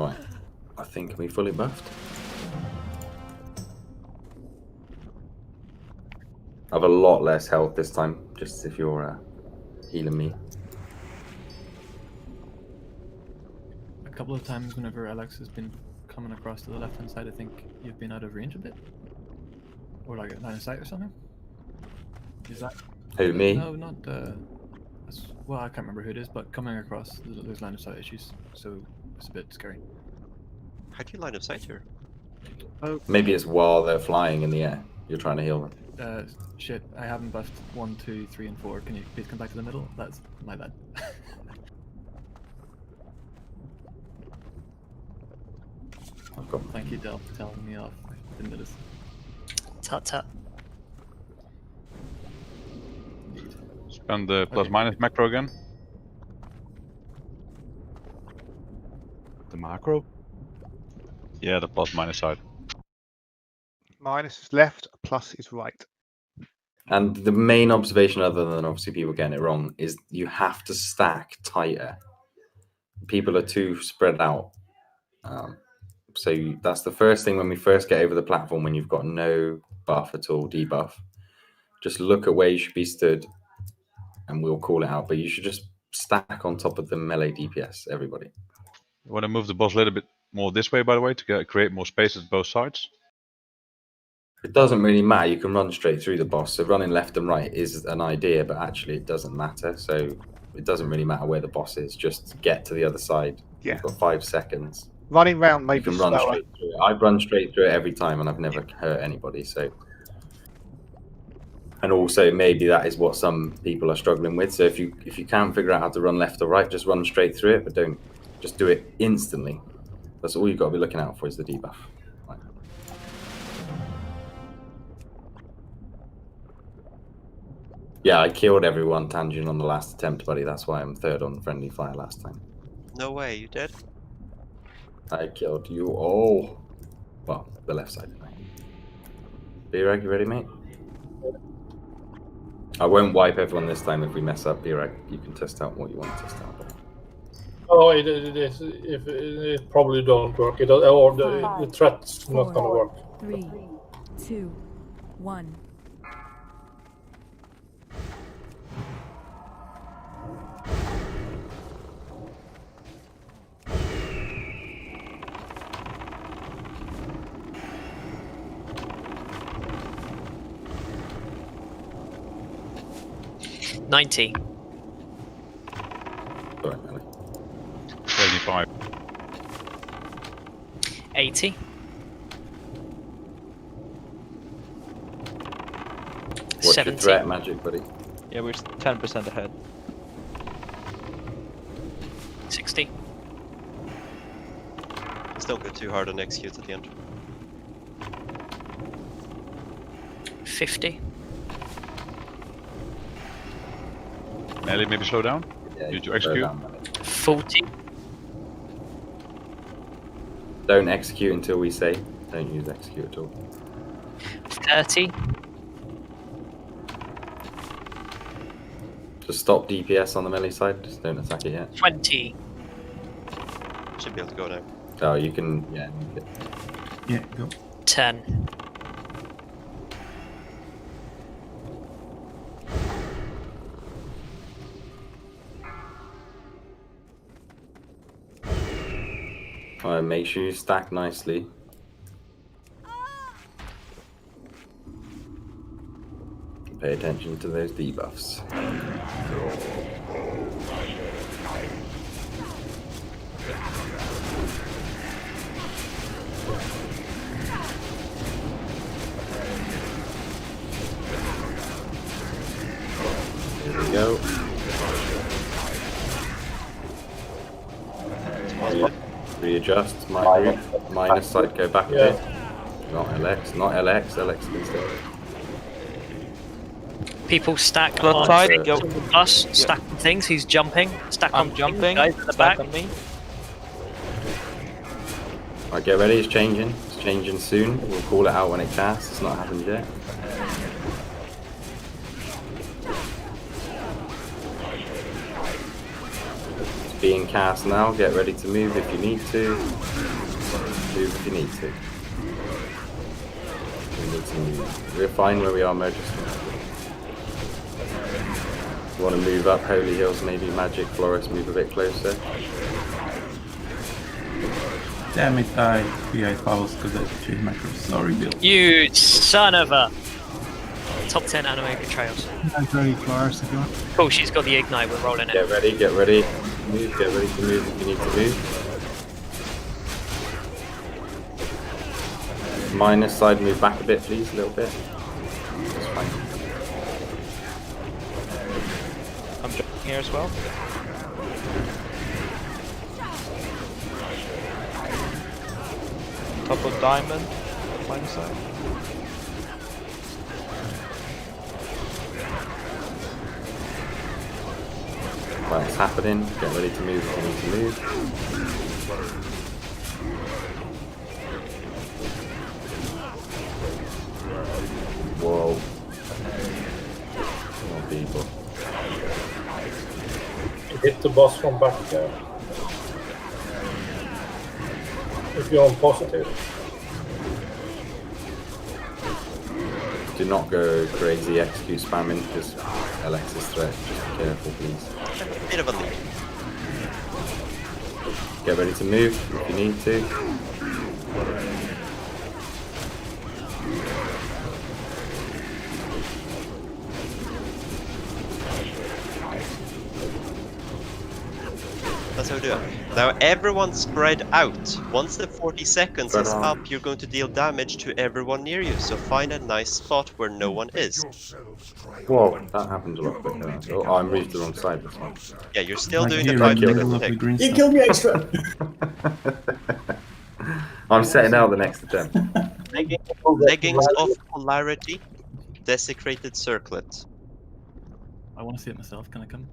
A: Right. I think we fully buffed. I have a lot less health this time, just if you're healing me.
L: A couple of times whenever Alex has been coming across to the left hand side, I think you've been out of range a bit, or like line of sight or something. Is that?
A: Who, me?
L: No, not. Well, I can't remember who it is, but coming across, there's line of sight issues, so it's a bit scary.
E: How do you line of sight here?
A: Maybe it's while they're flying in the air. You're trying to heal them.
L: Shit, I haven't buffed 1, 2, 3, and 4. Can you please come back to the middle? That's my bad. Thank you, Del, for telling me off. I didn't notice.
G: Tut tut.
V: Spend the plus-minus macro again.
J: The macro?
V: Yeah, the plus-minus side.
B: Minus is left, plus is right.
A: And the main observation, other than obviously people getting it wrong, is you have to stack tighter. People are too spread out. So that's the first thing when we first get over the platform, when you've got no buff at all, debuff. Just look at where you should be stood and we'll call it out. But you should just stack on top of the melee DPS, everybody.
V: You want to move the boss a little bit more this way, by the way, to create more space at both sides?
A: It doesn't really matter. You can run straight through the boss. So running left and right is an idea, but actually it doesn't matter. So it doesn't really matter where the boss is. Just get to the other side.
B: Yeah.
A: You've got 5 seconds.
B: Running round
A: You
B: maybe
A: can run
B: slower.
A: straight through it. I've run straight through it every time and I've never hurt anybody. So, and also maybe that is what some people are struggling with. So if you can't figure out how to run left or right, just run straight through it, but don't just do it instantly. That's all you've got to be looking out for is the debuff. Right. Yeah, I killed everyone tangent on the last attempt, buddy. That's why I'm third on friendly fire last time.
E: No way, you did?
A: I killed you all. Well, the left side. B-Rag, you ready, mate? I won't wipe everyone this time if we mess up. B-Rag, you can test out what you want to test out. Buddy.
D: Oh, it probably don't work. Or the threat's not gonna work.
S: 3, 2, 1.
G: $90.
A: Sorry, Melly.
V: 75.
G: 80.
A: What's
G: 70.
A: your threat, Magic, buddy?
M: Yeah, we're 10% ahead.
G: 60.
E: Let's don't go too hard on executes at the end.
G: 50.
V: Melly, maybe slow down?
A: Yeah,
V: Did you execute?
G: 40.
A: Don't execute until we say. Don't use execute at all.
G: 30.
A: Just stop DPS on the melee side. Just don't attack it yet.
G: 20.
E: Should be able to go now.
A: Oh, you can. Yeah.
I: Yeah, go.
G: 10.
A: Alright, make sure you stack nicely. Pay attention to those debuffs. Here we go. Readjust my group. Minus side, go back a bit. Not LX, not LX, LX can stay.
G: People stack
M: Plus
G: on
M: side,
G: things
M: go.
G: on the bus, stack on things, he's jumping, stack
M: I'm
G: on
M: jumping.
G: things, guys at the
M: Stack
G: back.
M: on me.
A: Alright, get ready, it's changing. It's changing soon. We'll call it out when it casts. It's not happened yet. being cast now. Get ready to move if you need to. Move if you need to. We need to move. We're fine where we are, Majesty. You want to move up Holy Hills, maybe Magic Florist, move a bit closer.
I: Damn it, I PI fouls because I changed my curse. Sorry, Bill.
G: You son of a... Top 10 anime betrayals.
N: That's very Florist if you want.
G: Cool, she's got the ignite, we're rolling it.
A: Get ready, get ready. Move, get ready to move if you need to move. Minus side, move back a bit, please, a little bit. That's fine.
M: I'm jumping here as well. Top of diamond, minus side.
A: Right, it's happening. Get ready to move if you need to move. Whoa. More people.
D: Hit the boss from back there. If you're on positive.
A: Do not go crazy execute spamming because Alexis threat. Just be careful, please.
E: Bit of a lead.
A: Get ready to move if you need to.
E: That's how we do it. Now everyone spread out. Once the 40 seconds
A: Spread
E: is
A: out.
E: up, you're going to deal damage to everyone near you. So find a nice spot where no one is.
A: Whoa, that happens a lot quicker. Oh, I moved the wrong side this time.
E: Yeah, you're still
I: Like
E: doing
I: here,
E: the
I: in the
E: 5
I: middle of the
E: tick.
I: green
H: You
I: stuff.
H: killed me extra.
A: I'm setting out the next attempt.
E: Leggings of polarity, desecrated circlet.
L: I want to see it myself. Can I come?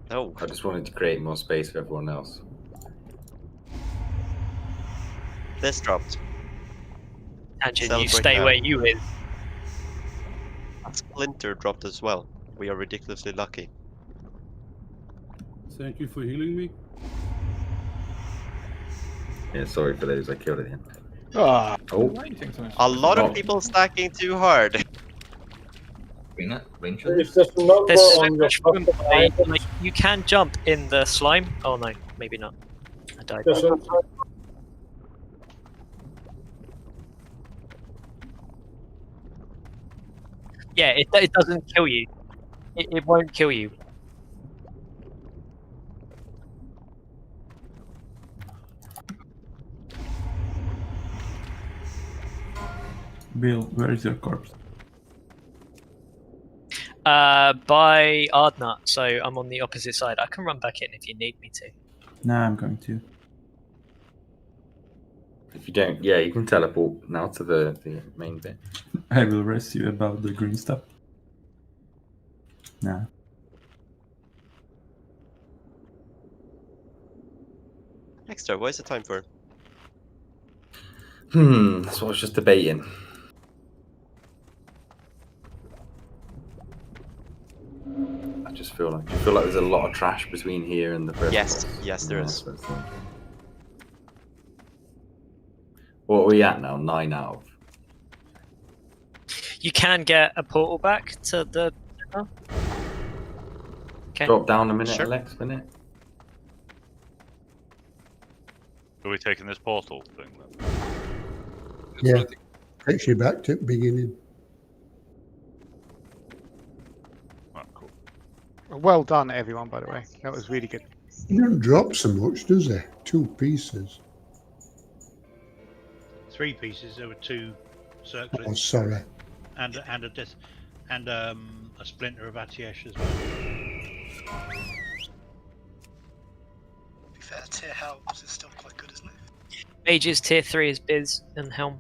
E: No.
A: I just wanted to create more space for everyone else.
E: This dropped.
G: Tangent, you
E: Celebrate
G: stay
E: now.
G: where you is.
E: A splinter dropped as well. We are ridiculously lucky.
P: Thank you for healing me.
A: Yeah, sorry for those I killed at the end.
J: Ah.
A: Oh,
L: Why do you think so much?
E: A lot
A: Oh.
E: of people stacking too hard.
D: If there's a number
G: There's so
D: on your
G: much room.
D: top
G: Like, you can jump in the slime. Oh no, maybe not. I died.
D: there's a,
G: Yeah, it doesn't kill you. It won't kill you.
I: Bill, where is your corpse?
G: By Ardnut, so I'm on the opposite side. I can run back in if you need me to.
I: Nah, I'm going to.
A: if you don't, yeah, you can teleport now to the main bit.
I: I will rest you about the green stuff. Nah.
E: Extra, what is the time for?
A: That's what I was just debating. I just feel like there's a lot of trash between here and the first
E: Yes,
A: boss.
E: yes, there is.
A: that's the thing. What are we at now? 9 out of.
G: You can get a portal back to the. Okay.
A: Drop down a minute,
G: Sure.
A: Alex, a minute.
V: Are we taking this portal thing then?
O: Yeah, takes you back to the beginning.
B: Well done, everyone, by the way. That was really good.
O: He don't drop so much, does he? 2 pieces.
Q: 3 pieces. There were 2 circlets.
O: Oh, sorry.
Q: And a splinter of Atiesh as well.
R: To be fair, tier helms is still quite good, isn't it?
G: Mages tier 3 is Biz and Helm.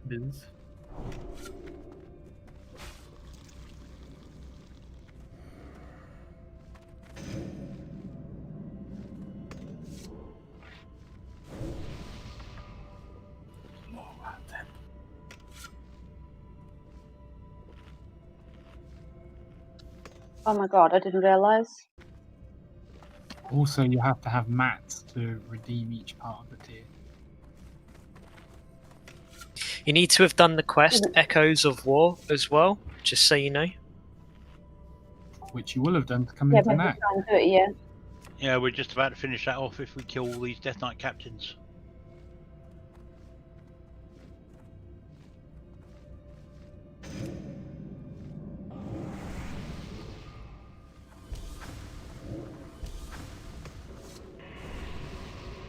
L: Biz.
W: Oh my god, I didn't realise.
N: Also, you have to have mats to redeem each part of the tier.
G: You need to have done the quest Echoes of War as well, just so you know.
N: Which you will have done to come
H: Yeah,
N: into
H: but
N: Naxx.
H: try and do it, yeah.
Q: Yeah, we're just about to finish that off if we kill all these Death Knight captains.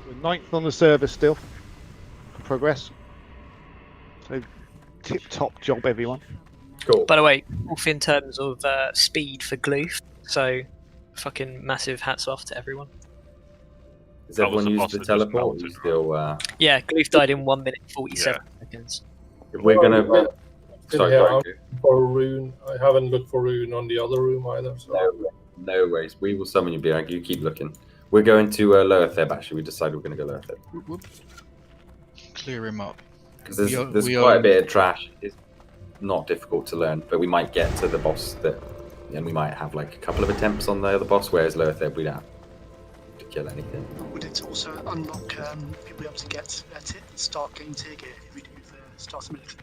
B: We're 9th on the server still. For progress. So tip-top job, everyone.
A: Cool.
G: By the way, off in terms of speed for Gloof, so fucking massive hats off to everyone.
A: Does everyone use the teleport? You still,
G: Yeah, Gloof died in 1 minute 47 seconds.
A: If we're gonna.
D: Still
A: Sorry,
D: here,
A: go
D: I'm
A: on.
D: looking for a rune. I haven't looked for rune on the other room either. So.
A: No worries. We will summon you, Biag. You keep looking. We're going to Lower Theb, actually. We decided we're going to go Lower Theb.
K: Clear him up.
A: Because there's quite a bit of trash. It's not difficult to learn, but we might get to the boss and we might have like a couple of attempts on the other boss, whereas Lower Theb, we don't have to kill anything.
R: Would it also unlock people able to get start getting tier gear if we do the starter military?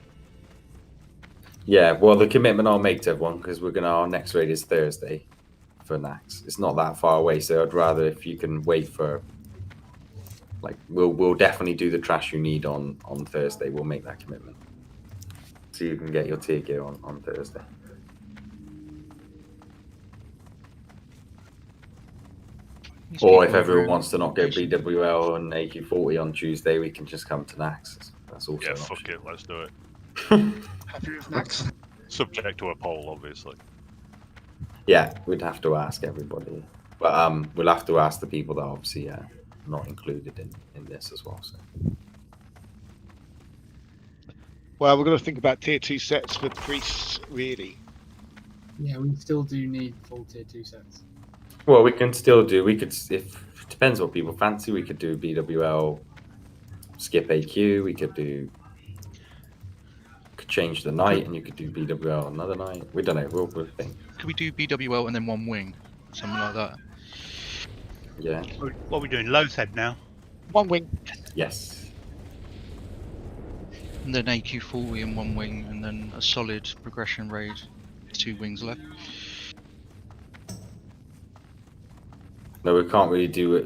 A: Yeah, well, the commitment I'll make to everyone, because our next raid is Thursday for Naxx. It's not that far away, so I'd rather if you can wait for, like, we'll definitely do the trash you need on Thursday. We'll make that commitment, so you can get your tier gear on Thursday. Or if everyone wants to not go BWL and AQ40 on Tuesday, we can just come to Naxx. That's also
W: Yeah,
A: an
W: fuck
A: option.
W: it, let's do it.
R: Happy with Naxx?
W: Subject to a poll, obviously.
A: Yeah, we'd have to ask everybody, but we'll have to ask the people that are obviously not included in this as well. So.
B: Well, we're going to think about tier 2 sets for priests, really.
N: Yeah, we still do need full tier 2 sets.
A: Well, we can still do. We could, if it depends what people fancy. We could do BWL, skip AQ. We could do. Could change the night, and you could do BWL another night. We don't know. We'll think.
K: Could we do BWL and then one wing, something like that?
A: Yeah.
Q: What are we doing? Loathhead now?
B: One wing.
A: Yes.
K: And then AQ40 and one wing, and then a solid progression raid. 2 wings left.
A: No, we can't really do it.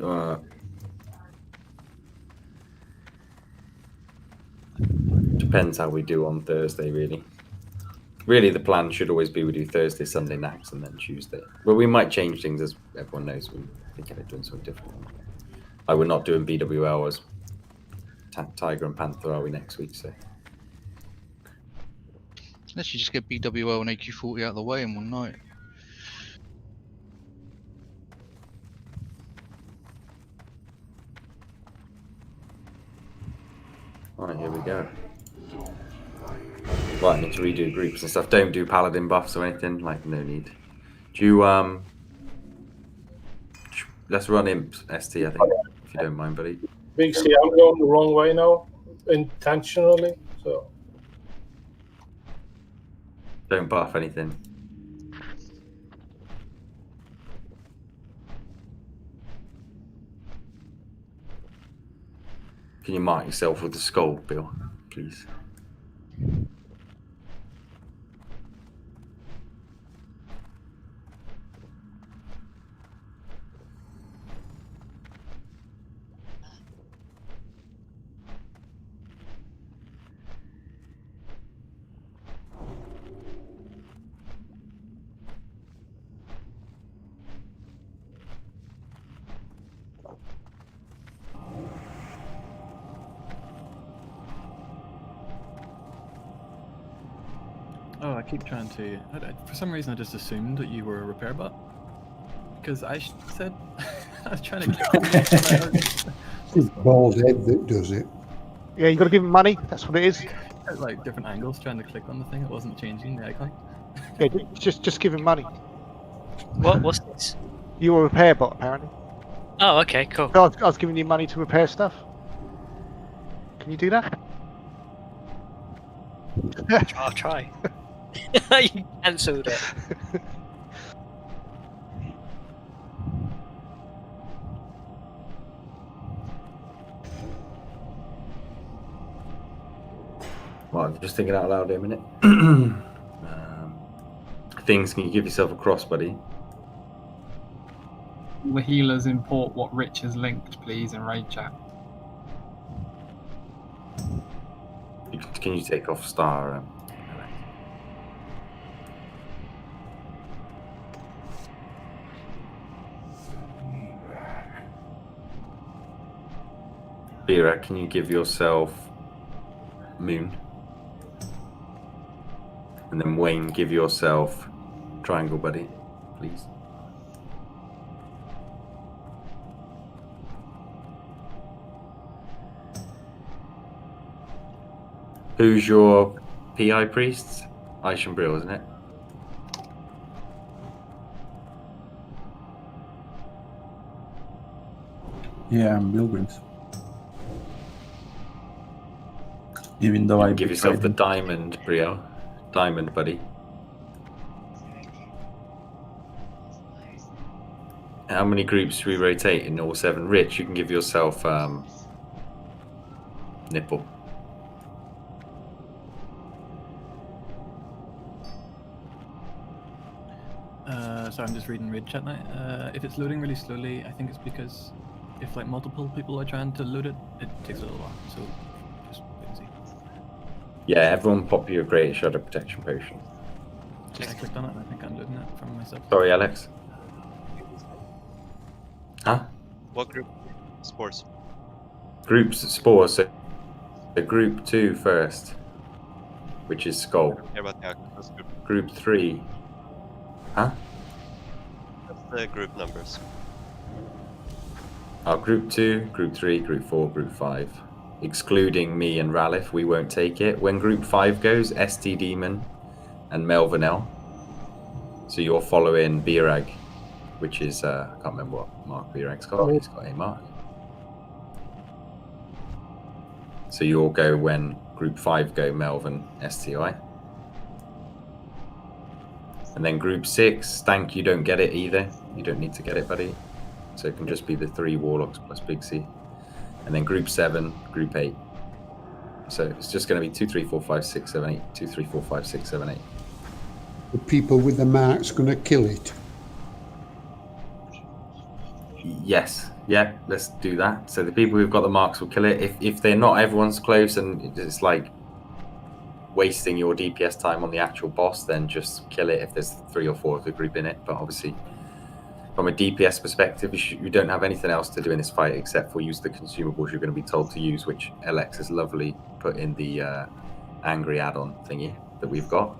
A: Depends how we do on Thursday, really. Really, the plan should always be we do Thursday, Sunday, Naxx, and then Tuesday. Well, we might change things, as everyone knows. We're thinking of doing something different. Like, we're not doing BWL as Tiger and Panther, are we, next week? So.
K: Let's just get BWL and AQ40 out of the way in one night.
A: Alright, here we go. Right, I need to redo groups and stuff. Don't do paladin buffs or anything, like, no need. Do you, let's run imps, ST, I think, if you don't mind, buddy.
D: Big C, I'm going the wrong way now, intentionally, so.
A: Don't buff anything. Can you mark yourself with the skull, Bill, please?
L: Oh, I keep trying to. For some reason, I just assumed that you were a repair bot. Because I said. I was trying to.
O: It's bald head that does it.
B: Yeah, you got to give him money. That's what it is.
L: At like different angles, trying to click on the thing. It wasn't changing the icon.
B: Yeah, just give him money.
G: What's this?
B: You're a repair bot, apparently.
G: Oh, okay, cool.
B: I was giving you money to repair stuff. Can you do that?
G: I'll try. You cancelled it.
A: Well, I'm just thinking out loud here a minute. Things, can you give yourself a cross, buddy?
N: The healers import what Rich has linked, please, in raid chat.
A: Can you take off star? Vera, can you give yourself moon? And then Wayne, give yourself triangle, buddy, please. Who's your PI priest? Aish and Brill, isn't it?
I: Yeah, I'm Bilgrins. Even though
A: You
I: I
A: can give yourself the
I: betrayed him.
A: diamond, Brielle. Diamond, buddy. How many groups do we rotate in all 7? Rich, you can give yourself nipple.
L: So I'm just reading raid chat now. If it's loading really slowly, I think it's because if like multiple people are trying to load it, it takes a little while. So just wait and see.
A: Yeah, everyone pop your great shadow protection potion.
L: Yeah, I clicked on it and I think I'm loading it from myself.
A: Sorry, Alex. Huh?
E: What group? Spores.
A: Groups spores. So the group 2 first, which is skull.
E: Care about the Octopus group.
A: Group 3. Huh?
E: That's the group numbers.
A: Group 2, Group 3, Group 4, Group 5. Excluding me and Ralph, we won't take it. When Group 5 goes, ST Demon and Melvin L. So you're following Birag, which is, I can't remember what mark Birag's got. He's got a mark. So you'll go when Group 5 go, Melvin, STI. And then Group 6, Stank, you don't get it either. You don't need to get it, buddy. So it can just be the 3 Warlocks plus Big C. And then Group 7, Group 8. So it's just going to be 2, 3, 4, 5, 6, 7, 8. 2, 3, 4, 5, 6, 7, 8.
O: The people with the marks going to kill it.
A: Yes. Yeah, let's do that. So the people who've got the marks will kill it. If they're not, everyone's close and it's like wasting your DPS time on the actual boss, then just kill it if there's 3 or 4 of the group in it. But obviously, from a DPS perspective, you don't have anything else to do in this fight except for use the consumables you're going to be told to use, which LX has lovely put in the angry add-on thingy that we've got.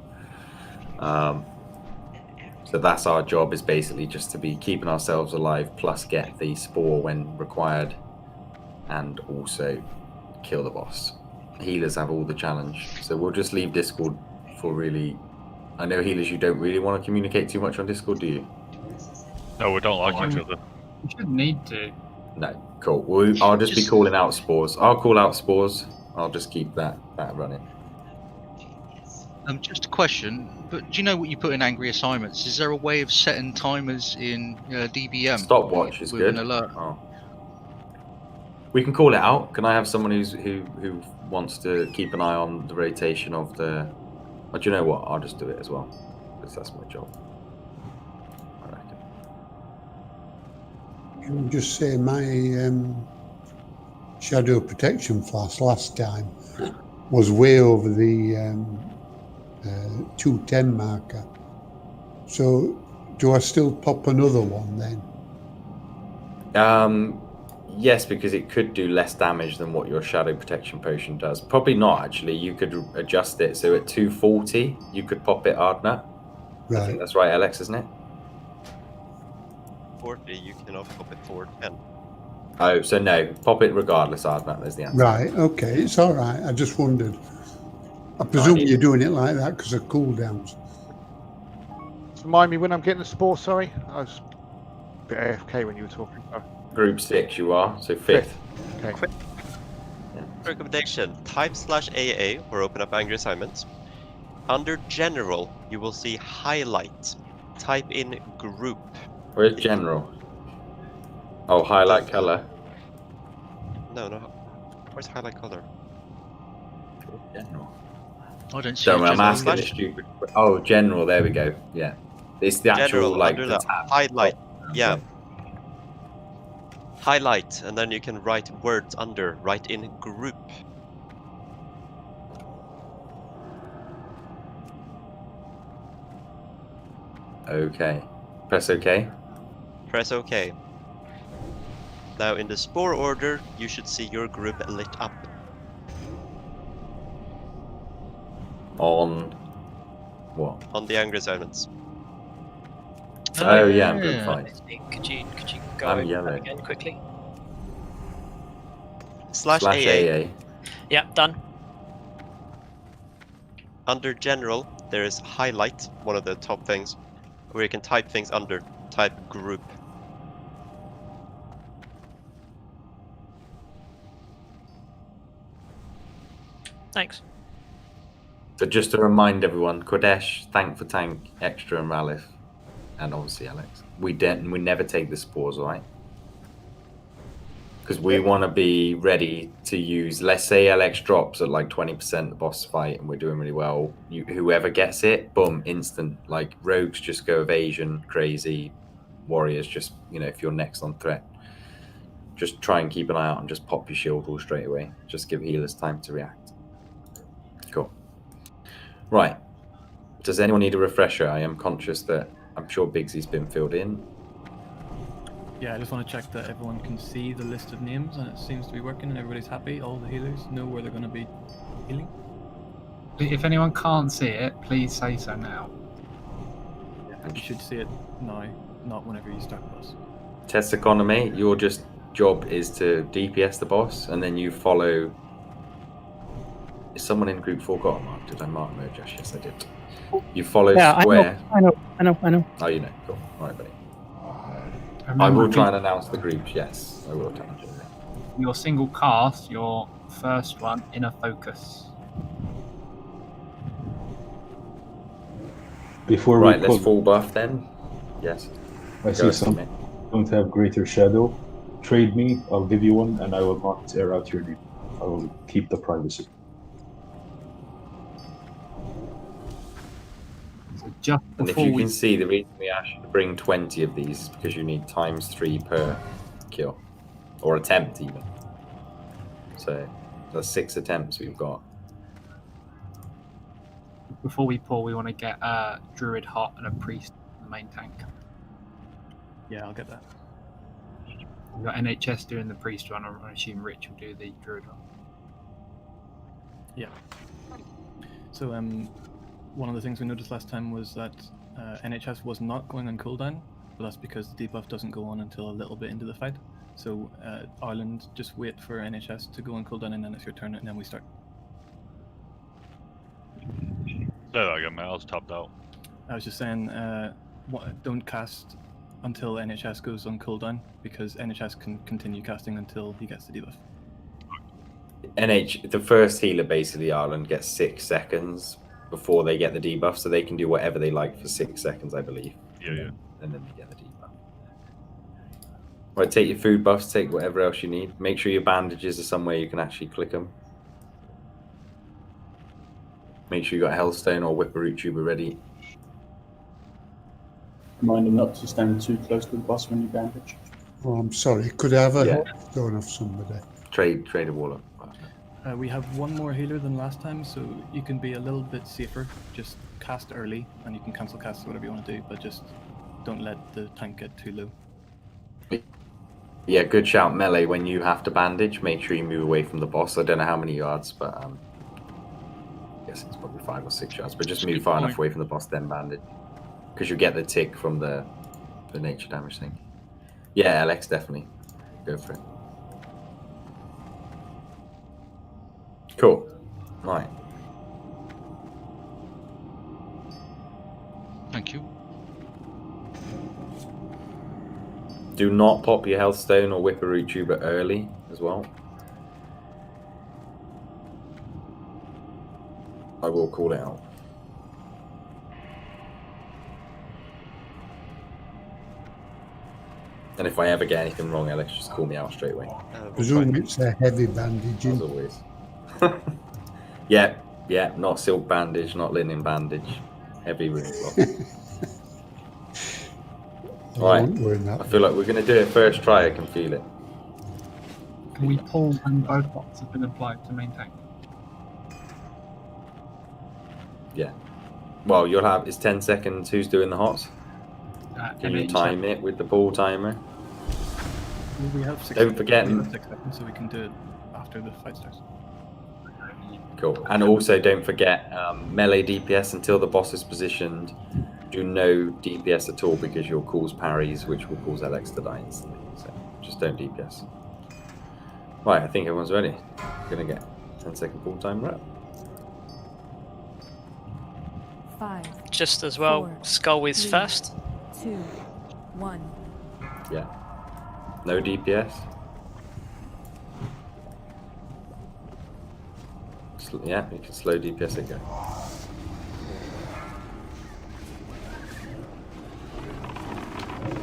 A: So that's our job, is basically just to be keeping ourselves alive, plus get the spore when required, and also kill the boss. Healers have all the challenge, so we'll just leave Discord for really... I know healers, you don't really want to communicate too much on Discord, do you?
W: No, we don't like each other.
N: You should need to.
A: No, cool. I'll just be calling out spores. I'll call out spores. I'll just keep that running.
K: Just a question, but do you know what you put in angry assignments? Is there a way of setting timers in DBM?
A: Stopwatch is
K: with
A: good.
K: An alert?
A: Oh. We can call it out. Can I have someone who wants to keep an eye on the rotation of the... Oh, do you know what? I'll just do it as well, because that's my job. I reckon.
O: Can I just say my shadow protection flash last time was way over the 210 marker. So do I still pop another one then?
A: Yes, because it could do less damage than what your shadow protection potion does. Probably not, actually. You could adjust it. So at 240, you could pop it, Ardna.
O: Right.
A: I think that's right, Alex, isn't it?
E: 40, you cannot pop it 410.
A: Oh, so no. Pop it regardless, Ardna. There's the answer.
O: Right, okay, it's all right. I just wondered. I presume you're doing it like that because of cooldowns.
B: Remind me when I'm getting the spore, sorry. I was a bit AFK when you were talking.
A: Group 6 you are, so 5th.
B: Okay.
E: Quick recommendation, type/AA or open up angry assignments. Under general, you will see highlight. Type in group.
A: Where's general? Oh, highlight color.
E: No. Where's highlight color?
A: General.
K: I don't see
A: Don't
K: a
A: worry, I'm
K: general.
A: asking the stupid. Oh, general. There we go.
K: I don't see
A: Don't
K: a
A: worry, I'm
K: general.
A: asking the stupid. Oh, general. There we go. Yeah, it's the actual
E: General
A: like
E: under
A: the
E: the
A: tab.
E: highlight. Yeah.
A: Right.
E: Highlight, and then you can write words under. Write in group.
A: Okay. Press OK.
E: Press OK. Now in the spore order, you should see your group lit up.
A: On what?
E: On the angry assignments.
A: Oh yeah, I'm group 5.
G: Could you go
A: I'm
G: over
A: yellow.
G: that again quickly?
E: Slash
A: /AA.
E: AA.
G: Yeah, done.
E: Under general, there is highlight, one of the top things, where you can type things under. Type group.
G: Thanks.
A: So just to remind everyone, Kodesh, Tank for Tank, Extra, and Ralif, and obviously Alex. We never take the spores, all right? Because we want to be ready to use. Let's say Alex drops at like 20% the boss fight, and we're doing really well. Whoever gets it, boom, instant. Like rogues just go evasion crazy. Warriors just, if you're next on threat, just try and keep an eye out and just pop your shield all straight away. Just give healers time to react. Cool. Right. Does anyone need a refresher? I am conscious that I'm sure Bigsy's been filled in.
L: Yeah, I just want to check that everyone can see the list of names and it seems to be working and everybody's happy. All the healers know where they're going to be healing.
N: If anyone can't see it, please say so now.
L: You should see it now, not whenever you start the boss.
A: Test economy, your job is to DPS the boss, and then you follow. Is someone in group 4 got a mark? Did I mark Mojash? Yes, I did. You follow square.
H: I know.
A: Oh, you know. Cool. All right, buddy. I will try and announce the groups. Yes, I will try and do that.
N: Your single cast, your first one, inner focus.
T: Before
A: Right,
T: we
A: let's full buff then. Yes.
T: I see some don't have greater shadow. Trade me, I'll give you one, and I will not air out your name. I will keep the privacy.
N: Just
A: And if you can see, the reason we asked you to bring 20 of these is because you need ×3 per kill. Or attempt, even. So, that's 6 attempts we've got.
N: Before we pull, we want to get a druid hot and a priest in the main tank.
L: Yeah, I'll get that.
N: We've got NHS doing the priest one. I assume Rich will do the druid one.
L: Yeah. So, one of the things we noticed last time was that NHS was not going on cooldown, but that's because the debuff doesn't go on until a little bit into the fight. So, Ireland, just wait for NHS to go on cooldown, and then it's your turn, and then we start.
W: Say that again, mate. I was tapped out.
L: I was just saying, don't cast until NHS goes on cooldown, because NHS can continue casting until he gets the debuff.
A: The first healer, basically, Ireland, gets 6 seconds before they get the debuff, so they can do whatever they like for 6 seconds, I believe.
W: Yeah.
A: And then they get the debuff. Right, take your food buffs, take whatever else you need. Make sure your bandages are somewhere you can actually click them. Make sure you got Hellstone or Whipperoot Tuber ready.
I: Remind them not to stand too close to the boss when you bandage.
O: Oh, I'm sorry. Could I have a Hellstone of somebody?
A: Trade a wall up.
L: We have one more healer than last time, so you can be a little bit safer. Just cast early, and you can cancel cast whatever you want to do, but just don't let the tank get too low.
A: Yeah, good shout, melee. When you have to bandage, make sure you move away from the boss. I don't know how many yards, but I guess it's probably 5 or 6 yards. But just move far enough away from the boss, then bandage, because you get the tick from the nature damage thing. Yeah, Alex, definitely go for it. Cool. Right.
K: Thank you.
A: Do not pop your Healthstone or Whipperoot Tuber early as well. I will call it out. And if I ever get anything wrong, Alex, just call me out straight away.
O: Presume it's a heavy bandaging.
A: As always. Yeah, Yeah, not silk bandage, not linen bandage. Heavy wound cloth.
O: I
A: Right.
O: won't go in that
A: I feel like we're going to do it first try. I can feel it.
N: Can we pull when both bots have been applied to main tank?
A: Yeah. Well, you'll have, it's 10 seconds. Who's doing the hots? Can you time it with the pull timer?
L: Well, we have 6
A: Don't forget.
L: We have 6 seconds, so we can do it after the fight starts.
A: Cool. And also don't forget melee DPS until the boss is positioned. Do no DPS at all because you'll cause parries, which will cause LX to die instantly. So just don't DPS. Right, I think everyone's ready. We're going to get 10-second pull timer up.
S: 5.
G: Just as well,
S: 4,
G: Skull is
S: 3,
G: first.
S: 2, 1.
A: Yeah. No DPS. Yeah, you can slow DPS it go.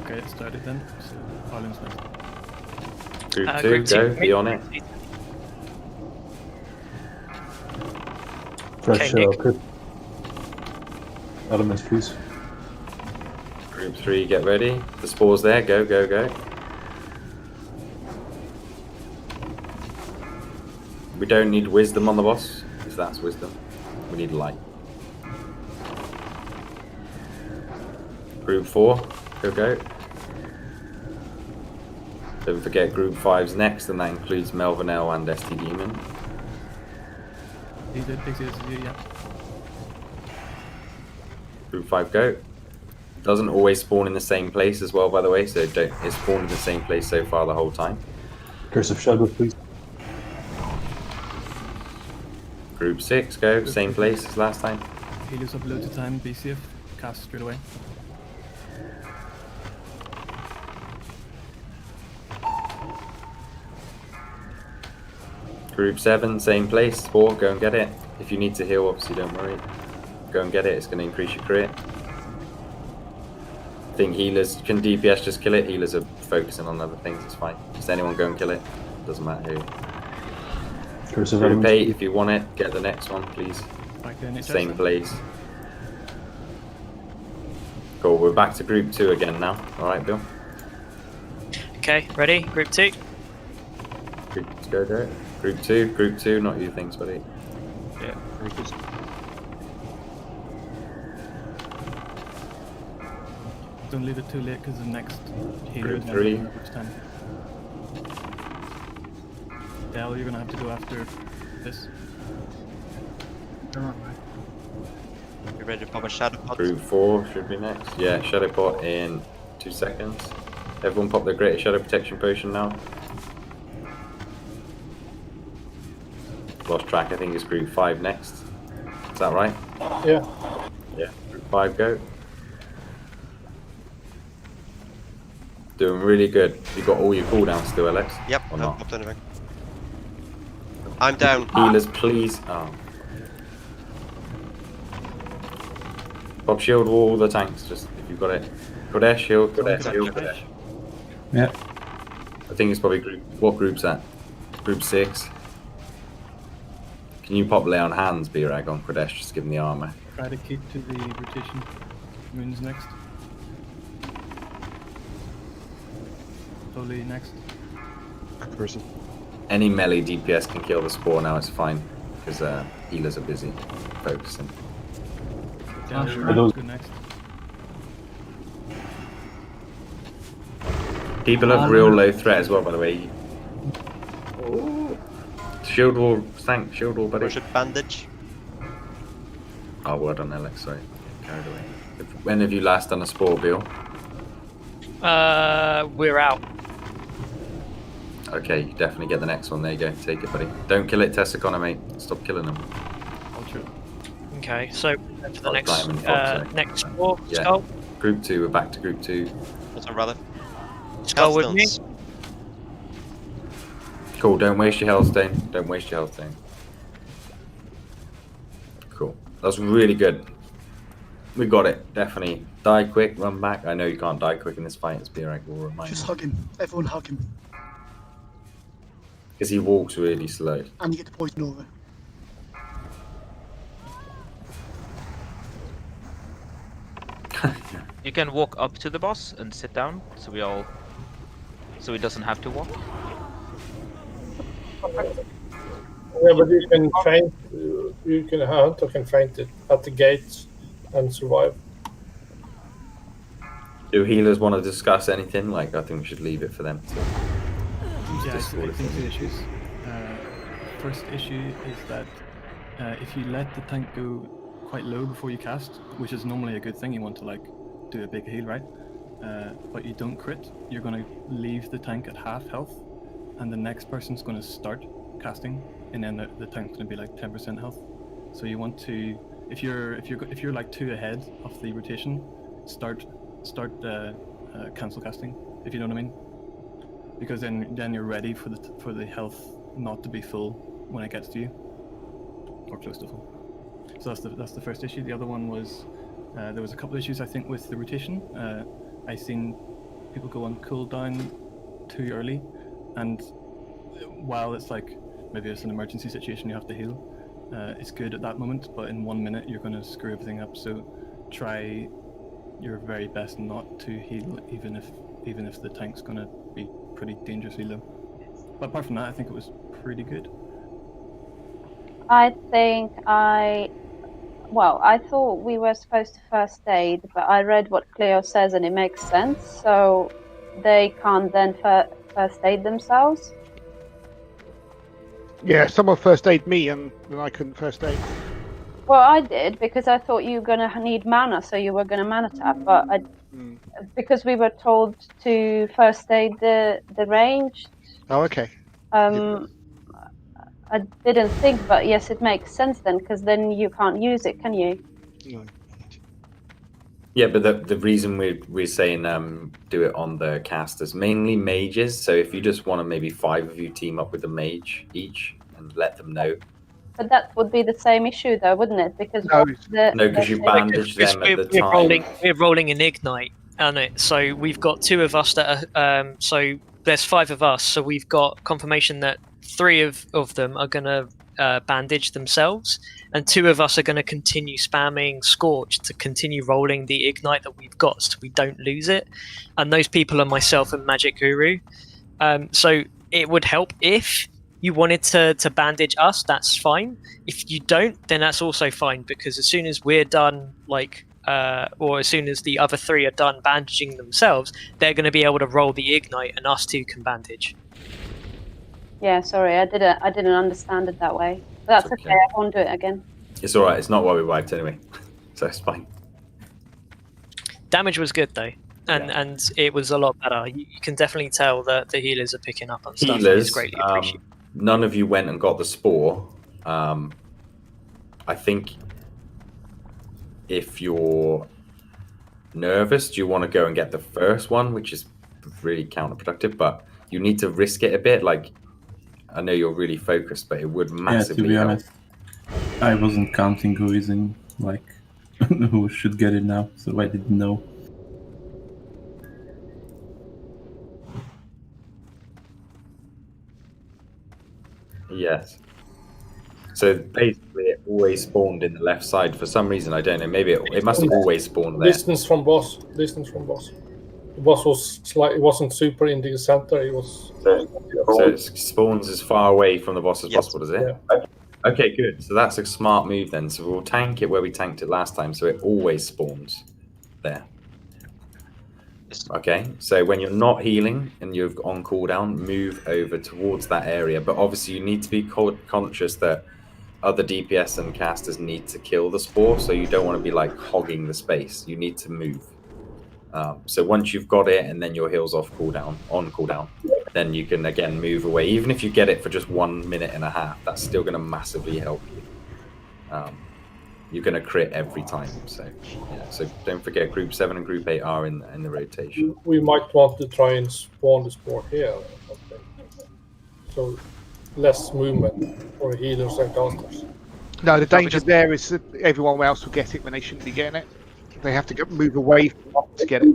L: Okay, it started then. So Harlan's next.
A: Group 2,
G: Group
A: go.
G: two,
A: Be on it.
T: Fresh
G: Okay, Nick.
T: crit. Elements, please.
A: Group 3, get ready. The spore's there. Go, go, go. We don't need wisdom on the boss, because that's wisdom. We need light. Group 4, go, go. Don't forget Group 5's next, and that includes Melvinel and ST Demon.
L: Yeah.
A: Group 5, go. Doesn't always spawn in the same place as well, by the way, so it's spawned in the same place so far the whole time.
T: Curse of Shadow, please.
A: Group 6, go. Same place as last time.
L: Healers up loads of time, be safe, cast straight away.
A: Group 7, same place. Spore, go and get it. If you need to heal, obviously don't worry. Go and get it, it's going to increase your crit. I think healers, can DPS just kill it? Healers are focusing on other things, it's fine. Just anyone go and kill it. Doesn't matter who.
T: Curse of
A: Group
T: Elements,
A: 8, if you want it, get the next one, please.
L: Back to NHS
A: Same
L: then.
A: place. Cool, we're back to Group 2 again now. Alright, Bill?
G: Okay, ready? Group 2.
A: Let's go, go. Group 2, not you things, buddy.
K: Yeah, focus.
L: Don't leave it too late because the next healer
A: Group
L: is not
A: 3.
L: gonna have much time. Dell, you're gonna have to go after this.
E: You ready to pop a shadow pot?
A: Group 4 should be next. Yeah, Shadow Pot in 2 seconds. Everyone pop their Greater Shadow Protection Potion now. Lost track, I think it's Group 5 next. Is that right?
D: Yeah.
A: Yeah, Group 5 go. Doing really good. You got all your cooldowns still, Alex?
E: Yep,
A: Or
E: I've
A: not?
E: popped anything. I'm down.
A: Healers, please. Oh. Pop shield all the tanks, just if you've got it. Kodesh, shield, Kodesh, shield, Kodesh.
I: Yeah.
A: I think it's probably group. What group's that? Group 6. Can you pop lay on hands, B-Rag, on Kodesh? Just give him the armor.
L: Try to keep to the rotation. Moon's next. Slowly next.
J: Person.
A: Any melee DPS can kill the spore now, it's fine. Because healers are busy focusing.
L: Dell,
T: sure.
L: you're
T: Those-
L: go next.
A: People have real low threat as well, by the way. Oh. Shield wall, thank shield wall, buddy.
E: Worship bandage.
A: Oh, well done, Alex. Sorry, carried away. When have you last done a spore, Bill?
G: We're out.
A: Okay, you definitely get the next one. There you go. Take it, buddy. Don't kill it, Tessicona, mate. Stop killing them.
L: Ultra.
G: Okay, so for the
A: Oh,
G: next
A: Diamond Fox, sorry.
G: next spore,
A: Yeah.
G: Skull.
A: Group 2, we're back to Group 2.
E: What's a relic?
G: Skull with me.
E: Hellstones.
A: Cool, don't waste your Hellstone. Don't waste your Hellstone. Cool. That's really good. We got it, definitely. Die quick, run back. I know you can't die quick in this fight, as B-Rag will remind
R: Just
A: you.
R: hug him. Everyone hug him.
A: Because he walks really slow.
R: And you get the poison over.
M: You can walk up to the boss and sit down, so he doesn't have to walk.
D: Yeah, but you can faint. You can hunt or can faint it at the gates and survive.
A: Do healers want to discuss anything? Like, I think we should leave it for them to.
L: Yeah, I think two issues. First issue is that if you let the tank go quite low before you cast, which is normally a good thing, you want to like do a big heal, right? But you don't crit, you're going to leave the tank at half health, and the next person's going to start casting, and then the tank's going to be like 10% health. So you want to, if you're like 2 ahead of the rotation, start cancel casting, if you know what I mean. Because then you're ready for the health not to be full when it gets to you, or close to full. So that's the first issue. The other one was there was a couple of issues I think with the rotation. I seen people go on cooldown too early, and while it's like maybe it's an emergency situation you have to heal, it's good at that moment, but in 1 minute you're going to screw everything up. So try your very best not to heal, even if the tank's going to be pretty dangerously low. But apart from that, I think it was pretty good.
F: I thought we were supposed to first aid, but I read what Cleo says and it makes sense. So they can't then first aid themselves.
B: Yeah, someone first aid me and then I couldn't first aid.
F: Well, I did because I thought you were going to need mana, so you were going to mana tap. But because we were told to first aid the ranged.
B: Oh, okay.
F: I didn't think, but yes, it makes sense then, because then you can't use it, can you?
B: No.
A: Yeah, but the reason we're saying do it on the casters, mainly mages. So if you just want to, maybe 5 of you team up with a mage each and let them know.
F: But that would be the same issue, though, wouldn't it? Because
A: No, because you bandage them at the time.
G: We're rolling an ignite on it, so we've got 2 of us that are. So there's 5 of us, so we've got confirmation that 3 of them are going to bandage themselves, and 2 of us are going to continue spamming Scorch to continue rolling the ignite that we've got, so we don't lose it. And those people are myself and Magic Guru. So it would help if you wanted to bandage us, that's fine. If you don't, then that's also fine, because as soon as we're done, or as soon as the other 3 are done bandaging themselves, they're going to be able to roll the ignite, and us 2 can bandage.
F: Yeah, sorry, I didn't understand it that way. But that's okay. I won't do it again.
A: It's all right. It's not why we wiped anyway, so it's fine.
G: Damage was good though, and it was a lot better. You can definitely tell that the healers are picking up on stuff.
A: Healers,
G: It's greatly appreciated.
A: none of you went and got the spore. I think if you're nervous, do you want to go and get the first one, which is really counterproductive, but you need to risk it a bit. Like, I know you're really focused, but it would massively
I: to be
A: help.
I: honest, I wasn't counting who is in, like, who should get it now, so I didn't know.
A: Yes. So basically, it always spawned in the left side for some reason. I don't know. Maybe it must have always spawned there.
D: Distance from boss. The boss was slight. It wasn't super in the center. It was.
A: So it spawns as far away from the boss as possible, does it?
D: Yeah.
A: Okay, good. So that's a smart move then. So we'll tank it where we tanked it last time, so it always spawns there. Okay, so when you're not healing and you're on cooldown, move over towards that area. But obviously you need to be conscious that other DPS and casters need to kill the spore, so you don't want to be like hogging the space. You need to move. So once you've got it and then your heal's on cooldown, then you can again move away. Even if you get it for just 1.5 minutes, that's still going to massively help you. You're going to crit every time. So yeah. So don't forget, Group 7 and Group 8 are in the rotation.
D: We might want to try and spawn the spore here. So less movement for healers and casters.
B: No, the danger there is that everyone else will get it when they shouldn't be getting it. They have to move away from us to get it.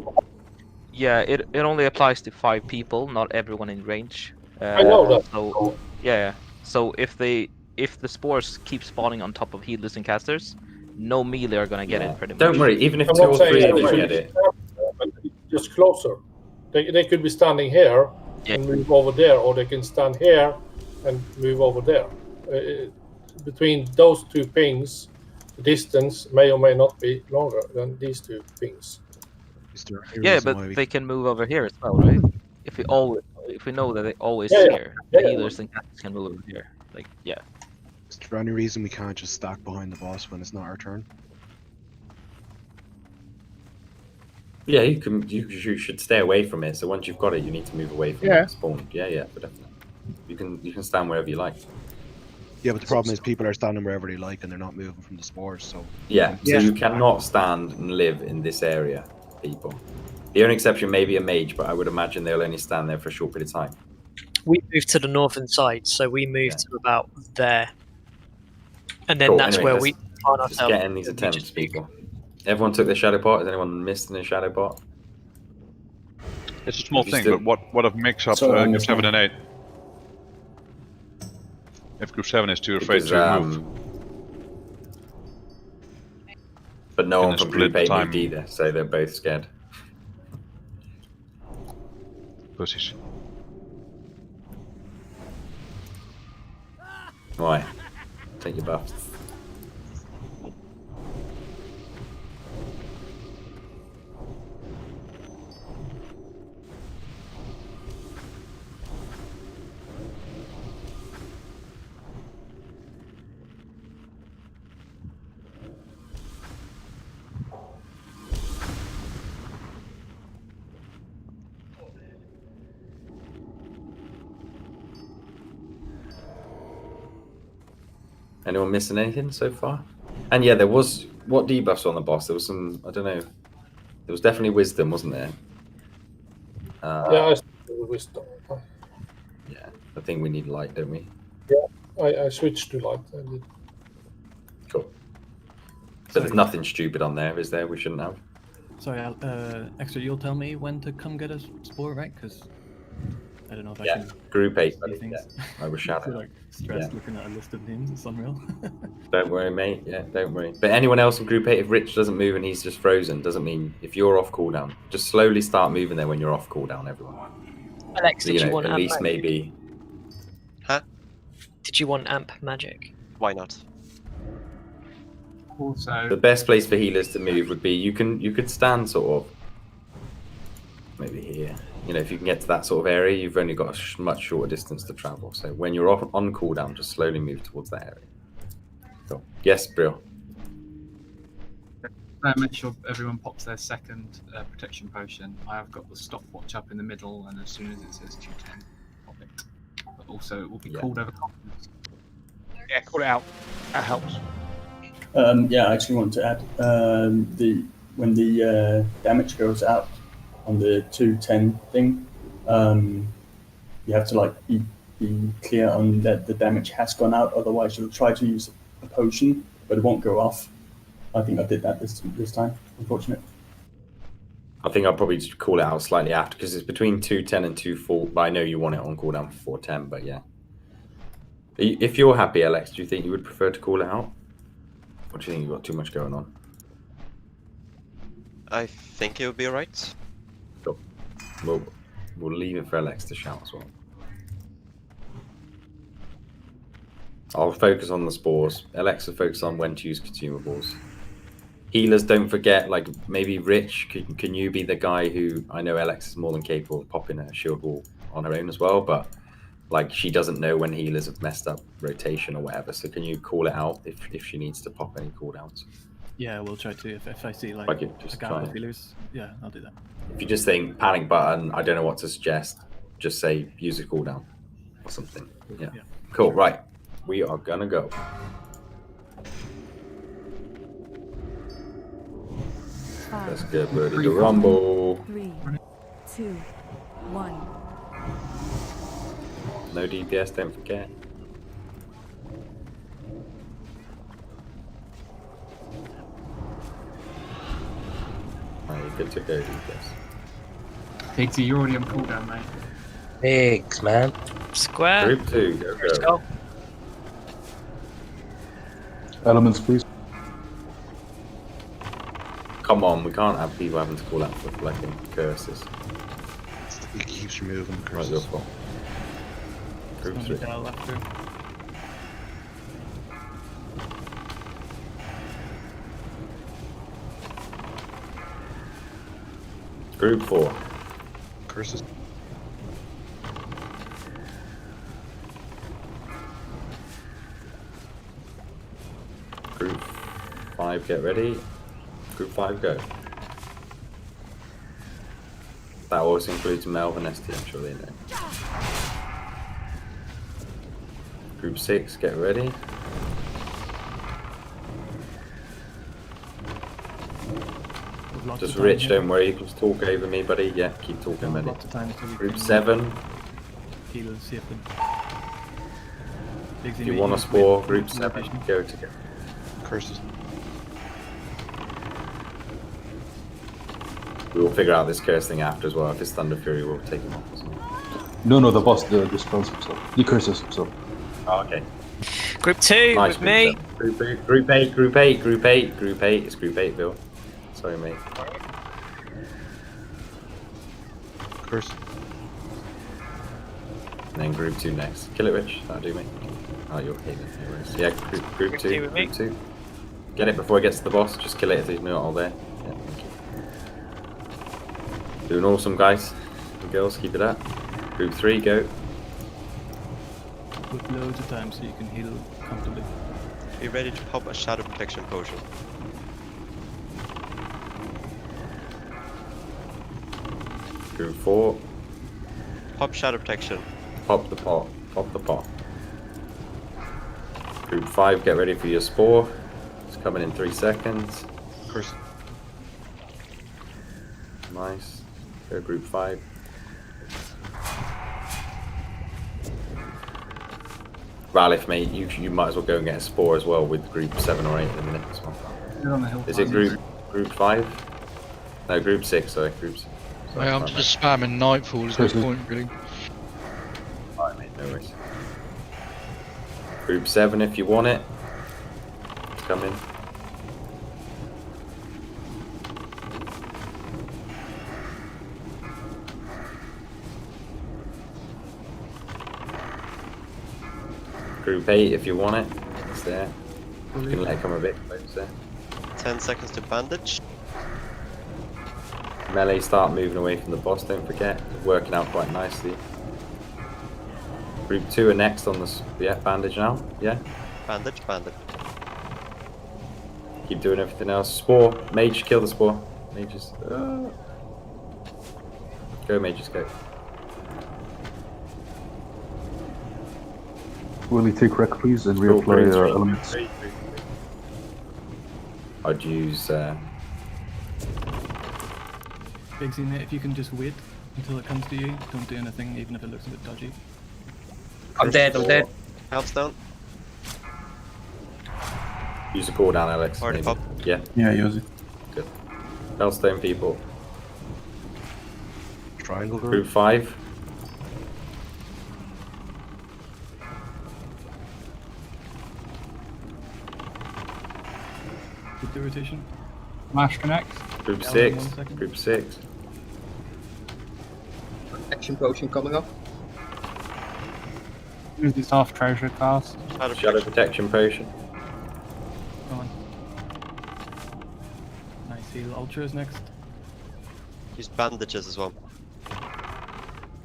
M: Yeah, it only applies to 5 people, not everyone in range.
D: I know that.
M: So yeah, so if the spores keep spawning on top of healers and casters, no melee are gonna get
A: Yeah.
M: it. Pretty much.
A: Don't worry, even if
D: I'm
A: 2
D: not
A: or
D: saying
A: 3
D: that
A: of
D: they
A: you
D: should
A: get
D: be
A: it,
D: but just closer. They could be standing here and move over there, or they can stand here and move over there. Between those 2 pings, the distance may or may not be longer than these 2 pings.
J: Is there any
M: Yeah,
J: reason
M: but
J: why we
M: they can move over here as well, right? If we know that they always
D: Yeah, yeah.
M: here,
D: Yeah,
M: the
D: yeah.
M: healers and casters can move over here. Like, yeah.
J: is there any reason we can't just stack behind the boss when it's not our turn?
A: yeah, you should stay away from it. So once you've got it, you need to move away from
B: Yeah.
A: it. Spawn. Yeah, but definitely. You can stand wherever you like.
J: Yeah, but the problem is people are standing wherever they like and they're not moving from the spores. So
A: Yeah, so you cannot stand and live in this area, people. The only exception may be a mage, but I would imagine they'll only stand there for a short period of time.
G: We moved to the northern side, so we moved to about there, and then
A: Cool,
G: that's
A: anyway,
G: where we find
A: let's
G: ourselves.
A: get in these attempts, people. Everyone took their shadow part. Has anyone missed in their shadow part?
V: It's a small
A: If you
V: thing,
A: still-
V: but what if mix up
T: So,
V: group 7 and 8? If group 7 is too afraid
A: Because,
V: to move.
A: But no
V: Can
A: one
V: they
A: from
V: split
A: Group
V: the
A: 8
V: time?
A: moved either, so they're both scared.
V: Pussies.
A: Right. Take your buffs. Anyone missing anything so far? And yeah, there was what debuffs on the boss. There was some, I don't know. There was definitely wisdom, wasn't there?
D: Yeah, I started with wisdom.
A: Yeah, I think we need light, don't we?
D: Yeah, I switched to light. I did.
A: Cool. So there's nothing stupid on there, is there? We shouldn't have.
L: Sorry, Extra, you'll tell me when to come get a spore, right? Because I don't know if I
A: Yeah,
L: can.
A: Group 8,
L: see
A: buddy.
L: things.
A: Yeah, I was
L: I feel
A: shouting.
L: like stressed
A: Yeah.
L: looking at a list of names. It's unreal.
A: Don't worry, mate. Yeah, don't worry. But anyone else in Group 8, if Rich doesn't move and he's just frozen, doesn't mean if you're off cooldown, just slowly start moving there when you're off cooldown, everyone.
G: Alex,
A: So,
G: did you
A: know,
G: want
A: at
G: amp
A: least
G: magic?
A: maybe.
E: Huh?
G: Did you want amp magic?
E: Why not?
N: Also,
A: The best place for healers to move would be you could stand sort of maybe here. You know, if you can get to that sort of area, you've only got a much shorter distance to travel. So when you're off on cooldown, just slowly move towards that area. Cool. Yes, Brill.
N: make sure everyone pops their second protection potion. I have got the stopwatch up in the middle, and as soon as it says 210, pop it. But also, it will be called over confidence.
B: Yeah, call it out. That helps.
C: Yeah, I actually want to add when the damage goes out on the 210 thing, you have to be clear on that the damage has gone out. Otherwise, you'll try to use a potion, but it won't go off. I think I did that this time. Unfortunate.
A: I think I'll probably just call it out slightly after because it's between 210 and 240. But I know you want it on cooldown for 410. But yeah, if you're happy, Alex, do you think you would prefer to call it out? Or do you think you've got too much going on?
E: I think it would be alright.
A: Cool. We'll leave it for Alex to shout as well. I'll focus on the spores. Alex will focus on when to use consumables. Healers, don't forget, like maybe Rich, can you be the guy who, I know Alex is more than capable of popping a shield wall on her own as well, but like she doesn't know when healers have messed up rotation or whatever, so can you call it out if she needs to pop any cooldowns?
L: Yeah, we'll try to. If I see like
A: Just
L: a gap
A: try
L: of
A: it.
L: healers, yeah, I'll do that.
A: If you just think panic button, I don't know what to suggest, just say use a cooldown or something. Yeah. Cool, right. We are gonna go. Let's get ready to rumble.
S: 3, 2, 1.
A: No DPS, don't forget. Alright, you're good to go, DPS.
N: Pigsy, you're already on cooldown, mate.
H: Pigs, man.
G: Square.
A: Group 2,
G: Let's
A: go.
G: go.
T: Elements, please.
A: Come on, we can't have people having to call out for fucking curses.
J: It keeps removing the
A: Right, your
J: curses.
A: fault. Group
L: Only
A: 3.
L: Dell after.
A: Group 4.
J: Curses.
A: Group 5, get ready. Group 5, go. That also includes Melvin ST, I'm sure they know. Group 6, get ready. Just Rich, don't worry, you can just talk over me, buddy. Yeah, keep talking, buddy. Group 7.
L: Heal, see if
A: If you want to spore, Group 7, go together.
J: Curses.
A: We will figure out this curse thing after as well. If it's Thunder Fury, we'll take him off or something.
T: No, the boss, the spells himself. The curses himself.
A: Oh, okay.
G: Group 2
A: Nice,
G: with me.
A: Group 8, Group 8, Group 8, Group 8, Group 8. It's Group 8, Bill. Sorry, mate.
J: Curse.
A: And then Group 2 next. Kill it, Rich. That'll do, mate. Oh, you're okay then. Anyways. Yeah, Group 2. Group 2. Get it before it gets to the boss. Just kill it if there's no all there. Yeah, thank you. Doing awesome, guys and girls. Keep it up. Group 3, go.
L: With loads of time so you can heal comfortably.
E: Be ready to pop a shadow protection potion.
A: Group 4.
E: Pop shadow protection.
A: Pop the pot. Pop the pot. Group 5, get ready for your spore. It's coming in 3 seconds.
J: Curse.
A: Nice. Go Group 5. Ralph, mate, you might as well go and get a spore as well with Group 7 or 8 in a minute as well.
N: You're on the hill.
A: Is it Group 5? No, Group 6, sorry. Group 6.
K: Mate, I'm just spamming Nightfall at this point, really.
A: Alright, mate, no worries. Group 7 if you want it. It's coming. Group 8 if you want it. It's there. You can let it come a bit closer.
E: 10 seconds to bandage.
A: Melee start moving away from the boss, don't forget. It's working out quite nicely. Group 2 are next on this. Yeah, bandage now. Yeah.
E: Bandage, bandage.
A: Keep doing everything else. Spore. Mage, kill the spore. Mages. Go, mages, go.
T: Will you take wreck, please, and reapply elements?
A: I'd use.
L: Big scene, mate, if you can just wait until it comes to you, don't do anything, even if it looks a bit dodgy.
H: I'm dead, I'm dead.
E: Helps down.
A: Use a cooldown, Alex.
E: Already
A: maybe.
E: pop.
A: Yeah.
I: Yeah, use it.
A: Good. Hellstone people.
J: Triangle girl.
A: Group 5.
L: With the rotation.
N: Mash connect.
A: Group
L: Yeah,
A: 6.
L: 1 second.
A: Group 6.
H: Action potion coming up.
N: Use this off treasure cast.
A: Shadow protection potion.
L: Go on. Nice heal. Ultras next.
E: Use bandages as well.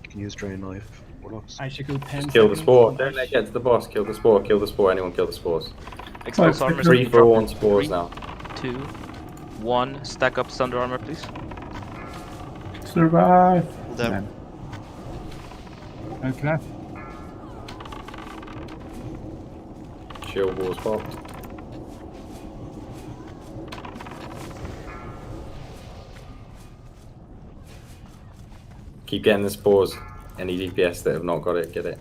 J: You can use drain knife. Warlocks.
L: I should go 10
A: Kill the
L: seconds.
A: spore. Don't let it get to the boss. Kill the spore. Kill the spore. Anyone kill the spores.
M: Exposed armor.
A: 3 for 1 spores now.
M: 2, 1. Stack up Thunder armor, please.
I: Survive.
E: Them.
N: Okay.
A: Shield walls popped. Keep getting the spores. Any DPS that have not got it, get it.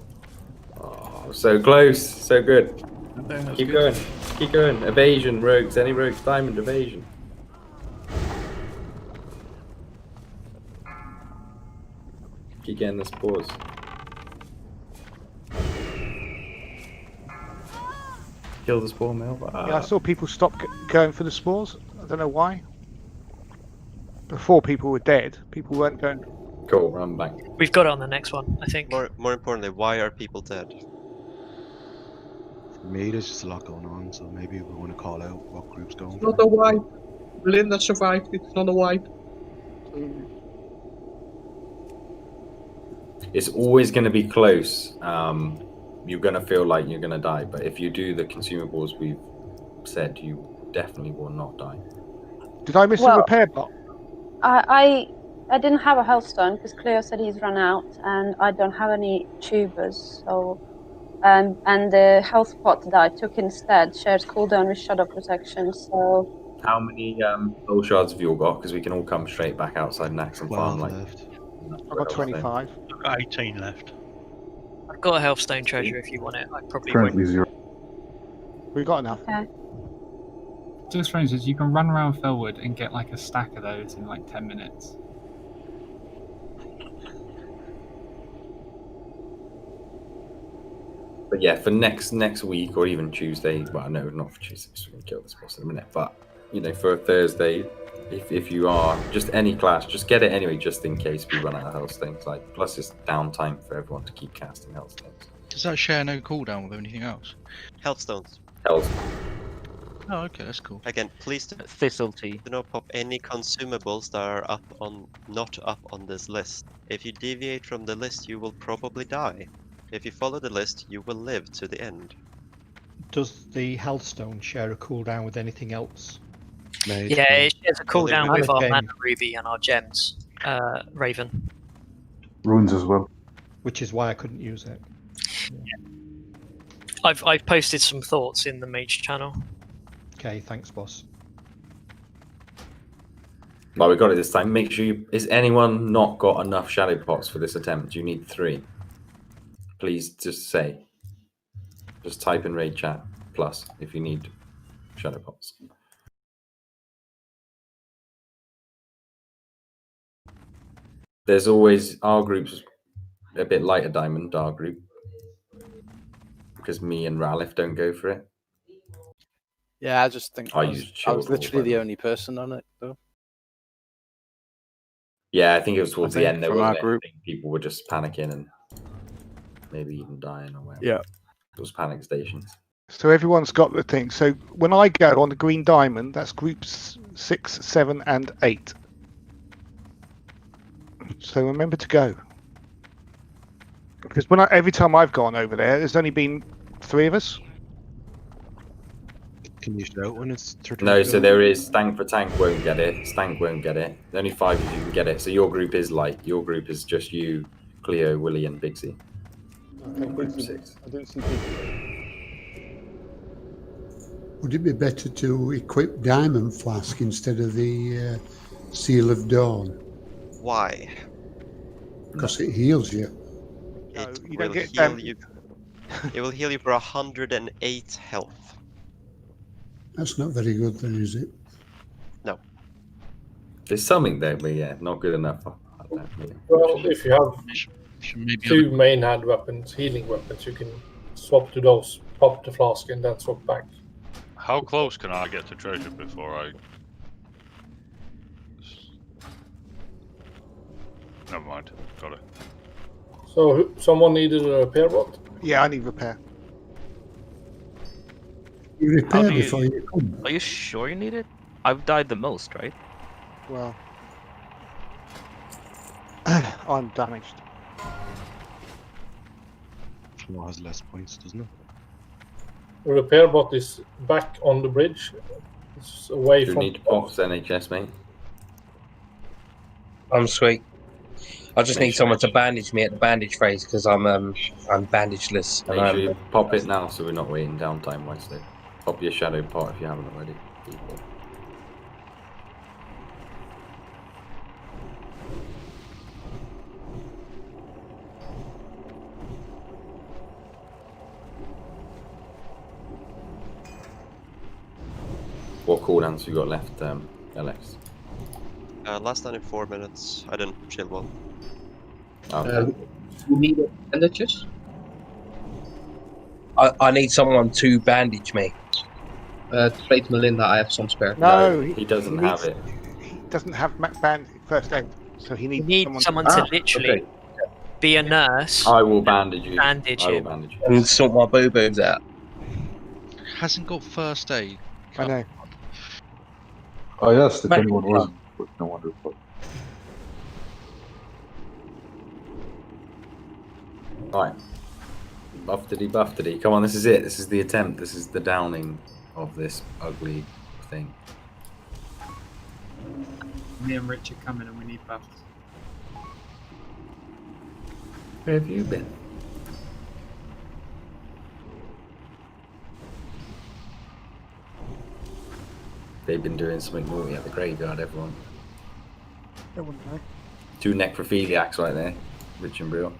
A: Oh, so close. So good.
L: Okay, that's
A: Keep
L: good.
A: going. Keep going. Evasion, rogues. Any rogues? Diamond evasion. Keep getting the spores. Kill the spore, Mel.
B: Yeah, I saw people stop going for the spores. I don't know why. before people were dead, people weren't going.
A: Cool, run back.
G: We've got it on the next one, I think.
E: More importantly, why are people dead?
J: For me, there's just a lot going on, so maybe we want to call out what group's going
H: It's
J: for.
H: not a wipe. Belinda survived. It's not a wipe.
A: It's always going to be close. You're going to feel like you're going to die, but if you do the consumables we've said, you definitely will not die.
B: Did I miss a repair bot?
F: I didn't have a health stone because Cleo said he's run out, and I don't have any tubers. So, and the health pot that I took instead shares cooldown with shadow protection. So,
A: How many soul shards have you all got? Because we can all come straight back outside Naxx and farm like.
J: Left.
B: I've got 25.
P: I've got 18 left.
G: I've got a health stone treasure if you want it. I probably
T: Currently
G: won't.
T: 0.
B: We got enough.
F: Okay.
N: What's strange is you can run around Felwood and get like a stack of those in like 10 minutes.
A: But yeah, for next week or even Tuesday. Well, no, not for Tuesday. Because we're gonna kill this boss in a minute. But you know, for Thursday, if you are just any class, just get it anyway, just in case we run out of health stones. Like plus, it's downtime for everyone to keep casting health stones.
K: Does that share no cooldown with anything else?
E: Health stones.
A: Health.
K: Oh, okay, that's cool.
E: Again, please
M: Thistle tea.
E: do not pop any consumables that are not up on this list. If you deviate from the list, you will probably die. If you follow the list, you will live to the end.
Q: Does the health stone share a cooldown with anything else?
G: Yeah, it shares a cooldown with our
Q: Okay.
G: mana ruby and our gems, Raven.
T: Runes as well.
Q: Which is why I couldn't use it.
G: I've posted some thoughts in the mage channel.
Q: Okay, thanks, boss.
A: Well, we got it this time. Make sure you. Is anyone not got enough shadow pots for this attempt? You need 3. Please just say. Just type in raid chat plus if you need shadow pots. There's always our group's a bit lighter diamond, our group, because me and Ralph don't go for it.
U: Yeah, I just think
A: I
U: I
A: used
U: was
A: shield
U: literally
A: wall,
U: the only person on it, though.
A: Yeah, I think it was towards the
U: think
A: end there,
U: from our
A: wasn't it?
U: group.
A: I think people were just panicking and maybe even dying or whatever.
U: Yeah.
A: Those panic stations.
B: So everyone's got the thing. So when I go on the green diamond, that's groups 6, 7, and 8. So remember to go. Because every time I've gone over there, there's only been 3 of us.
J: Can you shout when it's 30?
A: No, so there is Stank for Tank won't get it. Stank won't get it. There's only 5 of you can get it. So your group is light. Your group is just you, Cleo, Willie, and Bixie. Group 6.
B: I didn't see people.
O: Would it be better to equip Diamond Flask instead of the Seal of Dawn?
E: Why?
O: Because it heals you.
E: It
B: you
E: will
B: don't get
E: heal you. It will heal you for 108 health.
O: That's not very good then, is it?
E: No.
A: There's something there, but yeah, not good enough.
D: Well, if you have 2 main hand weapons, healing weapons, you can swap to those, pop the flask, and then swap back.
W: How close can I get to treasure before I... Never mind. Got it.
D: So someone needed a repair bot?
B: Yeah, I need repair.
O: You
M: How
O: repair
M: do you-
O: before you come.
M: Are you sure you need it? I've died the most, right?
B: Well, I'm damaged.
J: Flo has less points, doesn't it?
D: The repair bot is back on the bridge. It's away
A: Do you
D: from.
A: need pops, NHS, mate?
H: I'm sweet. I just need someone to bandage me at the bandage phase because I'm bandageless.
A: Make sure you pop it now so we're not waiting downtime wise. So pop your shadow pot if you haven't already. People. What cooldowns you got left, Alex?
E: Last time in 4 minutes. I didn't chill well.
H: You need bandages? I need someone to bandage me. Trade Melinda, I have some spare.
B: No,
A: he doesn't have it.
B: doesn't have band first aid, so he
G: You
B: needs
G: need someone to literally be a nurse.
A: I will bandage you.
G: Bandage
A: I will
G: him.
A: bandage you.
H: And sort my boo boos out.
K: Hasn't got first aid.
B: I know.
T: Oh yes, if
H: Mate,
T: anyone wasn't, but no wonder. But
A: Right. Buffedy. Come on, this is it. This is the attempt. This is the downing of this ugly thing.
N: Me and Rich are coming and we need buffs.
A: Where have you been? They've been doing something naughty at the graveyard, everyone.
B: I wouldn't know.
A: 2 necrophiliacs right there, Rich and Brill.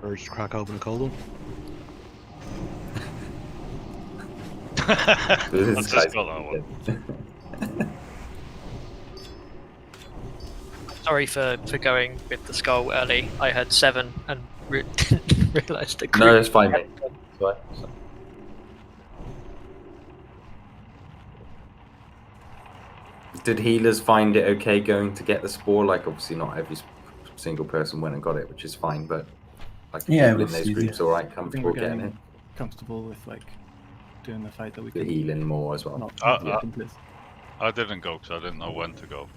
J: Urge to crack open a cold one.
W: I just got that one.
G: Sorry for going with the skull early. I had 7 and didn't realise the group.
A: No, it's fine, mate. It's fine. Did healers find it okay going to get the spore? Like, obviously not every single person went and got it, which is fine, but like
I: Yeah,
A: people in
I: it's
A: those
I: easy.
A: groups, all right,
L: I think
A: comfortable
L: we're
A: getting
L: getting
A: it.
L: comfortable with like doing the fight that we
A: The
L: could.
A: healing more as well.
L: Not the accomplice.
W: I didn't go because I didn't know when to go.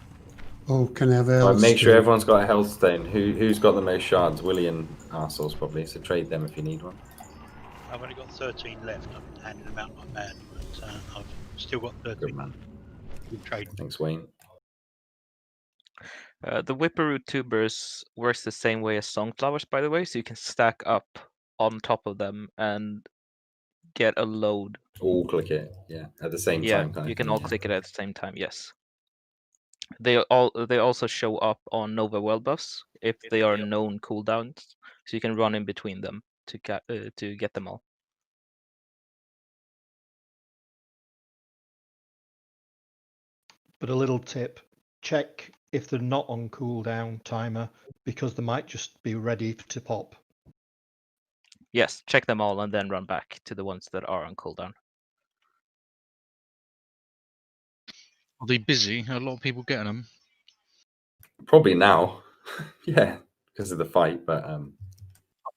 O: Oh, can I have a
A: Right, make sure
O: Hellstone?
A: everyone's got a health stone. Who's got the most shards? Willie and Arseholes probably. So trade them if you need one.
P: I've only got 13 left. I'm handing them out like mad, but I've still got 13.
A: Good man.
P: Good trade.
A: Thanks, Wayne.
M: The Whipperoo tubers works the same way as Songflowers, by the way, so you can stack up on top of them and get a load.
A: All click it, yeah, at the same time. Kind
M: You
A: of
M: can
A: thing,
M: all
A: yeah.
M: click it at the same time. Yes. They also show up on Nova Well buffs if they are known cooldowns, so you can run in between them to get them all.
Q: But a little tip: check if they're not on cooldown timer, because they might just be ready to pop.
M: Yes, check them all and then run back to the ones that are on cooldown.
K: Are they busy? A lot of people getting them.
A: Probably now, yeah, because of the fight. But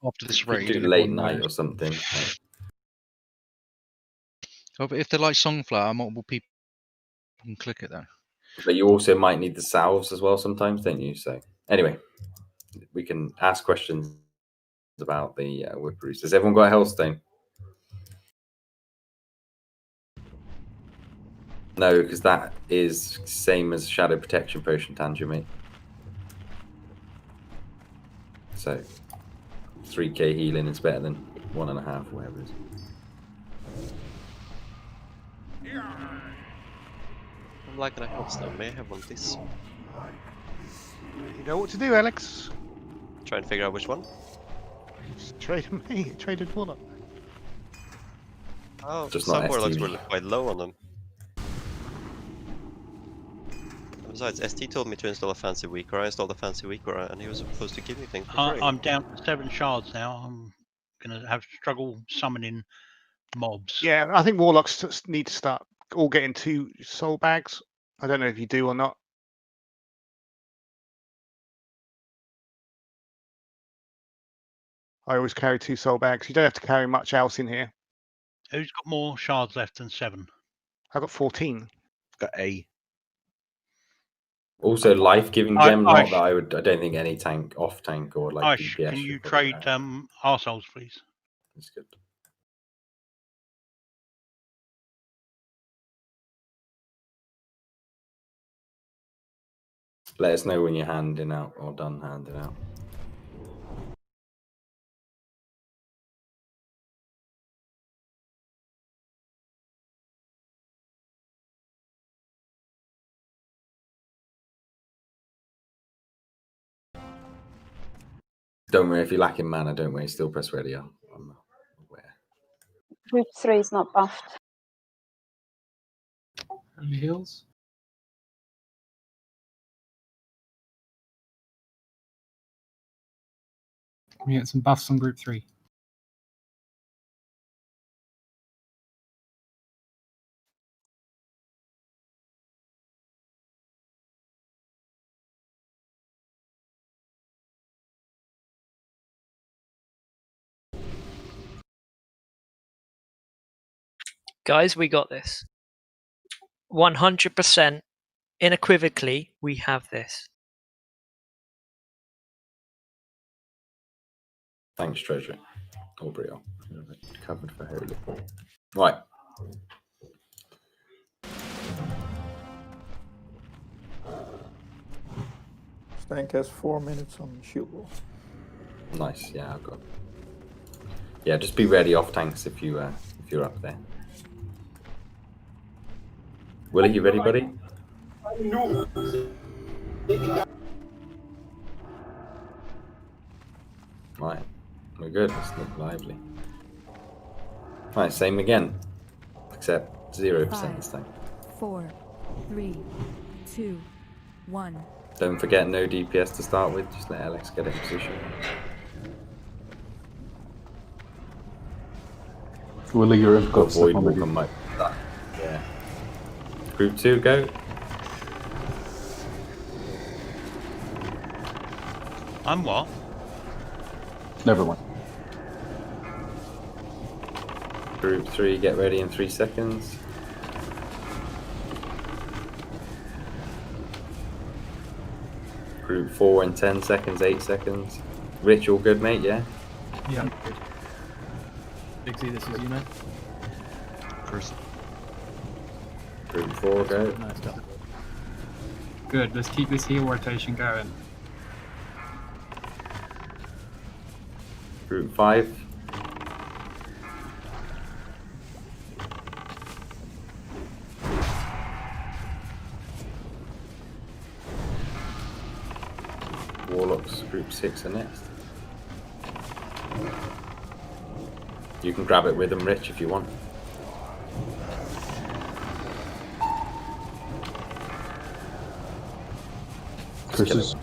K: After this
A: you could
K: raid,
A: do
K: and
A: late
K: everyone
A: night
K: knows.
A: or something. Like,
K: Oh, but if they're like Songflower, multiple people can click it then.
A: but you also might need the salves as well sometimes, don't you? So anyway, we can ask questions about the Whipperoos. Has everyone got a Hellstone? No, because that is same as Shadow Protection Potion, Tanja, mate. So 3k healing is better than 1.5, whatever it is.
E: I'm liking a Hellstone. May I have one, please?
B: You know what to do, Alex.
E: Try and figure out which one.
B: Just trade me. Traded Warlock.
E: Oh,
A: Just
E: some
A: not
E: warlocks
A: ST.
E: were quite low on them. Besides, ST told me to install a fancy weaker. I installed a fancy weaker, and he was supposed to give me things for free.
P: I'm down to 7 shards now. I'm gonna have struggle summoning mobs.
B: Yeah, I think Warlocks need to start all getting 2 soul bags. I don't know if you do or not. I always carry 2 soul bags. You don't have to carry much else in here.
P: Who's got more shards left than 7?
B: I got 14.
J: Got A.
A: Also, life-giving
P: I-
A: gem.
P: I
A: Not that I would. I don't think any tank, off tank, or like
P: Ish,
A: DPS.
P: can you
A: should probably
P: trade
A: have.
P: arseholes, please?
A: That's good. Let us know when you're handing out or done handing out. Don't worry if you're lacking mana. Don't worry. Still press ready. I'm aware.
F: Group 3 is not buffed.
N: Only heals. We get some buffs on group 3.
G: Guys, we got this. 100% unequivocally, we have this.
A: Thanks, Treasure. Aubrey, covered for Holy. Right.
C: Stank has 4 minutes on shield wall.
A: Nice. Yeah, I've got. Yeah, just be ready off tanks if you're up there. Willie, you ready, buddy? Right, we're good. Let's look lively. Right, same again, except 0% this time.
S: 4, 3, 2, 1.
A: Don't forget no DPS to start with. Just let Alex get it in position.
T: Willie, you're in. Got
A: Void Walker might. Yeah. Group 2, go.
R: I'm what?
T: Never mind.
A: Group 3, get ready in 3 seconds. Group 4 in 10 seconds, 8 seconds. Rich, all good, mate? Yeah?
L: Yeah, good. Big Z, this is you, mate.
J: First.
A: Group 4, go.
L: Nice done.
N: Good, let's keep this heal rotation going.
A: Group 5. Warlocks, group 6 are next. You can grab it with them, Rich, if you want.
T: Curses.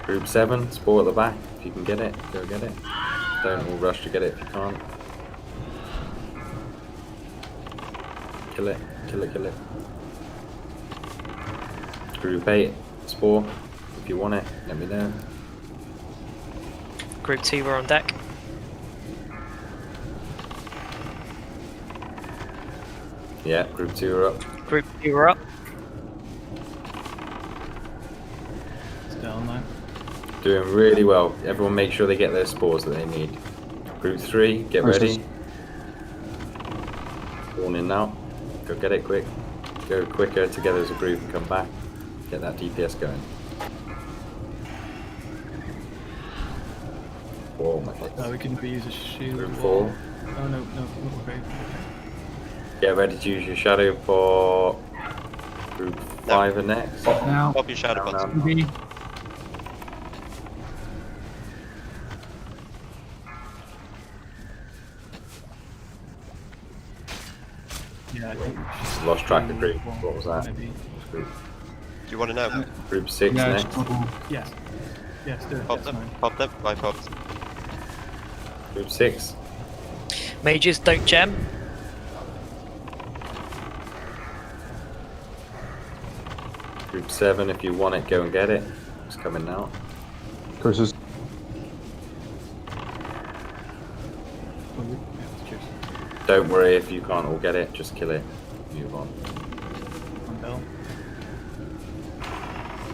A: Group 7, spore at the back. If you can get it, go get it. Don't all rush to get it if you can't. Kill it, kill it, kill it. Group 8, spore. If you want it, let me know.
G: Group 2, we're on deck.
A: Yeah, group 2 are up.
G: Group 2, we're up.
L: It's down now.
A: Doing really well. Everyone make sure they get their spores that they need. Group 3, get ready. Warning now. Go get it quick. Go quicker together as a group and come back. Get that DPS going. Oh my god.
L: We can reuse a shield.
A: Group 4.
L: Oh no, okay.
A: Get ready to use your shadow for group 5 and next.
N: Now,
E: Pop your shadow button.
N: Maybe.
L: Yeah, I think
A: Lost track of group. What was that?
L: maybe.
A: Group,
E: Do you want to know?
A: group 6
N: Yeah,
A: next.
L: Yes. Yes, do it.
E: Popped
L: Yes,
E: up,
L: mine.
E: popped up, I popped.
A: Group 6.
G: Mages, don't gem.
A: Group 7, if you want it, go and get it. It's coming now.
T: Curses.
L: Oh, yeah, cheers.
A: Don't worry if you can't all get it, just kill it. Move on.
L: On bell.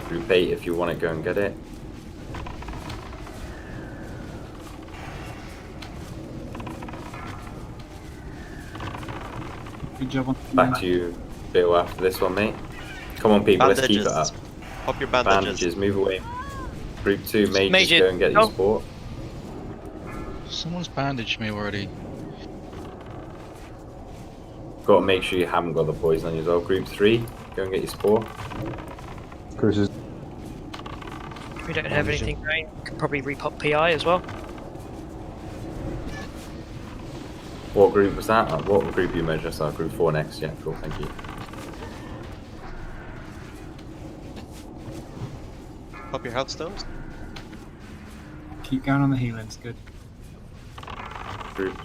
A: Group 8, if you want it, go and get it.
N: Good job on
A: Back to you, Bill, after this one, mate. Come on, people, let's keep it up.
E: Pop your bandages.
A: Move away. Group 2, mages,
G: Mages,
A: go and get your
G: go.
A: sport.
K: Someone's bandaged me already.
A: Got to make sure you haven't got the poison on you as well. Group 3, go and get your spore.
T: Curses.
G: We don't have anything going. Could probably repop PI as well.
A: What group was that? What group you measure? So group 4 next. Yeah, cool, thank you.
E: Pop your health stones.
N: Keep going on the healings, good.
A: Group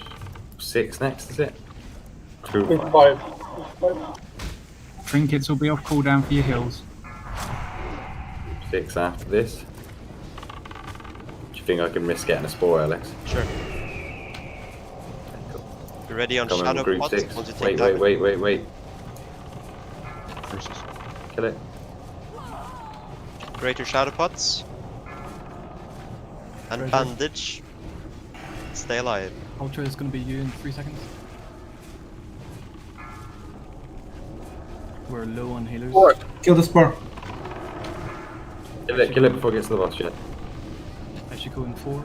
A: 6 next, is it? Group
D: Group
A: 5.
D: 5.
N: Trinkets will be off cooldown for your heals.
A: 6 after this. Do you think I can risk getting a spore, Alex?
E: Sure. You're ready on
A: Coming
E: Shadow
A: group
E: Pots.
A: 6.
E: Once you take
A: Wait,
E: damage.
A: wait. Kill it.
E: Greater Shadow Pots. And
L: Treasure.
E: bandage. Stay alive.
L: Ultra is going to be you in 3 seconds. We're low on healers.
I: Kill the spore.
A: Kill it before it gets to the boss, yeah.
L: I should go in 4.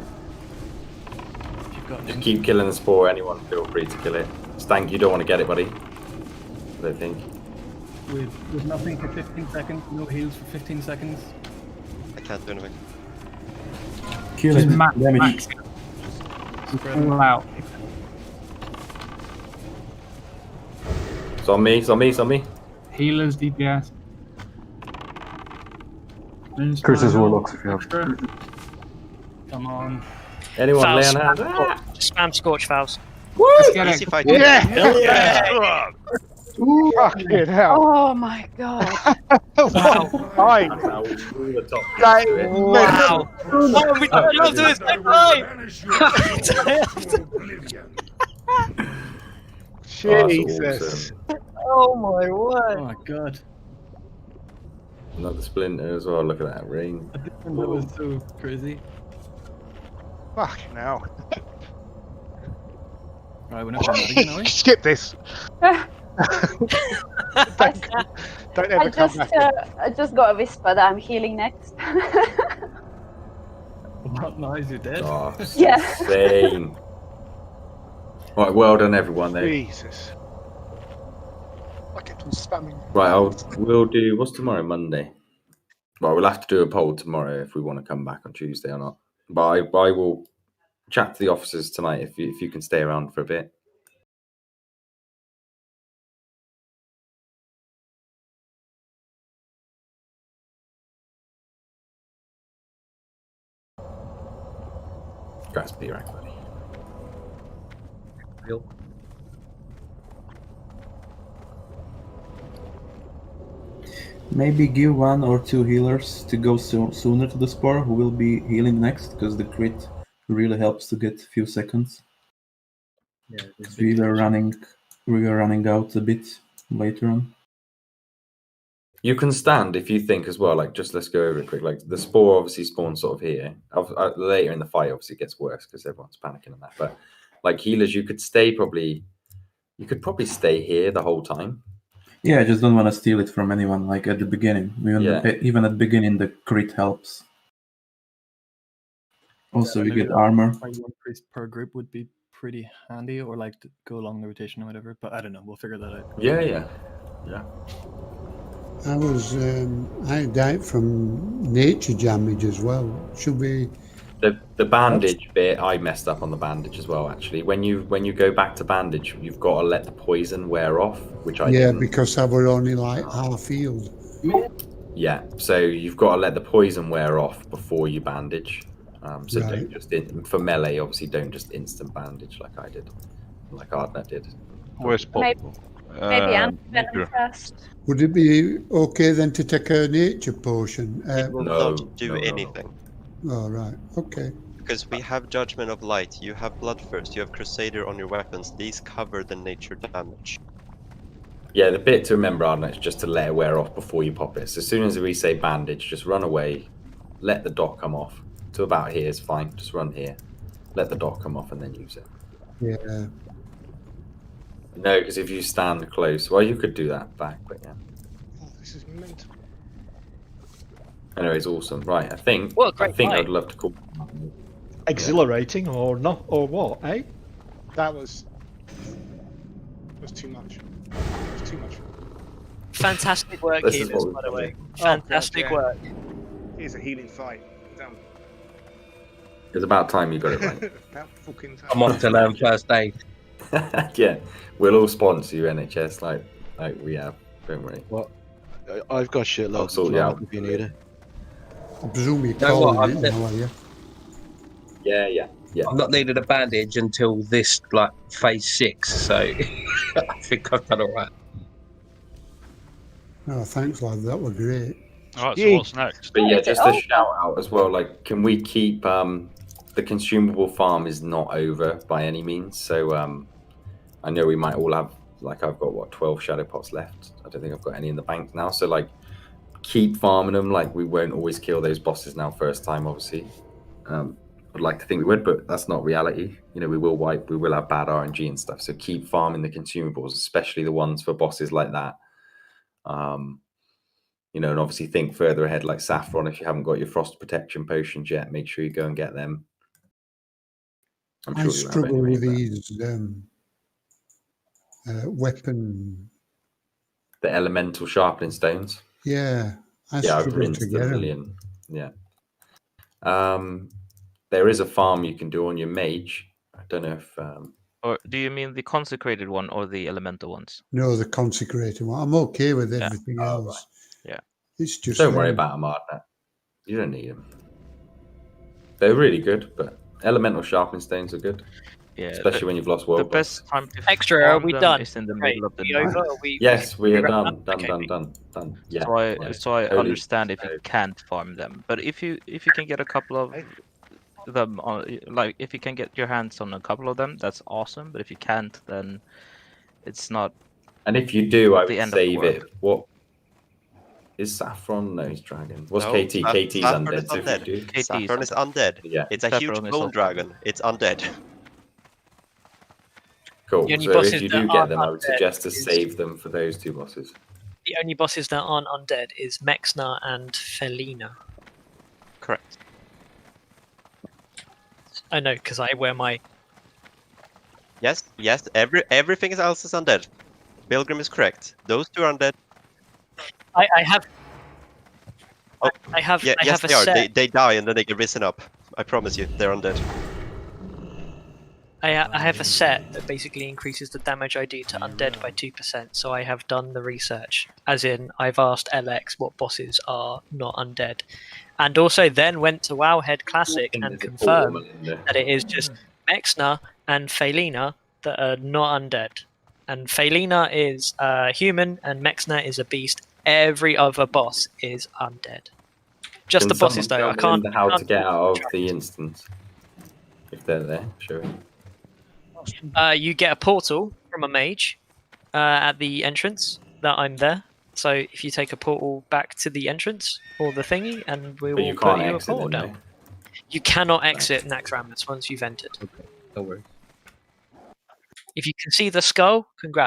L: If you've got
A: Just keep killing the spore, anyone feel free to kill it. Stank, you don't want to get it, buddy. I don't think.
L: With nothing for 15 seconds, no heals for 15 seconds.
E: I can't do anything.
I: Kill
N: Just
I: it.
N: max. All out.
A: It's on me.
N: Healers, DPS.
T: Curses Warlocks if you have.
L: Come on.
A: Anyone lay
G: Fouls.
A: on hands? Ah!
G: Just spam Scorch Fouls.
N: Let's get
E: Easy
N: it.
E: fight.
B: Yeah! Fucking hell.
F: Oh my god.
B: Wow. Right.
A: That's how all the top
B: That
A: do it.
G: Wow. Oh, we don't have to this.
B: Jesus.
G: Oh my word.
L: Oh my god.
A: Another splinter as well. Look at that ring.
L: I didn't know that was so crazy.
B: Fucking hell.
L: Right, we're not doing that again, are we?
B: Skip this. Don't ever come back.
F: I just got a whisper that I'm healing next.
L: What? Nice, you're dead?
A: Oh,
F: Yeah.
A: insane. Right, well done everyone there.
B: Jesus. I kept on spamming.
A: Right, we'll do, what's tomorrow, Monday? Well, we'll have to do a poll tomorrow if we want to come back on Tuesday or not. But I will chat to the officers tonight if you can stay around for a bit. Guys, be right, buddy.
H: Real.
I: Maybe give 1 or 2 healers to go sooner to the spore who will be healing next, because the crit really helps to get a few seconds.
H: Yeah,
I: We were running out a bit later on.
A: You can stand if you think as well, like, just let's go over it quick. Like, the spore obviously spawns sort of here. Later in the fight, obviously, it gets worse because everyone's panicking and that. But, like, healers, you could probably stay here the whole time.
I: Yeah, I just don't want to steal it from anyone, like at the beginning. Even at the beginning, the crit helps. Also, you get armor.
L: Like 1 priest per group would be pretty handy, or like to go along the rotation or whatever. But I don't know. We'll figure that out.
A: Yeah.
O: I died from nature damage as well. Should we?
A: The bandage bit, I messed up on the bandage as well. Actually, when you go back to bandage, you've got to let the poison wear off, which I didn't.
O: Because I were only like half healed.
A: Yeah, so you've got to let the poison wear off before you bandage. So
O: Right.
A: don't just for melee, obviously, don't just instant bandage like I did, like Ardna did.
W: Where's possible?
F: Maybe Venom first.
O: Would it be okay then to take a nature potion?
E: It will not do anything.
O: Oh, right. Okay.
E: Because we have Judgment of Light, you have Bloodthirst, you have Crusader on your weapons. These cover the nature damage.
A: Yeah, the bit to remember, Ardna, is just to let it wear off before you pop it. So as soon as we say bandage, just run away, let the dot come off. To about here is fine. Just run here, let the dot come off, and then use it.
O: Yeah.
A: No, because if you stand close, well, you could do that back, but yeah.
B: Oh, this is mental.
A: Anyways, awesome. Right, I think
N: great
A: I'd
N: fight.
A: love to call.
Q: Exhilarating or not, or what, eh?
B: That was too much. It was too much.
G: Fantastic work,
A: This is
G: healers,
A: what
G: by the
A: we've
G: way.
B: done.
G: Fantastic
B: Oh, God, yeah.
G: work.
B: Here's a healing fight. Damn.
A: It's about time you got it right.
B: About fucking time.
H: I'm off to learn first aid.
A: Yeah, we'll all sponsor you, NHS, like we have. Don't worry.
J: What? I've got shitloads
A: I'll
J: of
A: sort you
J: blood
A: out.
J: if you need it.
O: I presume you're
H: No, what,
O: calling
H: I'm
O: it now, are you?
A: Yeah.
H: I've not needed a bandage until this, like, phase 6, so I think I've done all right.
O: Oh, thanks, lad. That was great.
W: Alright, so what's next?
A: But yeah, just a shout out as well. Like, can we keep the consumable farm is not over by any means. So I know we might all have, like, I've got what, 12 shadow pots left. I don't think I've got any in the bank now. So like, keep farming them. Like, we won't always kill those bosses now first time, obviously. I'd like to think we would, but that's not reality. You know, we will wipe, we will have bad RNG and stuff. So keep farming the consumables, especially the ones for bosses like that. You know, and obviously think further ahead, like Saffron. If you haven't got your frost protection potions yet, make sure you go and get them. I'm
O: I
A: sure you have
O: struggle
A: anyway,
O: with
A: but
O: these weapon.
A: the elemental sharpening stones.
O: Yeah, I
A: Yeah, I've
O: struggle to
A: rinsed
O: get
A: a
O: them.
A: million. Yeah. There is a farm you can do on your mage. I don't know if.
M: Or do you mean the consecrated one or the elemental ones?
O: No, the consecrated one. I'm okay with
M: Yeah.
O: everything
A: Oh,
O: else.
M: Yeah.
O: It's just
A: Don't worry
O: them.
A: about them, Ardna. You don't need them. They're really good, but elemental sharpening stones are good.
M: Yeah,
A: Especially when you've lost
M: the
A: world
M: best
A: buffs.
M: time to
G: Extra, are
M: farm
G: we
M: them
G: done?
M: is in the
G: Okay,
M: middle of the
G: we
M: night.
G: over? Are we?
A: Yes, we are
G: wrap
A: done.
G: up?
A: Done.
G: Okay.
A: Done. Yeah.
M: So I
A: Totally.
M: understand if you can't farm them, but if you can get a couple of them on, like if you can get your hands on a couple of them, that's awesome. But if you can't, then it's not.
A: And if you do, I
M: the
A: would
M: end of the
A: save
M: world.
A: it. What is Saffron? No, he's dragon. What's
E: No,
A: KT? KT's
E: Saffron
A: undead.
E: is
A: So if you
E: undead.
A: do,
E: Saffron is undead.
A: Yeah.
E: It's a huge
M: Saffron is
E: bone
M: also
E: dragon. It's undead.
A: Cool.
G: The only
A: So
G: bosses
A: if you
G: that
A: do get
G: aren't
A: them, I would
G: undead
A: suggest to
G: is-
A: save them for those two bosses.
G: The only bosses that aren't undead is Mexna and Felina.
E: Correct.
G: I know, because I wear my.
E: Yes. Everything else is undead. Pilgrim is correct. Those two are undead.
G: I have. I have.
E: Yeah,
G: I
E: yes,
G: have
E: they
G: a
E: are.
G: set.
E: They die and then they get risen up. I promise you, they're undead.
G: I have a set that basically increases the damage I do to undead by 2%. So I have done the research, as in I've asked LX what bosses are not undead, and also then went to Wowhead Classic and confirmed that it is just Mexna and Felina that are not undead. And Felina is human, and Mexna is a beast. Every other boss is undead. Just
A: Can
G: the bosses,
A: someone
G: though. I
A: tell
G: can't.
A: Linda how to get out of the instance if they're there. Sure.
G: You get a portal from a mage at the entrance that I'm there. So if you take a portal back to the entrance or the thingy, and we
A: But
G: will
A: you
G: put
A: can't
G: you a
A: exit
G: portal
A: then,
G: down. You cannot exit Naxx once you've entered.
H: Don't worry.
G: If you can see the skull, congrats.